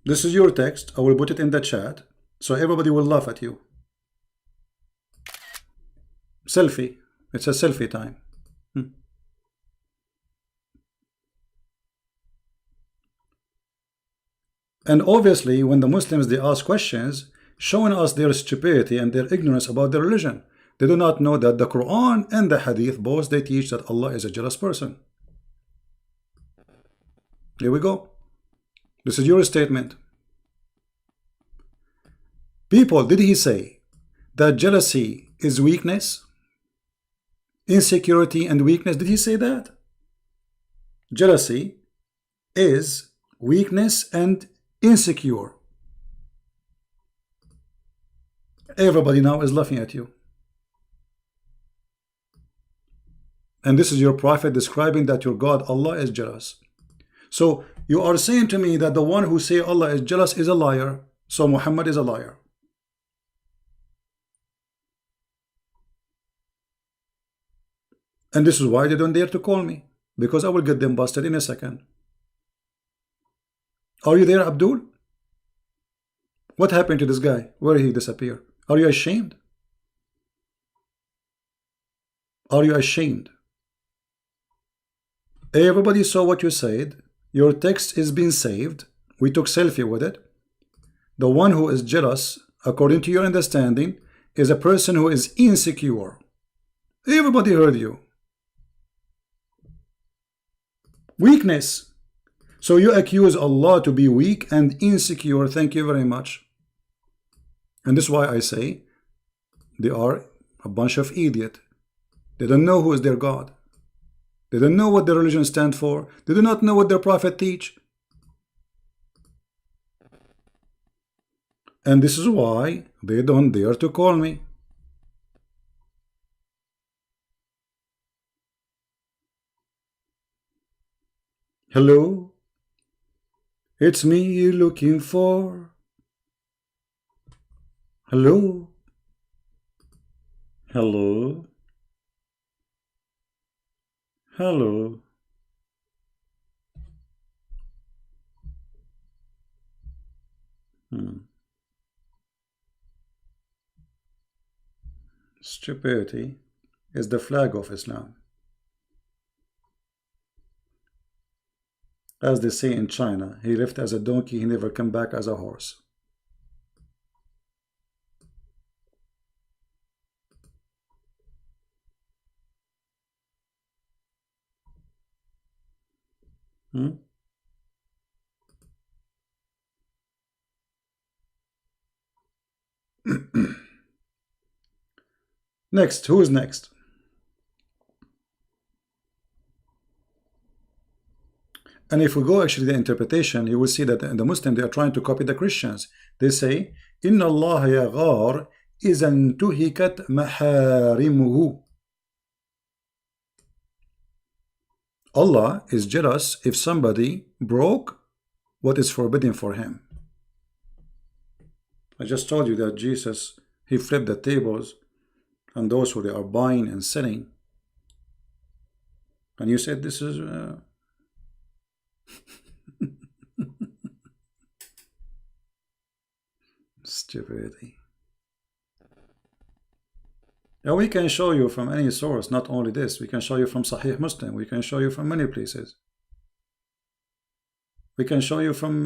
This is your text. I will put it in the chat so everybody will laugh at you. Selfie. It's a selfie time. And obviously, when the Muslims, they ask questions, showing us their stupidity and their ignorance about their religion. They do not know that the Quran and the Hadith, both they teach that Allah is a jealous person. Here we go. This is your statement. People, did he say that jealousy is weakness? Insecurity and weakness, did he say that? Jealousy is weakness and insecure. Everybody now is laughing at you. And this is your prophet describing that your God, Allah, is jealous. So you are saying to me that the one who say Allah is jealous is a liar. So Muhammad is a liar. And this is why they don't dare to call me. Because I will get them busted in a second. Are you there, Abdul? What happened to this guy? Where did he disappear? Are you ashamed? Are you ashamed? Everybody saw what you said. Your text is being saved. We took selfie with it. The one who is jealous, according to your understanding, is a person who is insecure. Everybody heard you. Weakness. So you accuse Allah to be weak and insecure. Thank you very much. And this is why I say they are a bunch of idiots. They don't know who is their God. They don't know what their religion stands for. They do not know what their prophet teach. And this is why they don't dare to call me. Hello? It's me you're looking for. Hello? Hello? Hello? Stupidity is the flag of Islam. As they say in China, he left as a donkey, he never come back as a horse. Next, who is next? And if we go actually the interpretation, you will see that the Muslim, they are trying to copy the Christians. They say, إِنَّ اللَّهَ يَغَارُ إِذَا انْتُهِكَتْ مَحَارِمُهُ. Allah is jealous if somebody broke what is forbidden for him. I just told you that Jesus, he flipped the tables on those who they are buying and selling. And you said this is stupidity. Now we can show you from any source, not only this. We can show you from Sahih Muslim. We can show you from many places. We can show you from,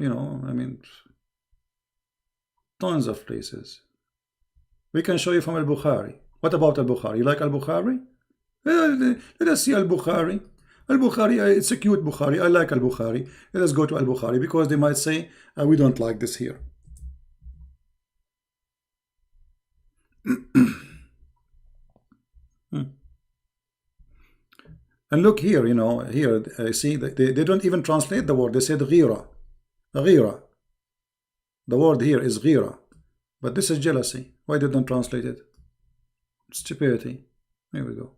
you know, I mean, tons of places. We can show you from Al-Bukhari. What about Al-Bukhari? You like Al-Bukhari? Let us see Al-Bukhari. Al-Bukhari, it's a cute Bukhari. I like Al-Bukhari. Let us go to Al-Bukhari, because they might say, we don't like this here. And look here, you know, here, see, they don't even translate the word. They said ghira. Ghira. The word here is ghira. But this is jealousy. Why did they not translate it? Stupidity. Here we go.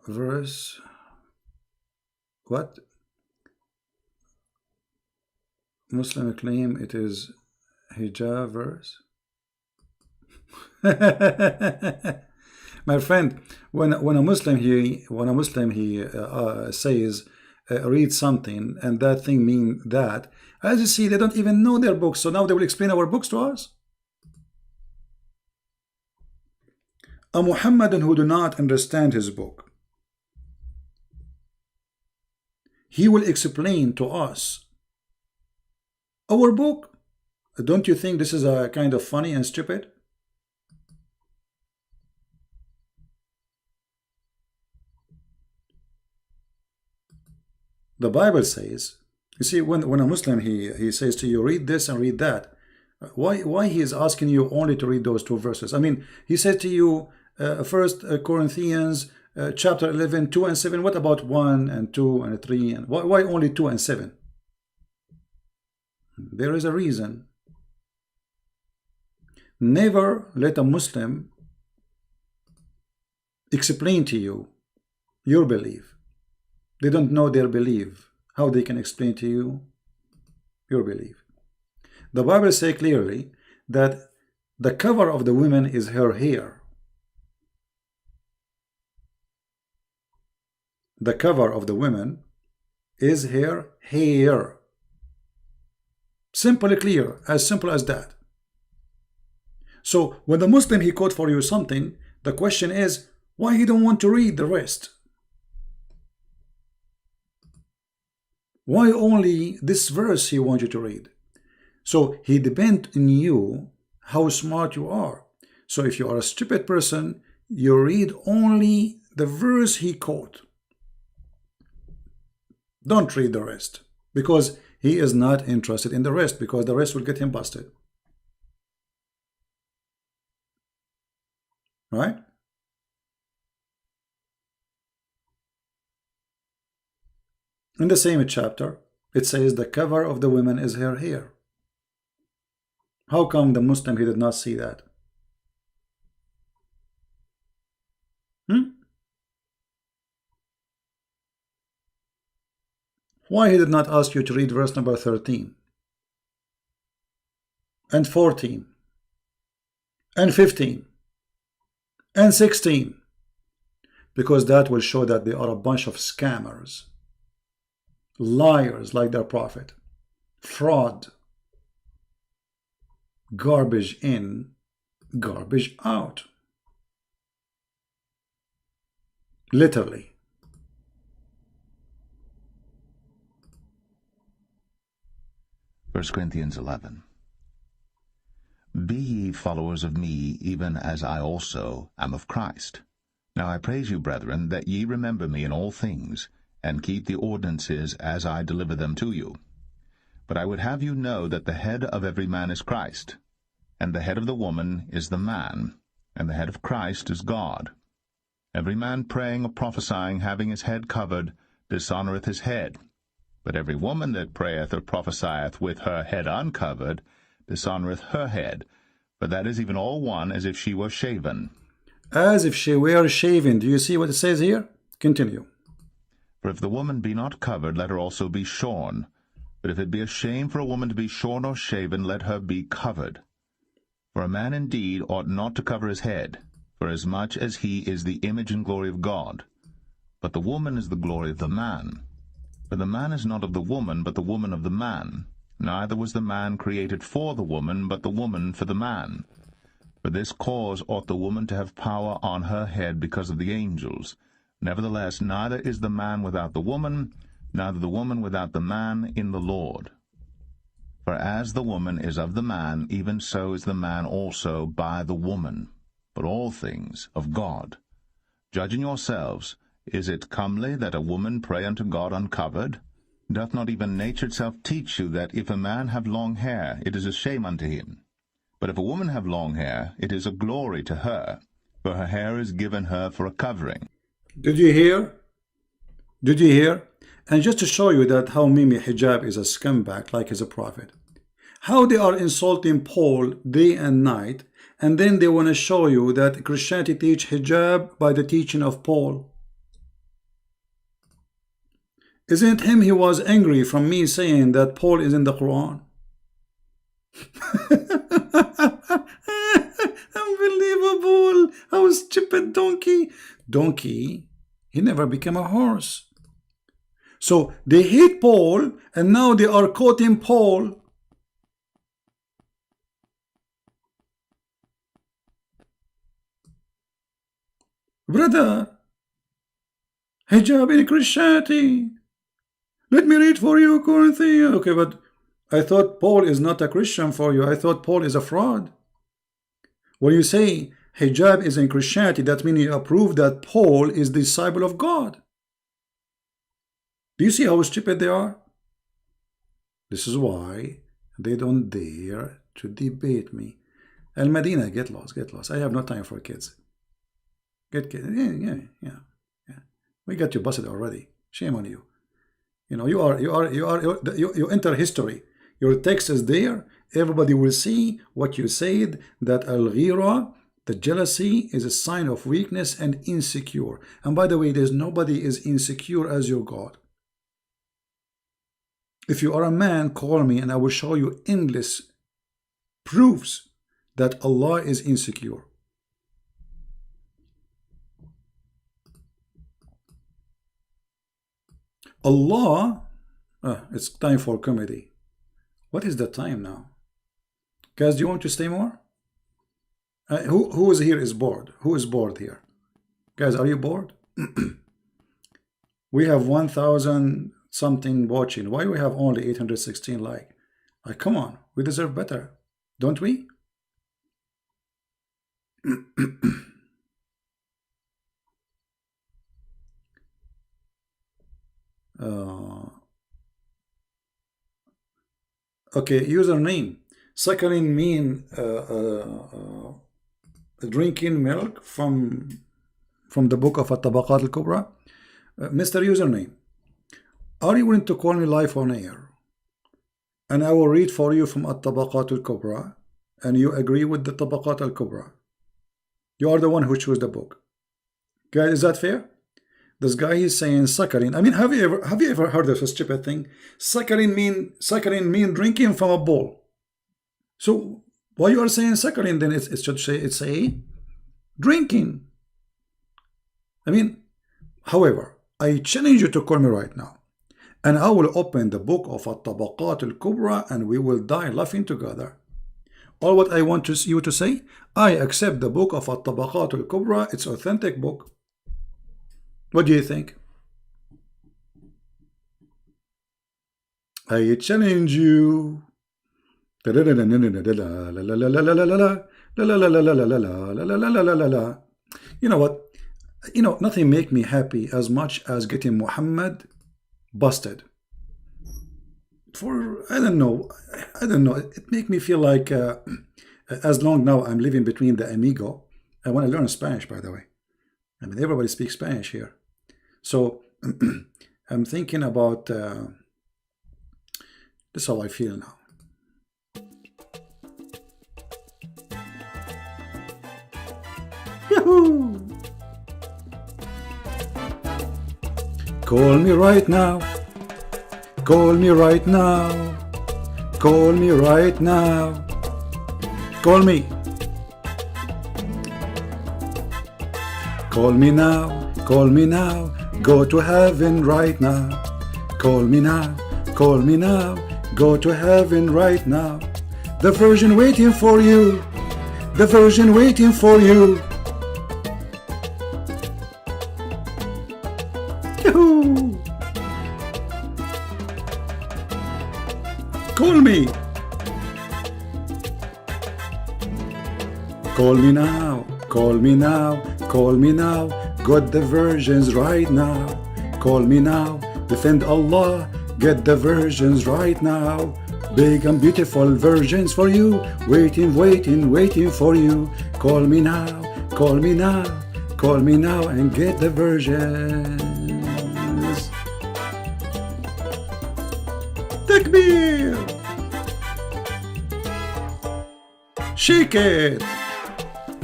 Verse. What? Muslim claim it is hijab verse. My friend, when a Muslim says read something and that thing mean that, as you see, they don't even know their books. So now they will explain our books to us. A Muhammadan who do not understand his book, he will explain to us our book. Don't you think this is a kind of funny and stupid? The Bible says, you see, when a Muslim he says to you, read this and read that, why he is asking you only to read those two verses? I mean, he said to you, 1 Corinthians chapter 11, 2 and 7. What about 1 and 2 and 3? And why only 2 and 7? There is a reason. Never let a Muslim explain to you your belief. They don't know their belief. How they can explain to you your belief? The Bible says clearly that the cover of the woman is her hair. The cover of the woman is her hair. Simple, clear, as simple as that. So when the Muslim he quote for you something, the question is, why he don't want to read the rest? Why only this verse he wants you to read? So he depends on you how smart you are. So if you are a stupid person, you read only the verse he quote. Don't read the rest, because he is not interested in the rest, because the rest will get him busted. Right? In the same chapter, it says the cover of the woman is her hair. How come the Muslim he did not see that? Why he did not ask you to read verse number 13 and 14 and 15 and 16? Because that will show that they are a bunch of scammers, liars like their prophet, fraud, garbage in, garbage out. Literally. 1 Corinthians 11. Be ye followers of me, even as I also am of Christ. Now I praise you, brethren, that ye remember me in all things, and keep the ordinances as I deliver them to you. But I would have you know that the head of every man is Christ, and the head of the woman is the man, and the head of Christ is God. Every man praying or prophesying, having his head covered, dishonoureth his head. But every woman that prayeth or prophesieth with her head uncovered, dishonoureth her head. For that is even all one, as if she were shaven. As if she were shaven. Do you see what it says here? Continue. For if the woman be not covered, let her also be shorn. But if it be a shame for a woman to be shorn or shaven, let her be covered. For a man indeed ought not to cover his head, forasmuch as he is the image and glory of God. But the woman is the glory of the man. For the man is not of the woman, but the woman of the man. Neither was the man created for the woman, but the woman for the man. For this cause ought the woman to have power on her head because of the angels. Nevertheless, neither is the man without the woman, neither the woman without the man in the Lord. For as the woman is of the man, even so is the man also by the woman. But all things of God. Judge in yourselves, is it comely that a woman pray unto God uncovered? Doth not even nature itself teach you that if a man have long hair, it is a shame unto him? But if a woman have long hair, it is a glory to her, for her hair is given her for a covering. Did you hear? Did you hear? And just to show you that how Mimi Hijab is a scumbag like he's a prophet. How they are insulting Paul day and night, and then they want to show you that Christianity teach hijab by the teaching of Paul. Isn't it him he was angry from me saying that Paul is in the Quran? Unbelievable. How stupid donkey. Donkey, he never became a horse. So they hate Paul, and now they are quoting Paul. Brother, hijab in Christianity. Let me read for you, Corinthians. Okay, but I thought Paul is not a Christian for you. I thought Paul is a fraud. When you say hijab is in Christianity, that means you approve that Paul is the disciple of God. Do you see how stupid they are? This is why they don't dare to debate me. Al Medina, get lost, get lost. I have no time for kids. Get yeah. We got you busted already. Shame on you. You know, you enter history. Your text is there. Everybody will see what you said, that al-ghira, the jealousy, is a sign of weakness and insecure. And by the way, there's nobody is insecure as your God. If you are a man, call me and I will show you endless proofs that Allah is insecure. Allah, it's time for comedy. What is the time now? Guys, do you want to stay more? Who is here is bored? Who is bored here? Guys, are you bored? We have 1,000 something watching. Why do we have only 816 like? Come on, we deserve better, don't we? Okay, username. Suckling mean drinking milk from the book of At-Tabaqat al-Kubra. Mr. Username, are you willing to call me live on air? And I will read for you from At-Tabaqat al-Kubra, and you agree with the Tabaqat al-Kubra. You are the one who chose the book. Guys, is that fair? This guy is saying suckling. I mean, have you ever heard of a stupid thing? Suckling mean drinking from a bowl. So why you are saying suckling? Then it should say it's a drinking. I mean, however, I challenge you to call me right now, and I will open the book of At-Tabaqat al-Kubra, and we will die laughing together. All what I want you to say, I accept the book of At-Tabaqat al-Kubra. It's authentic book. What do you think? I challenge you. You know what? You know, nothing make me happy as much as getting Muhammad busted. For I don't know. It make me feel like as long now I'm living between the amigo. I want to learn Spanish, by the way. I mean, everybody speaks Spanish here. So I'm thinking about, that's how I feel now. Yahoo! Call me right now. Call me right now. Call me right now. Call me. Call me now. Call me now. Go to heaven right now. Call me now. Call me now. Go to heaven right now. The Virgin waiting for you. The Virgin waiting for you. Yahoo! Call me. Call me now. Call me now. Call me now. Got the virgins right now. Call me now. Defend Allah. Get the virgins right now. Big and beautiful virgins for you. Waiting, waiting, waiting for you. Call me now. Call me now. Call me now and get the virgins. Takbir! Shake it!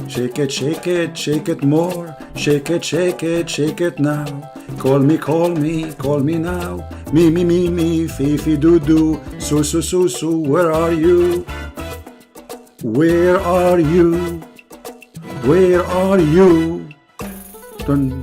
Shake it, shake it, shake it more. Shake it, shake it, shake it now. Call me now. Me, Fifi, Doo, Su, where are you? Where are you? Where are you? Dun.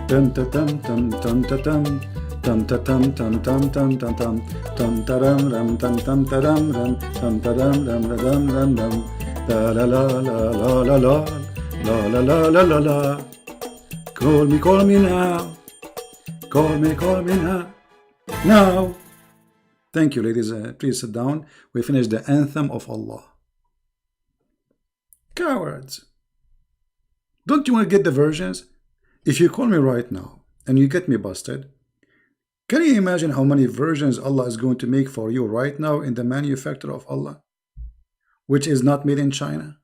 Dun ta tum tum tum ta tum tum ta tum tum tum tum tum tum tum ta ram ram tum tum ta ram ram tum ta ram ram ram ram ram la la la la la la la la la la la la. Call me now. Call me now. Now. Thank you, ladies. Please sit down. We finished the anthem of Allah. Cowards. Don't you want to get the versions? If you call me right now and you get me busted, can you imagine how many versions Allah is going to make for you right now in the manufacturer of Allah, which is not made in China,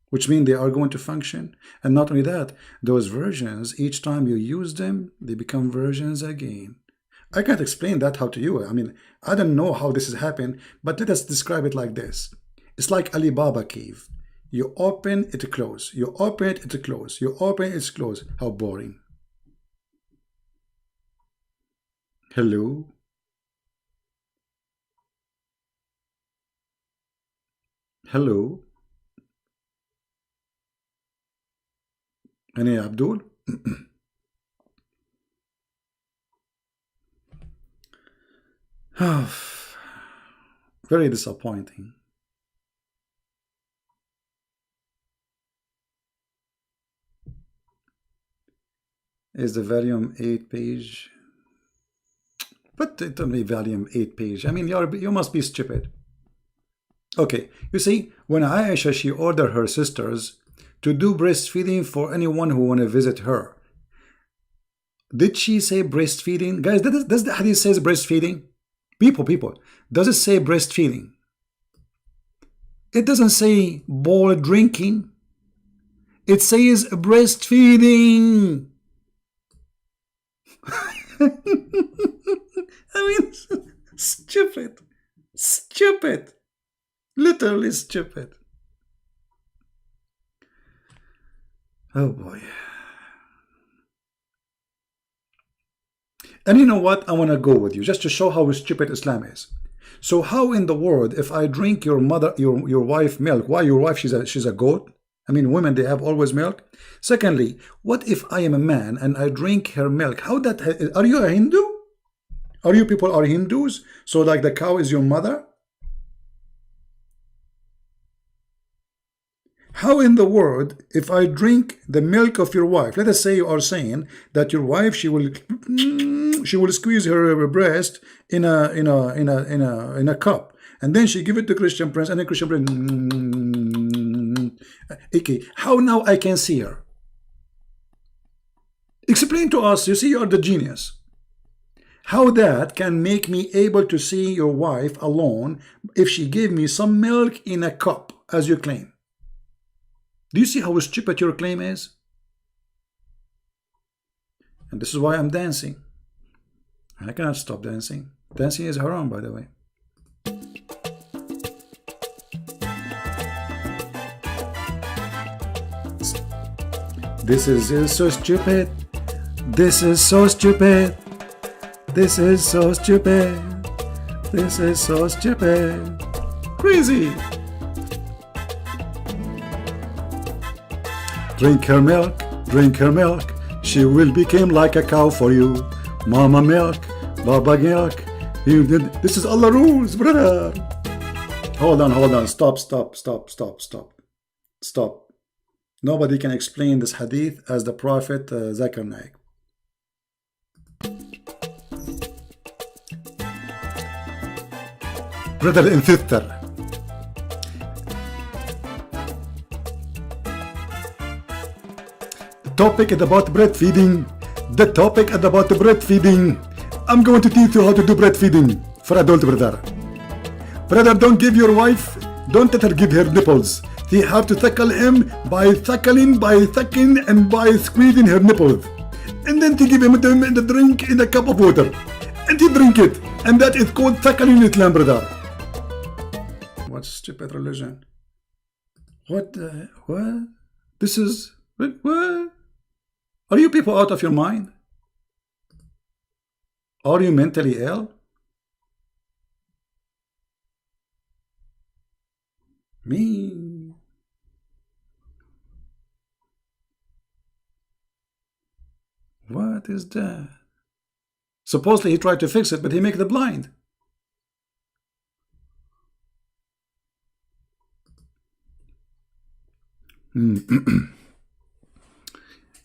which means they are going to function? And not only that, those versions, each time you use them, they become versions again. I can't explain that how to you. I mean, I don't know how this has happened, but let us describe it like this. It's like Alibaba cave. You open it, close. You open it, it close. You open it, close. How boring. Hello? Hello? Any Abdul? Very disappointing. Is the volume 8 page? But it only volume 8 page. I mean, you must be stupid. Okay, you see, when Aisha, she ordered her sisters to do breastfeeding for anyone who want to visit her, did she say breastfeeding? Guys, does the hadith says breastfeeding? People, does it say breastfeeding? It doesn't say bowl drinking. It says breastfeeding. I mean, stupid, literally stupid. Oh boy. And you know what? I want to go with you just to show how stupid Islam is. So how in the world, if I drink your wife milk, why your wife, she's a goat? I mean, women, they have always milk. Secondly, what if I am a man and I drink her milk? How that, are you a Hindu? Are you people are Hindus? So like the cow is your mother? How in the world, if I drink the milk of your wife, let us say you are saying that your wife, she will squeeze her breast in a cup, and then she give it to Christian Prince, and then Christian Prince. Okay, how now I can see her? Explain to us. You see, you are the genius. How that can make me able to see your wife alone if she gave me some milk in a cup, as you claim? Do you see how stupid your claim is? And this is why I'm dancing. I cannot stop dancing. Dancing is haram, by the way. This is so stupid. This is so stupid. This is so stupid. This is so stupid. Crazy. Drink her milk. Drink her milk. She will become like a cow for you. Mama milk. Baba milk. This is Allah rules, brother. Hold on. Stop. Nobody can explain this hadith as the Prophet Zakir Naik. Brother and sister, the topic is about breastfeeding. I'm going to teach you how to do breastfeeding for adult, brother. Brother, don't give your wife, don't let her give her nipples. You have to suckle him by sucking, and by squeezing her nipples. And then to give him the drink in a cup of water. And he drink it. And that is called suckling in Islam, brother. What stupid religion? What? This is... What? Are you people out of your mind? Are you mentally ill? Me... What is that? Supposedly he tried to fix it, but he make the blind.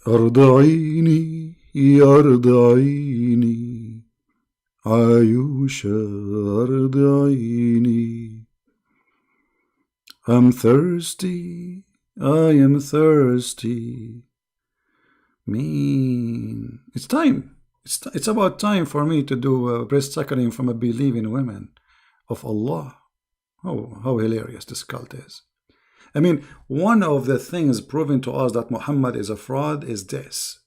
أرضعيني أرضعيني عايشة أرضعيني. I'm thirsty, I am thirsty. Mean. It's time. It's about time for me to do breast suckling from a believing women of Allah. Oh, how hilarious this cult is. I mean, one of the things proven to us that Muhammad is a fraud is this.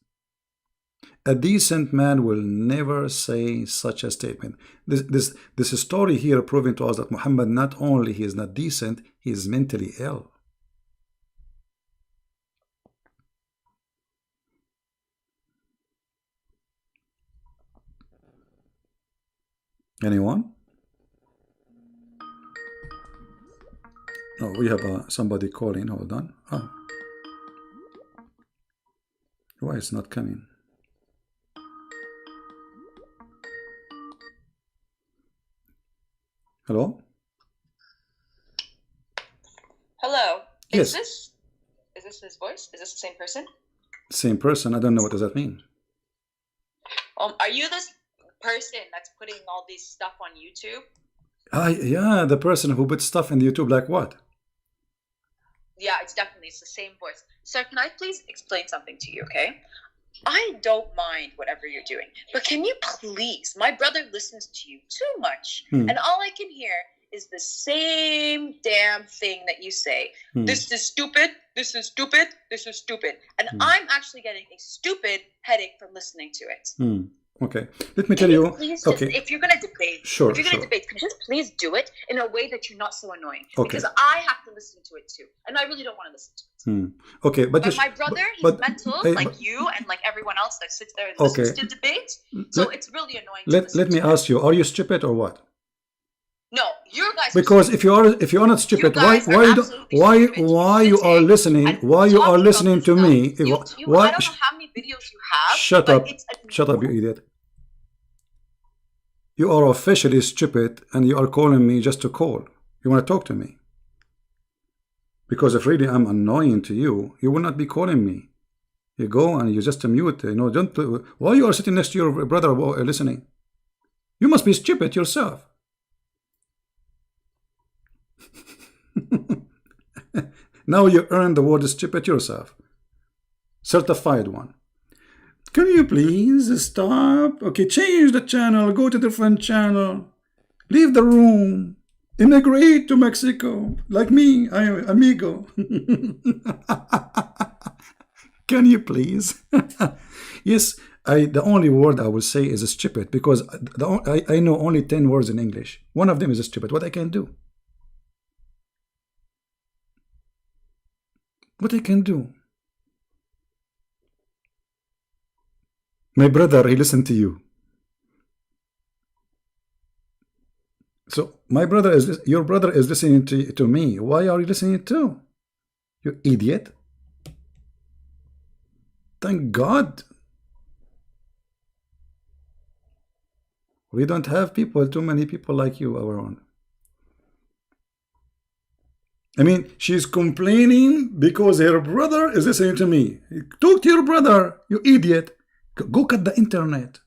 A decent man will never say such a statement. This story here proving to us that Muhammad not only he is not decent, he is mentally ill. Anyone? Oh, we have somebody calling. Hold on. Oh. Why it's not coming? Hello? Hello. Yes. Is this his voice? Is this the same person? Same person. I don't know what does that mean. Are you this person that's putting all these stuff on YouTube? Yeah, the person who put stuff in YouTube, like what? Yeah, it's the same voice. Sir, can I please explain something to you, okay? I don't mind whatever you're doing, but can you please, my brother listens to you too much, and all I can hear is the same damn thing that you say. This is stupid, this is stupid, this is stupid. And I'm actually getting a stupid headache from listening to it. Okay, let me tell you. Okay, if you're going to debate, sure, if you're going to debate, can you just please do it in a way that you're not so annoying? Okay. Because I have to listen to it too, and I really don't want to listen to it. Okay, but my brother, he's mental, like you and like everyone else that sits there and listens to debate. So it's really annoying. Let me ask you: are you stupid or what? No, you guys. Because if you are not stupid, why you are listening? Why you are listening to me? Why? I don't know how many videos you have. Shut up! Shut up, you idiot! You are officially stupid, and you are calling me just to call. You want to talk to me? Because if really I'm annoying to you, you will not be calling me. You go and you just mute. Don't. Why you are sitting next to your brother listening? You must be stupid yourself. Now you earn the word stupid yourself. Certified one. Can you please stop? Okay, change the channel. Go to different channel. Leave the room. Immigrate to Mexico. Like me, I am amigo. Can you please? Yes, the only word I will say is stupid, because I know only 10 words in English. One of them is stupid. What I can do? What I can do? My brother, he listened to you. So my brother is, your brother is listening to me. Why are you listening to? You idiot. Thank God. We don't have too many people like you around. I mean, she's complaining because her brother is listening to me. Talk to your brother, you idiot. Go cut the internet.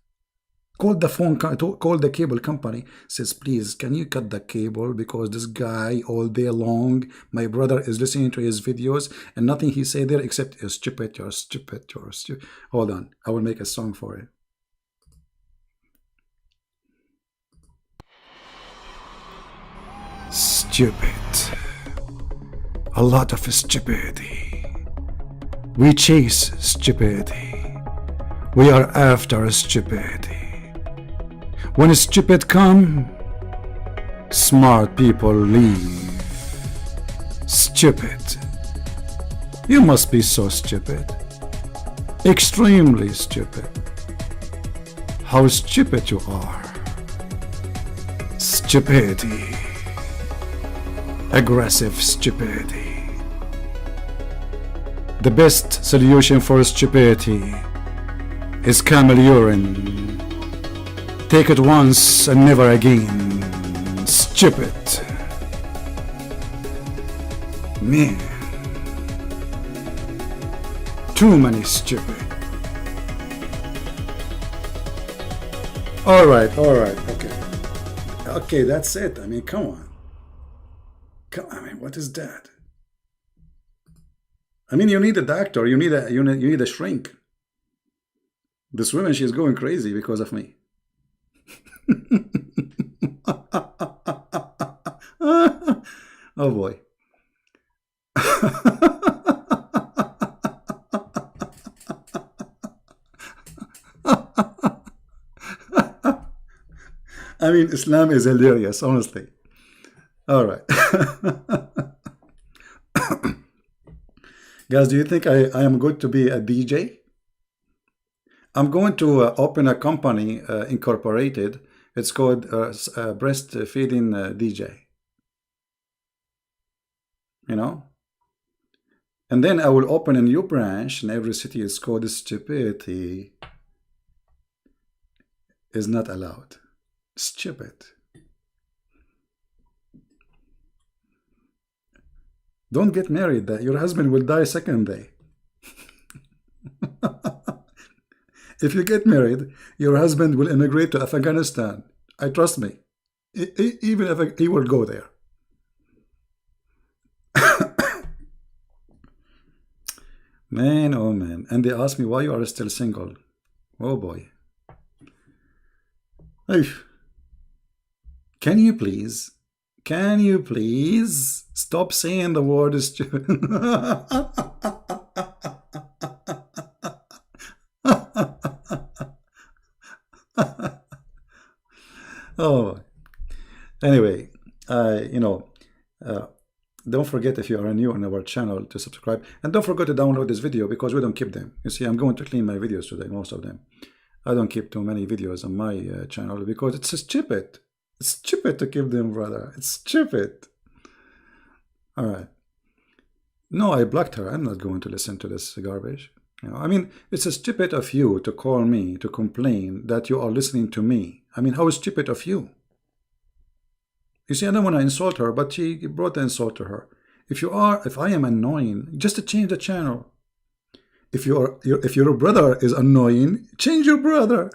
Call the phone, call the cable company. Says, please, can you cut the cable? Because this guy all day long, my brother is listening to his videos and nothing he say there except, you're stupid, you're stupid, you're stupid. Hold on, I will make a song for it. Stupid. A lot of stupidity. We chase stupidity. We are after stupidity. When stupid come, smart people leave. Stupid. You must be so stupid. Extremely stupid. How stupid you are. Stupidity. Aggressive stupidity. The best solution for stupidity is camel urine. Take it once and never again. Stupid. Man. Too many stupid. Alright, okay. Okay, that's it. I mean, come on. I mean, what is that? I mean, you need a doctor. You need a shrink. This woman, she's going crazy because of me. Oh boy. I mean, Islam is hilarious, honestly. All right. Guys, do you think I am good to be a DJ? I'm going to open a company, incorporated. It's called Breastfeeding DJ. You know? And then I will open a new branch in every city. It's called Stupidity is not allowed. Stupid. Don't get married. Your husband will die second day. If you get married, your husband will immigrate to Afghanistan. I trust me. Even if he will go there. Man, oh man. And they ask me why you are still single. Oh boy. Can you please stop saying the word stupid? Oh, anyway, don't forget, if you are new on our channel, to subscribe, and don't forget to download this video, because we don't keep them. You see, I'm going to clean my videos today, most of them. I don't keep too many videos on my channel because it's stupid. It's stupid to keep them, brother. It's stupid. All right. No, I blocked her. I'm not going to listen to this garbage. I mean, it's stupid of you to call me to complain that you are listening to me. I mean, how stupid of you? You see, I don't want to insult her, but she brought the insult to her. If I am annoying, just to change the channel. If your brother is annoying, change your brother.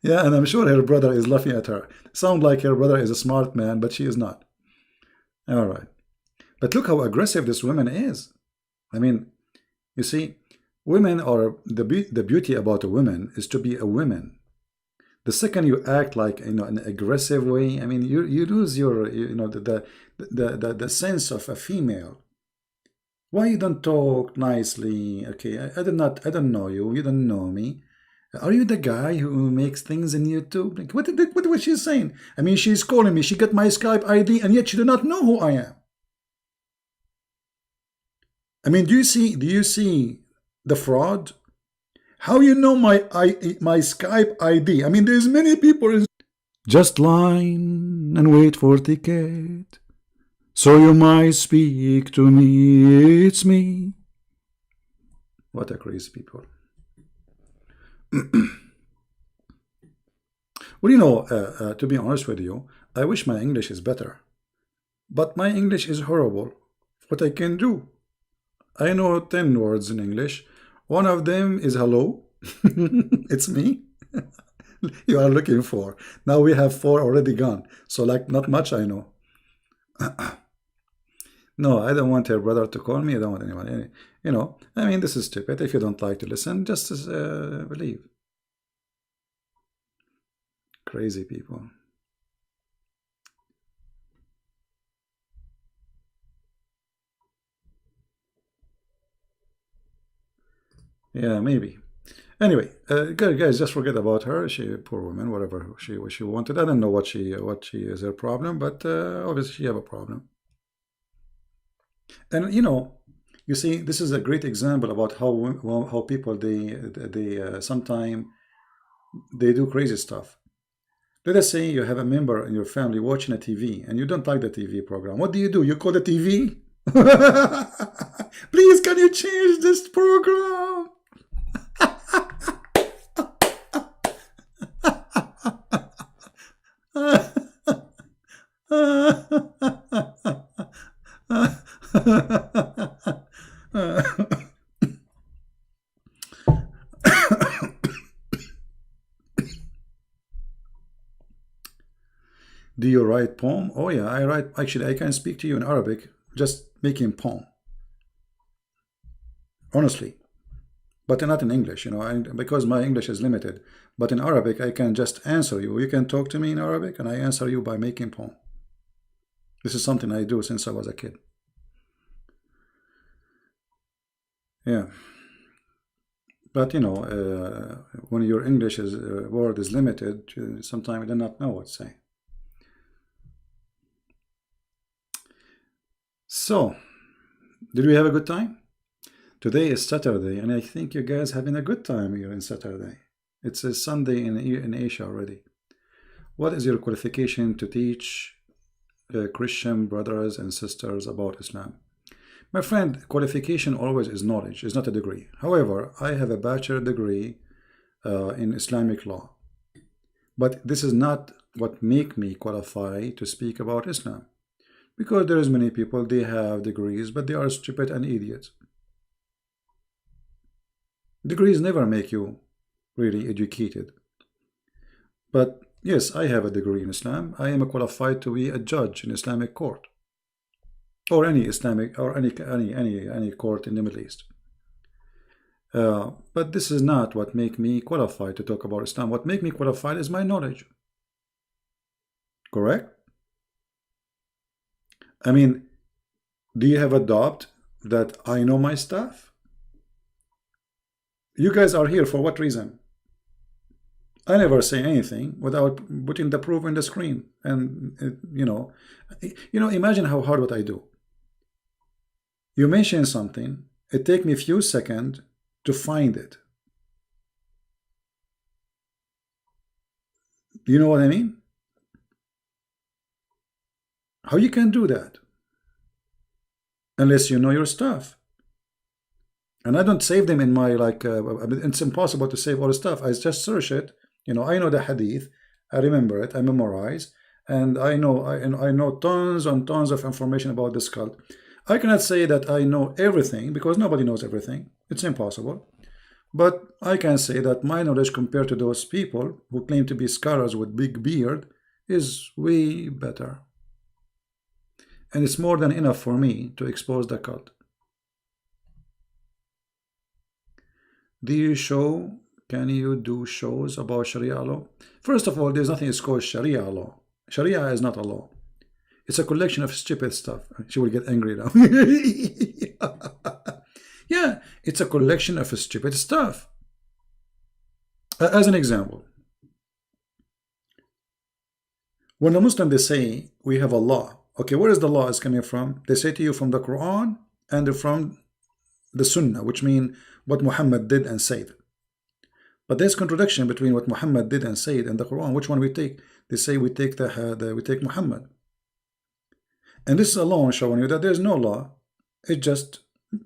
Yeah, and I'm sure her brother is laughing at her. Sound like her brother is a smart man, but she is not. All right. But look how aggressive this woman is. I mean, you see, women are the beauty about a woman is to be a woman. The second you act like, you know, in an aggressive way, I mean, you lose your, you know, the sense of a female. Why you don't talk nicely? Okay, I don't know you. You don't know me. Are you the guy who makes things in YouTube? Like, what was she saying? I mean, she's calling me. She got my Skype ID, and yet she do not know who I am. I mean, do you see the fraud? How you know my Skype ID? I mean, there's many people. Just line and wait for ticket, so you might speak to me. It's me. What a crazy people. Well, you know, to be honest with you, I wish my English is better, but my English is horrible. What I can do? I know 10 words in English. One of them is hello. It's me. You are looking for. Now we have 4 already gone. So like not much I know. No, I don't want her brother to call me. I don't want anyone. You know, I mean, this is stupid. If you don't like to listen, just believe. Crazy people. Yeah, maybe. Anyway, guys, just forget about her. She, poor woman, whatever she wanted. I don't know what she is her problem, but obviously she have a problem. And you know, you see, this is a great example about how people they sometimes they do crazy stuff. Let us say you have a member in your family watching a TV and you don't like the TV program. What do? You call the TV? Please, can you change this program? Do you write poem? Oh yeah, I write. Actually, I can speak to you in Arabic, just making poem. Honestly, but not in English, you know, because my English is limited. But in Arabic, I can just answer you. You can talk to me in Arabic, and I answer you by making poem. This is something I do since I was a kid. Yeah. But you know, when your English word is limited, sometimes you do not know what to say. So, did we have a good time? Today is Saturday, and I think you guys having a good time here in Saturday. It's a Sunday in Asia already. What is your qualification to teach Christian brothers and sisters about Islam? My friend, qualification always is knowledge, is not a degree. However, I have a bachelor degree in Islamic law. But this is not what make me qualify to speak about Islam. Because there is many people, they have degrees, but they are stupid and idiots. Degrees never make you really educated. But yes, I have a degree in Islam. I am qualified to be a judge in Islamic court, or any Islamic, or any court in the Middle East. But this is not what make me qualified to talk about Islam. What make me qualified is my knowledge. Correct? I mean, do you have a doubt that I know my stuff? You guys are here for what reason? I never say anything without putting the proof in the screen. And you know, imagine how hard what I do. You mention something, it takes me a few seconds to find it. You know what I mean? How you can do that? Unless you know your stuff. And I don't save them in my, like, it's impossible to save all the stuff. I just search it. You know, I know the hadith. I remember it. I memorize. And I know tons and tons of information about this cult. I cannot say that I know everything because nobody knows everything. It's impossible. But I can say that my knowledge compared to those people who claim to be scholars with big beard is way better. and it's more than enough for me to expose the cult. Can you do shows about Sharia law? First of all, there's nothing that's called Sharia law. Sharia is not a law. It's a collection of stupid stuff. She will get angry now. Yeah, it's a collection of stupid stuff. As an example, when a Muslim, they say we have a law. Okay, where is the law is coming from? They say to you from the Quran and from the Sunnah, which mean what Muhammad did and said. But there's contradiction between what Muhammad did and said and the Quran. Which one we take? They say we take we take Muhammad. And this is alone showing you that there's no law. It's just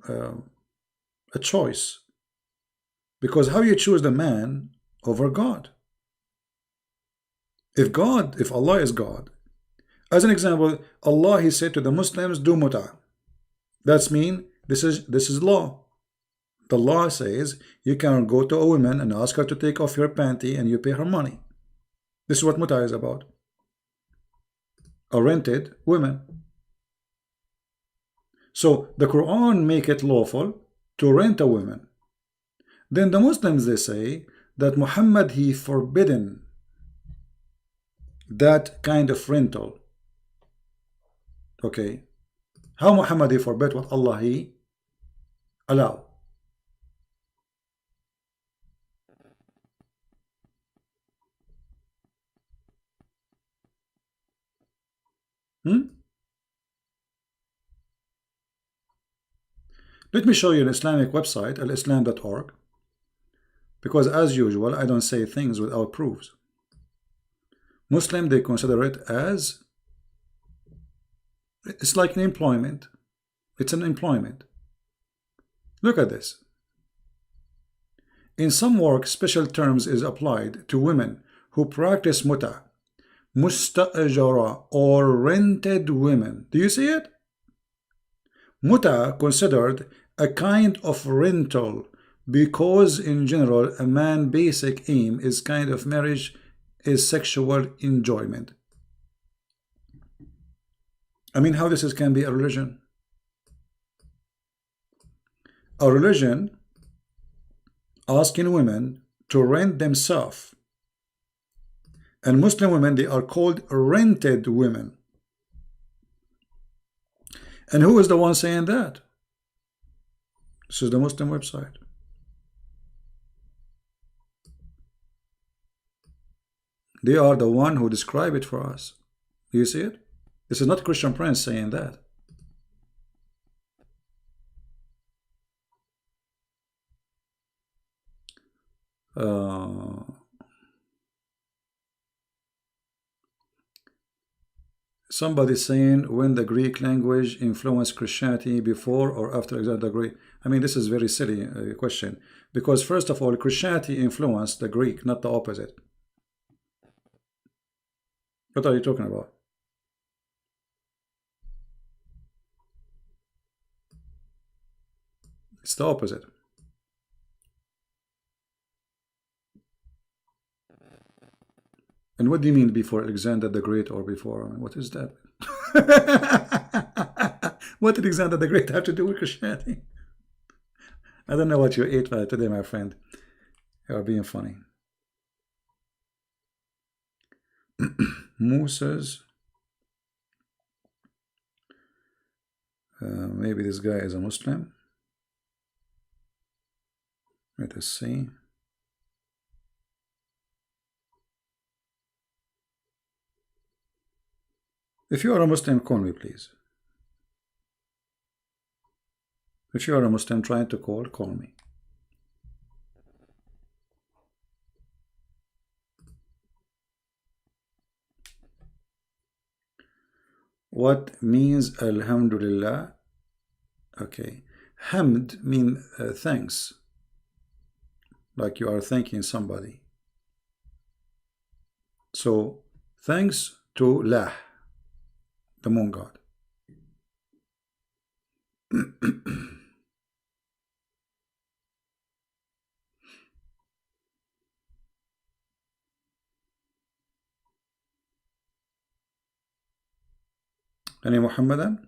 a choice. Because how you choose the man over God? If Allah is God, as an example, Allah, He said to the Muslims, do muta. That's mean this is law. The law says you can go to a woman and ask her to take off your panty and you pay her money. This is what muta is about. A rented woman. So the Quran make it lawful to rent a woman. Then the Muslims, they say that Muhammad, he forbidden that kind of rental. Okay, how Muhammad he forbid what Allah he allow? Let me show you an Islamic website, alislam.org, because as usual I don't say things without proofs. Muslim, they consider it as it's like an employment. It's an employment. Look at this. In some work, special terms is applied to women who practice muta, musta'ajara, or rented women. Do you see it? Muta considered a kind of rental because in general a man's basic aim is kind of marriage is sexual enjoyment. I mean, how this can be a religion? A religion asking women to rent themselves, and Muslim women, they are called rented women. And who is the one saying that? This is the Muslim website. They are the one who describe it for us. Do you see it? This is not Christian Prince saying that. Somebody saying when the Greek language influenced Christianity before or after Alexander the Great. I mean, this is very silly question, because first of all, Christianity influenced the Greek, not the opposite. What are you talking about? It's the opposite. And what do you mean before Alexander the Great or before? I mean, what is that? What did Alexander the Great have to do with Christianity? I don't know what you ate today, my friend. You are being funny. Moses. Maybe this guy is a Muslim. Let us see. If you are a Muslim, call me, please. If you are a Muslim trying to call me. What means Alhamdulillah? Okay. Hamd means thanks. Like you are thanking somebody. So, thanks to Lah, the moon god. Any Muhammadan?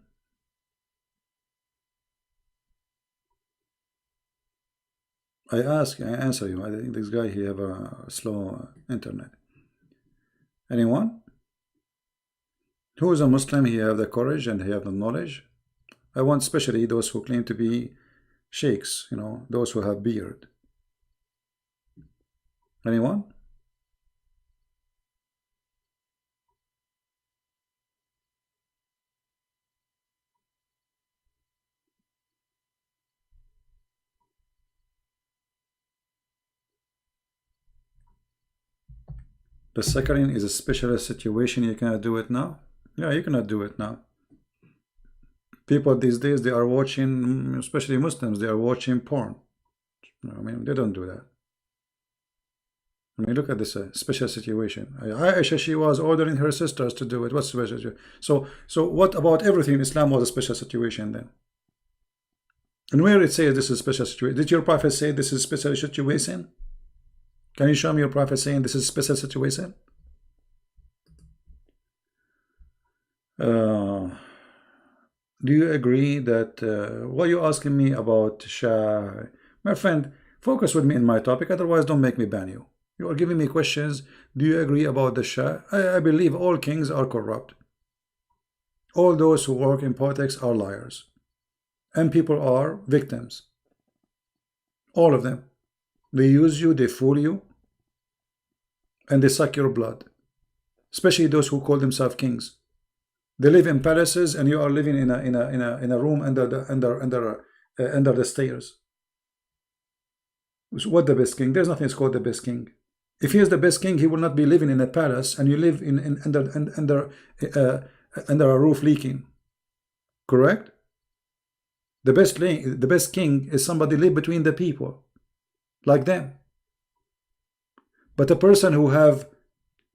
I ask, I answer you. I think this guy, he have a slow internet. Anyone? Who is a Muslim? He have the courage and he have the knowledge. I want especially those who claim to be sheikhs, you know, those who have beard. Anyone? The saccharin is a special situation. You cannot do it now. Yeah, you cannot do it now. People these days, they are watching, especially Muslims, they are watching porn. I mean, they don't do that. I mean, look at this special situation. Aisha, she was ordering her sisters to do it. What's special? So what about everything in Islam was a special situation then? And where it says this is a special situation? Did your prophet say this is a special situation? Can you show me your prophet saying this is a special situation? Do you agree that what you asking me about Shah? My friend, focus with me in my topic, otherwise don't make me ban you. You are giving me questions. Do you agree about the Shah? I believe all kings are corrupt. All those who work in politics are liars. And people are victims. All of them. They use you, they fool you, and they suck your blood. Especially those who call themselves kings. They live in palaces, and you are living in a room under the stairs. What the best king? There's nothing that's called the best king. If he is the best king, he will not be living in a palace, and you live under a roof leaking. Correct? The best king is somebody live between the people, like them. But a person who have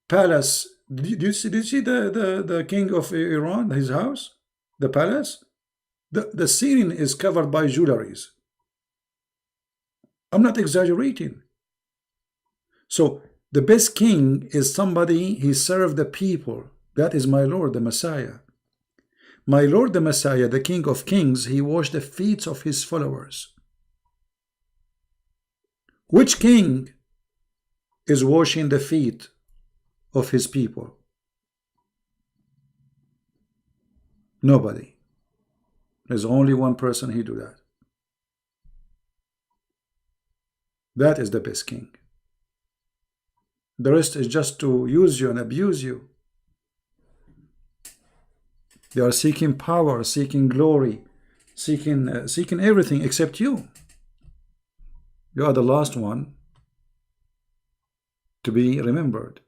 palace, did you see the king of Iran, his house, the palace? The ceiling is covered by jewelries. I'm not exaggerating. So the best king is somebody, he served the people. That is my Lord, the Messiah. My Lord, the Messiah, the King of Kings, he washed the feet of his followers. Which king is washing the feet of his people? Nobody. There's only one person who do that. That is the best king. The rest is just to use you and abuse you. They are seeking power, seeking glory, seeking everything except you. You are the last one to be remembered.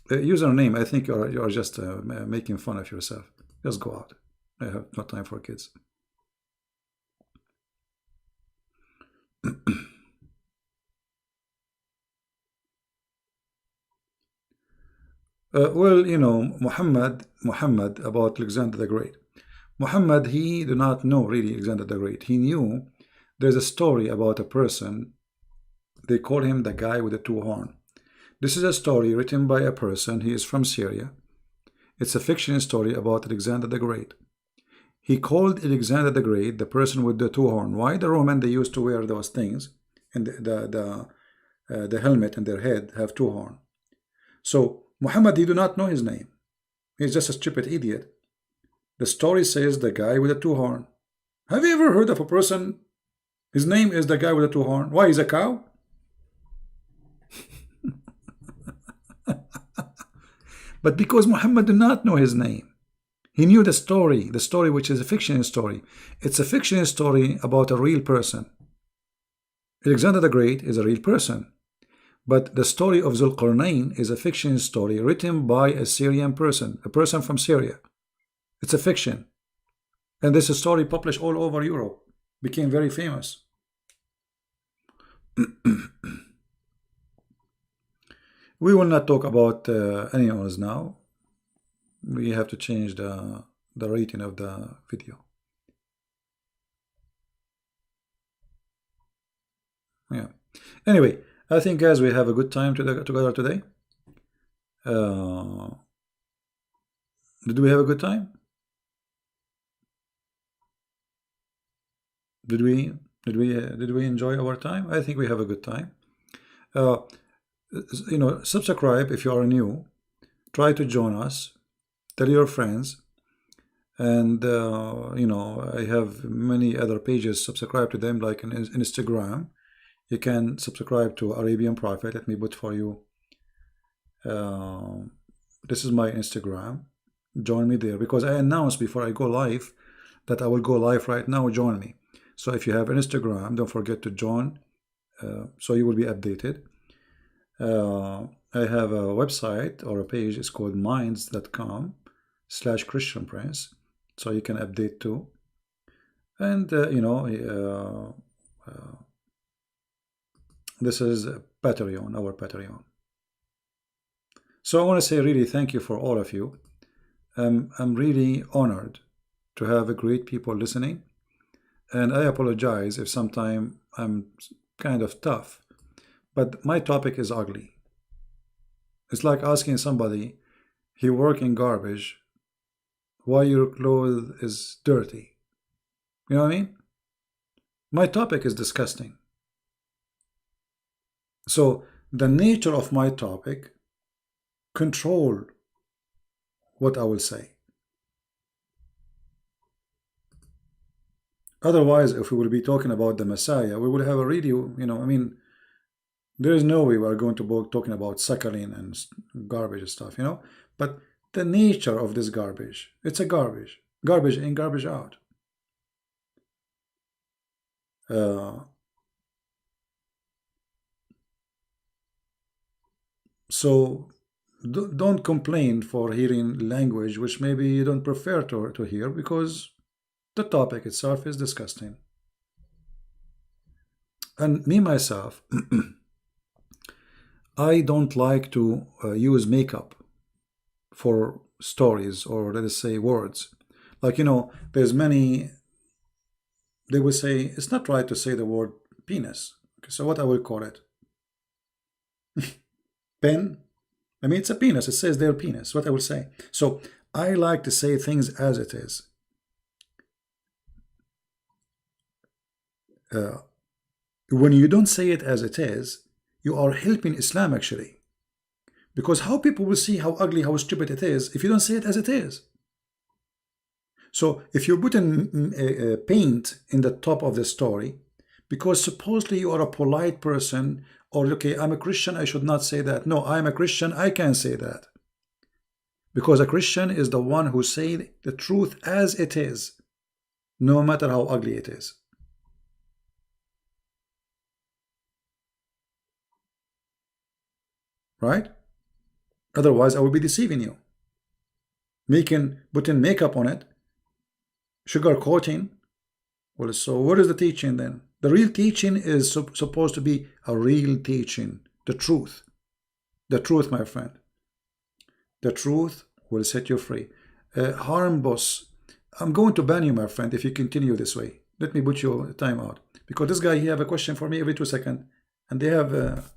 Username, I think you are just making fun of yourself. Just go out. I have no time for kids. Well, you know, Muhammad, about Alexander the Great. Muhammad, he did not know really Alexander the Great. He knew there's a story about a person. They call him the guy with the two horns. This is a story written by a person. He is from Syria. It's a fiction story about Alexander the Great. He called Alexander the Great the person with the two horns. Why? The Roman, they used to wear those things, and the helmet in their head have two horns. So Muhammad, he do not know his name. He's just a stupid idiot. The story says the guy with the two horns. Have you ever heard of a person, his name is the guy with the two horns? Why, he's a cow? But because Muhammad did not know his name, he knew the story which is a fiction story. It's a fiction story about a real person. Alexander the Great is a real person. But the story of Zulqarnain is a fiction story written by a Syrian person, a person from Syria. It's a fiction. And this story published all over Europe, became very famous. We will not talk about animals now. We have to change the rating of the video. Yeah. Anyway, I think, guys, we have a good time together today. Did we have a good time? Did we enjoy our time? I think we have a good time. You know, subscribe if you are new. Try to join us. Tell your friends. And you know, I have many other pages. Subscribe to them, like in Instagram. You can subscribe to Arabian Prophet. Let me put for you. This is my Instagram. Join me there, because I announced before I go live that I will go live right now. Join me. So if you have Instagram, don't forget to join, so you will be updated. I have a website or a page. It's called minds.com/Christian Prince, so you can update too. And you know, this is Patreon, our Patreon. So I want to say really thank you for all of you. I'm really honored to have great people listening, and I apologize if sometime I'm kind of tough, but my topic is ugly. It's like asking somebody, he work in garbage, why your clothes is dirty. You know what I mean? My topic is disgusting. So the nature of my topic control what I will say. Otherwise, if we will be talking about the Messiah, we will have a really, you know, I mean, there is no way we are going to be talking about suckling and garbage and stuff, you know. But the nature of this garbage, it's a garbage. Garbage in, garbage out. So don't complain for hearing language which maybe you don't prefer to hear, because the topic itself is disgusting. And me myself, I don't like to use makeup for stories, or let us say words. Like, you know, there's many, they will say it's not right to say the word penis. Okay, so what I will call it? Pen? I mean, it's a penis. It says their penis. What I will say. So I like to say things as it is. When you don't say it as it is, you are helping Islam actually. Because how people will see how ugly, how stupid it is if you don't say it as it is. So if you're putting paint in the top of the story, because supposedly you are a polite person, or okay, I'm a Christian, I should not say that. No, I'm a Christian, I can say that. Because a Christian is the one who says the truth as it is, no matter how ugly it is. Right? Otherwise, I will be deceiving you. Putting makeup on it, sugar coating. Well, so what is the teaching then? The real teaching is supposed to be a real teaching. The truth. The truth, my friend. The truth will set you free. Harm boss, I'm going to ban you, my friend, if you continue this way. Let me put your time out. Because this guy, he have a question for me every 2 seconds. And they have...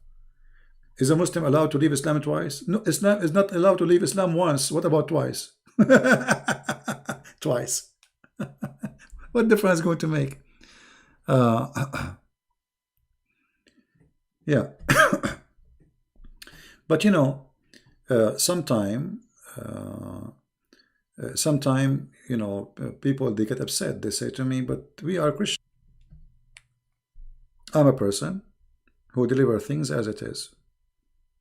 is a Muslim allowed to leave Islam twice? No, Islam is not allowed to leave Islam once. What about twice? Twice. What difference is going to make? Yeah. But you know, sometime, you know, people, they get upset. They say to me, but we are Christian. I'm a person who deliver things as it is.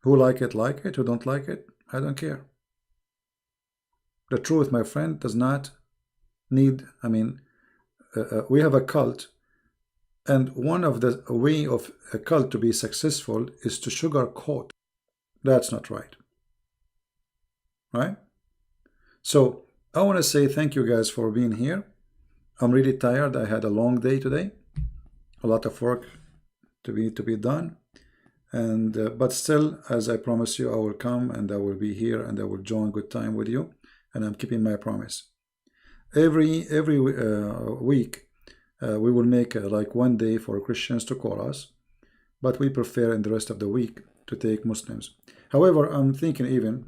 Who like it, who don't like it, I don't care. The truth, my friend, does not need, I mean, we have a cult, and one of the way of a cult to be successful is to sugarcoat. That's not right. Right? So I want to say thank you guys for being here. I'm really tired. I had a long day today. A lot of work to be done. And but still, as I promise you, I will come and I will be here and I will join good time with you. And I'm keeping my promise. Every week, we will make like one day for Christians to call us, but we prefer in the rest of the week to take Muslims. However, I'm thinking even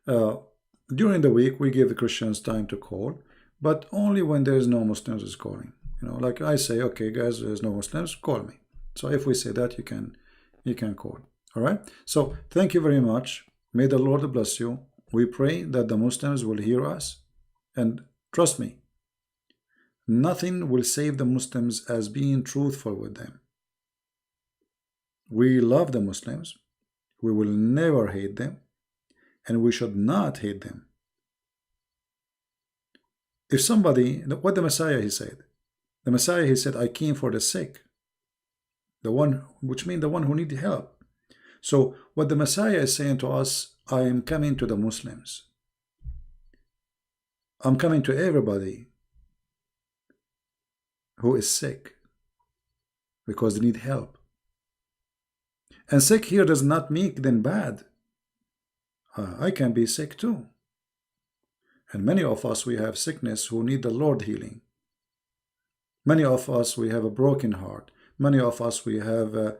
during the week we give the Christians time to call, but only when there is no Muslims is calling. You know, like I say, okay, guys, there's no Muslims, call me. So if we say that, you can call. All right. So thank you very much. May the Lord bless you. We pray that the Muslims will hear us, and trust me, nothing will save the Muslims as being truthful with them. We love the Muslims. We will never hate them, and we should not hate them. If somebody, what the Messiah, he said, the Messiah, he said, I came for the sick, the one, which means the one who need help. So what the Messiah is saying to us, I am coming to the Muslims. I'm coming to everybody who is sick because they need help. And sick here does not make them bad. I can be sick too. And many of us, we have sickness who need the Lord healing. Many of us, we have a broken heart. Many of us, we have a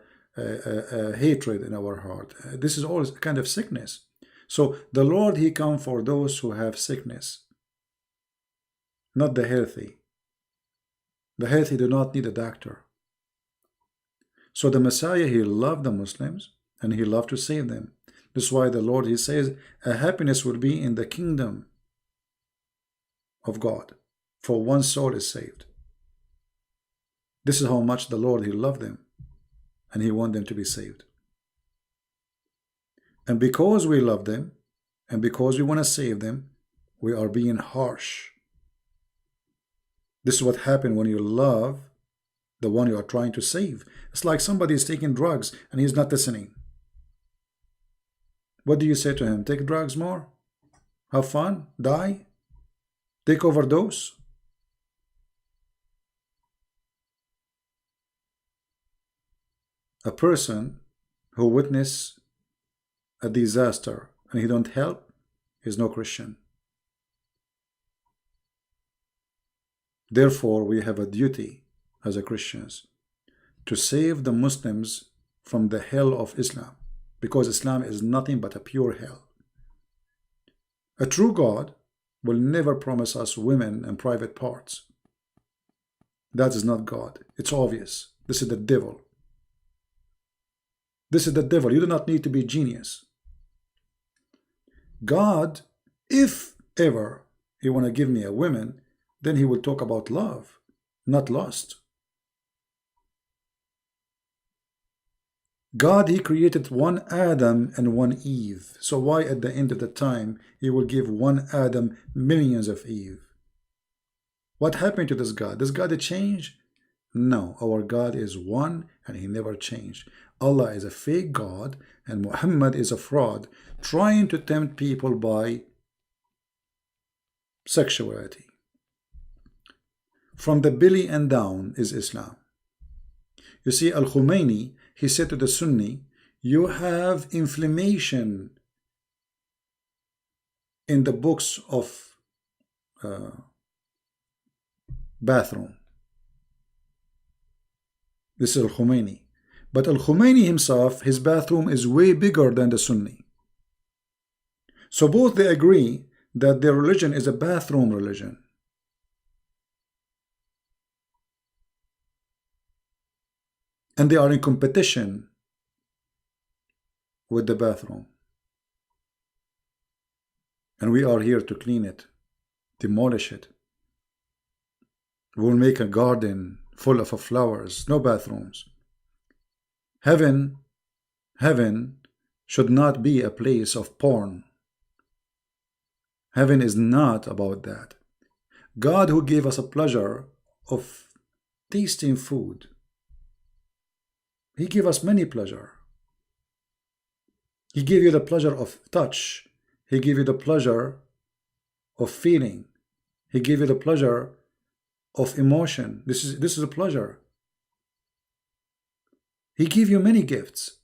hatred in our heart. This is all kind of sickness. So the Lord, he comes for those who have sickness, not the healthy. The healthy do not need a doctor. So the Messiah, he loved the Muslims and he loved to save them. That's why the Lord, he says, a happiness will be in the kingdom of God, for one soul is saved. This is how much the Lord, he loved them and he wanted them to be saved. And because we love them and because we want to save them, we are being harsh. This is what happens when you love the one you are trying to save. It's like somebody is taking drugs and he's not listening. What do you say to him? Take drugs more? Have fun? Die? Take overdose? A person who witnessed a disaster and he don't help is no Christian. Therefore, we have a duty as a Christians to save the Muslims from the hell of Islam, because Islam is nothing but a pure hell. A true God will never promise us women and private parts. That is not God. It's obvious. This is the devil. This is the devil. You do not need to be genius. God, if ever he want to give me a woman, then he will talk about love, not lust. God, he created one Adam and one Eve. So why at the end of the time he will give one Adam millions of Eve? What happened to this God? Does God change? No, our God is one and he never changed. Allah is a fake God and Muhammad is a fraud, trying to tempt people by sexuality. From the belly and down is Islam. You see, Al-Khomeini, he said to the Sunni, you have inflammation in the books of bathroom. This is Al-Khomeini. But Al-Khomeini himself, his bathroom is way bigger than the Sunni. So both they agree that their religion is a bathroom religion. And they are in competition with the bathroom. And we are here to clean it, demolish it. We'll make a garden full of flowers, no bathrooms. Heaven should not be a place of porn. Heaven is not about that. God, who gave us a pleasure of tasting food, he gave us many pleasure. He gave you the pleasure of touch. He gave you the pleasure of feeling. He gave you the pleasure of emotion. This is a pleasure. He gave you many gifts.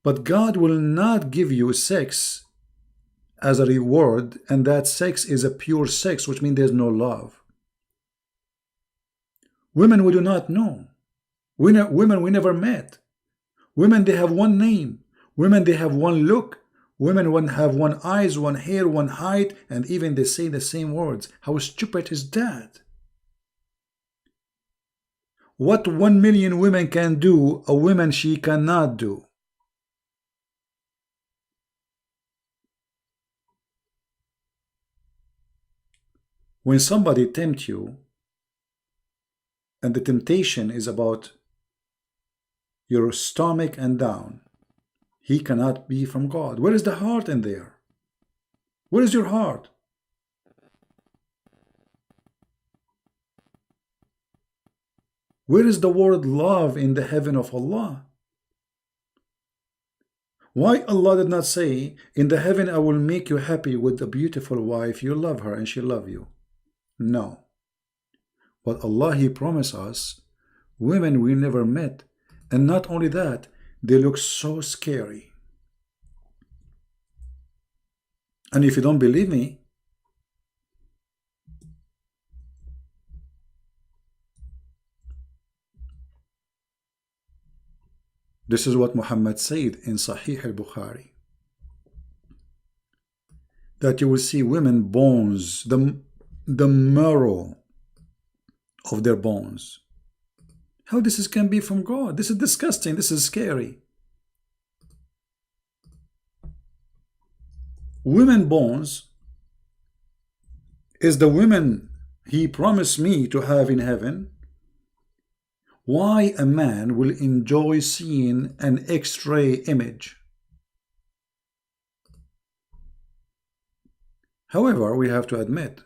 But God will not give you sex as a reward, and that sex is a pure sex, which means there's no love. Women we do not know. Women we never met. Women, they have one name. Women, they have one look. Women have one eyes, one hair, one height, and even they say the same words. How stupid is that? What 1 million women can do, a woman she cannot do. When somebody tempts you, and the temptation is about your stomach and down, he cannot be from God. Where is the heart in there? Where is your heart? Where is the word love in the heaven of Allah? Why Allah did not say, in the heaven I will make you happy with a beautiful wife, you love her and she love you? No. But Allah, He promised us women we never met. And not only that, they look so scary. And if you don't believe me, this is what Muhammad said in Sahih al-Bukhari, that you will see women bones, the marrow of their bones. How this can be from God? This is disgusting. This is scary. Women bones is the women He promised me to have in heaven. Why a man will enjoy seeing an X-ray image? However, we have to admit,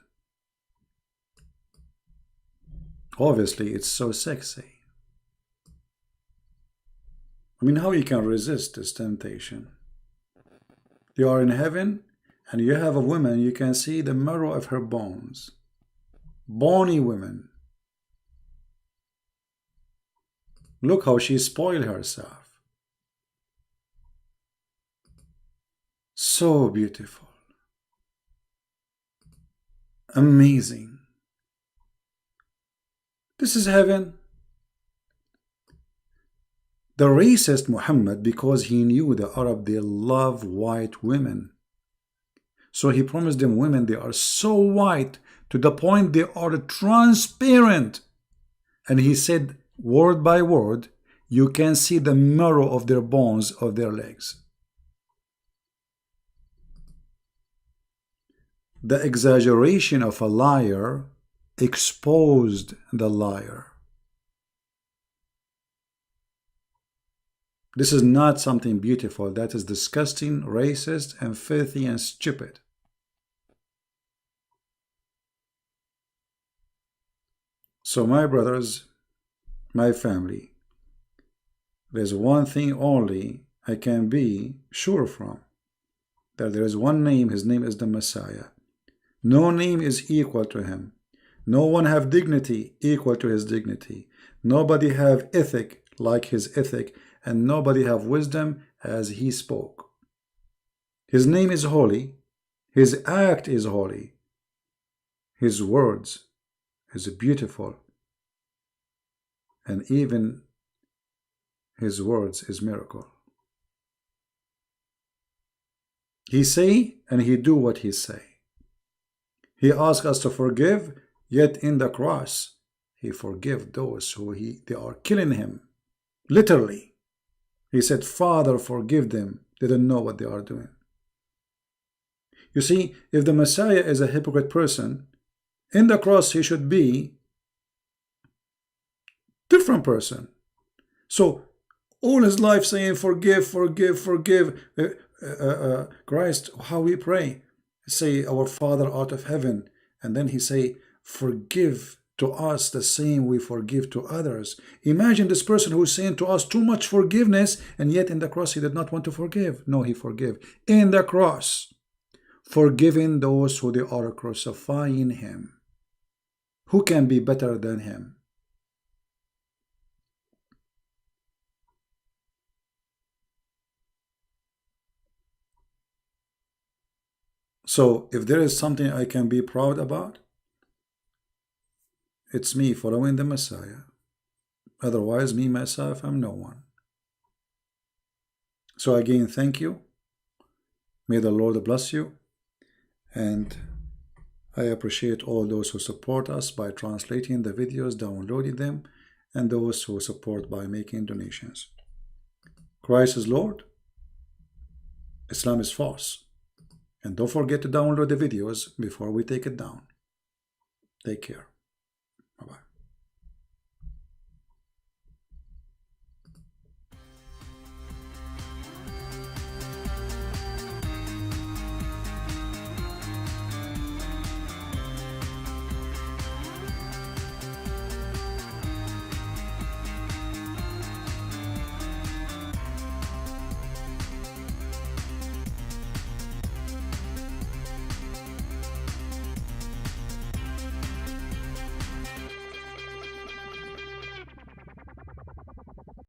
obviously it's so sexy. I mean, how you can resist this temptation? You are in heaven and you have a woman, you can see the marrow of her bones. Bony women. Look how she spoiled herself. So beautiful. Amazing. This is heaven. The racist Muhammad, because he knew the Arab, they love white women. So he promised them women, they are so white to the point they are transparent. And he said, word by word, you can see the marrow of their bones of their legs. The exaggeration of a liar exposed the liar. This is not something beautiful. That is disgusting, racist, and filthy, and stupid. So my brothers, my family, there's one thing only I can be sure from, that there is one name, his name is the Messiah. No name is equal to him. No one have dignity equal to his dignity. Nobody have ethic like his ethic, and nobody have wisdom as he spoke. His name is holy, his act is holy, his words is beautiful, and even his words is miracle. He say and he do what he say. He asks us to forgive, yet in the cross he forgive those who they are killing him. Literally. He said, Father, forgive them. They don't know what they are doing. You see, if the Messiah is a hypocrite person, in the cross he should be different person. So all his life saying, forgive, forgive, forgive. Christ, how we pray. Say, our Father out of heaven. And then he say, forgive to us the same we forgive to others. Imagine this person who is saying to us too much forgiveness, and yet in the cross he did not want to forgive. No, he forgave. In the cross, forgiving those who they are crucifying him. Who can be better than him? So if there is something I can be proud about, it's me following the Messiah. Otherwise, me, myself, I'm no one. So again, thank you. May the Lord bless you. And I appreciate all those who support us by translating the videos, downloading them, and those who support by making donations. Christ is Lord, Islam is false. And don't forget to download the videos before we take it down. Take care. Bye-bye.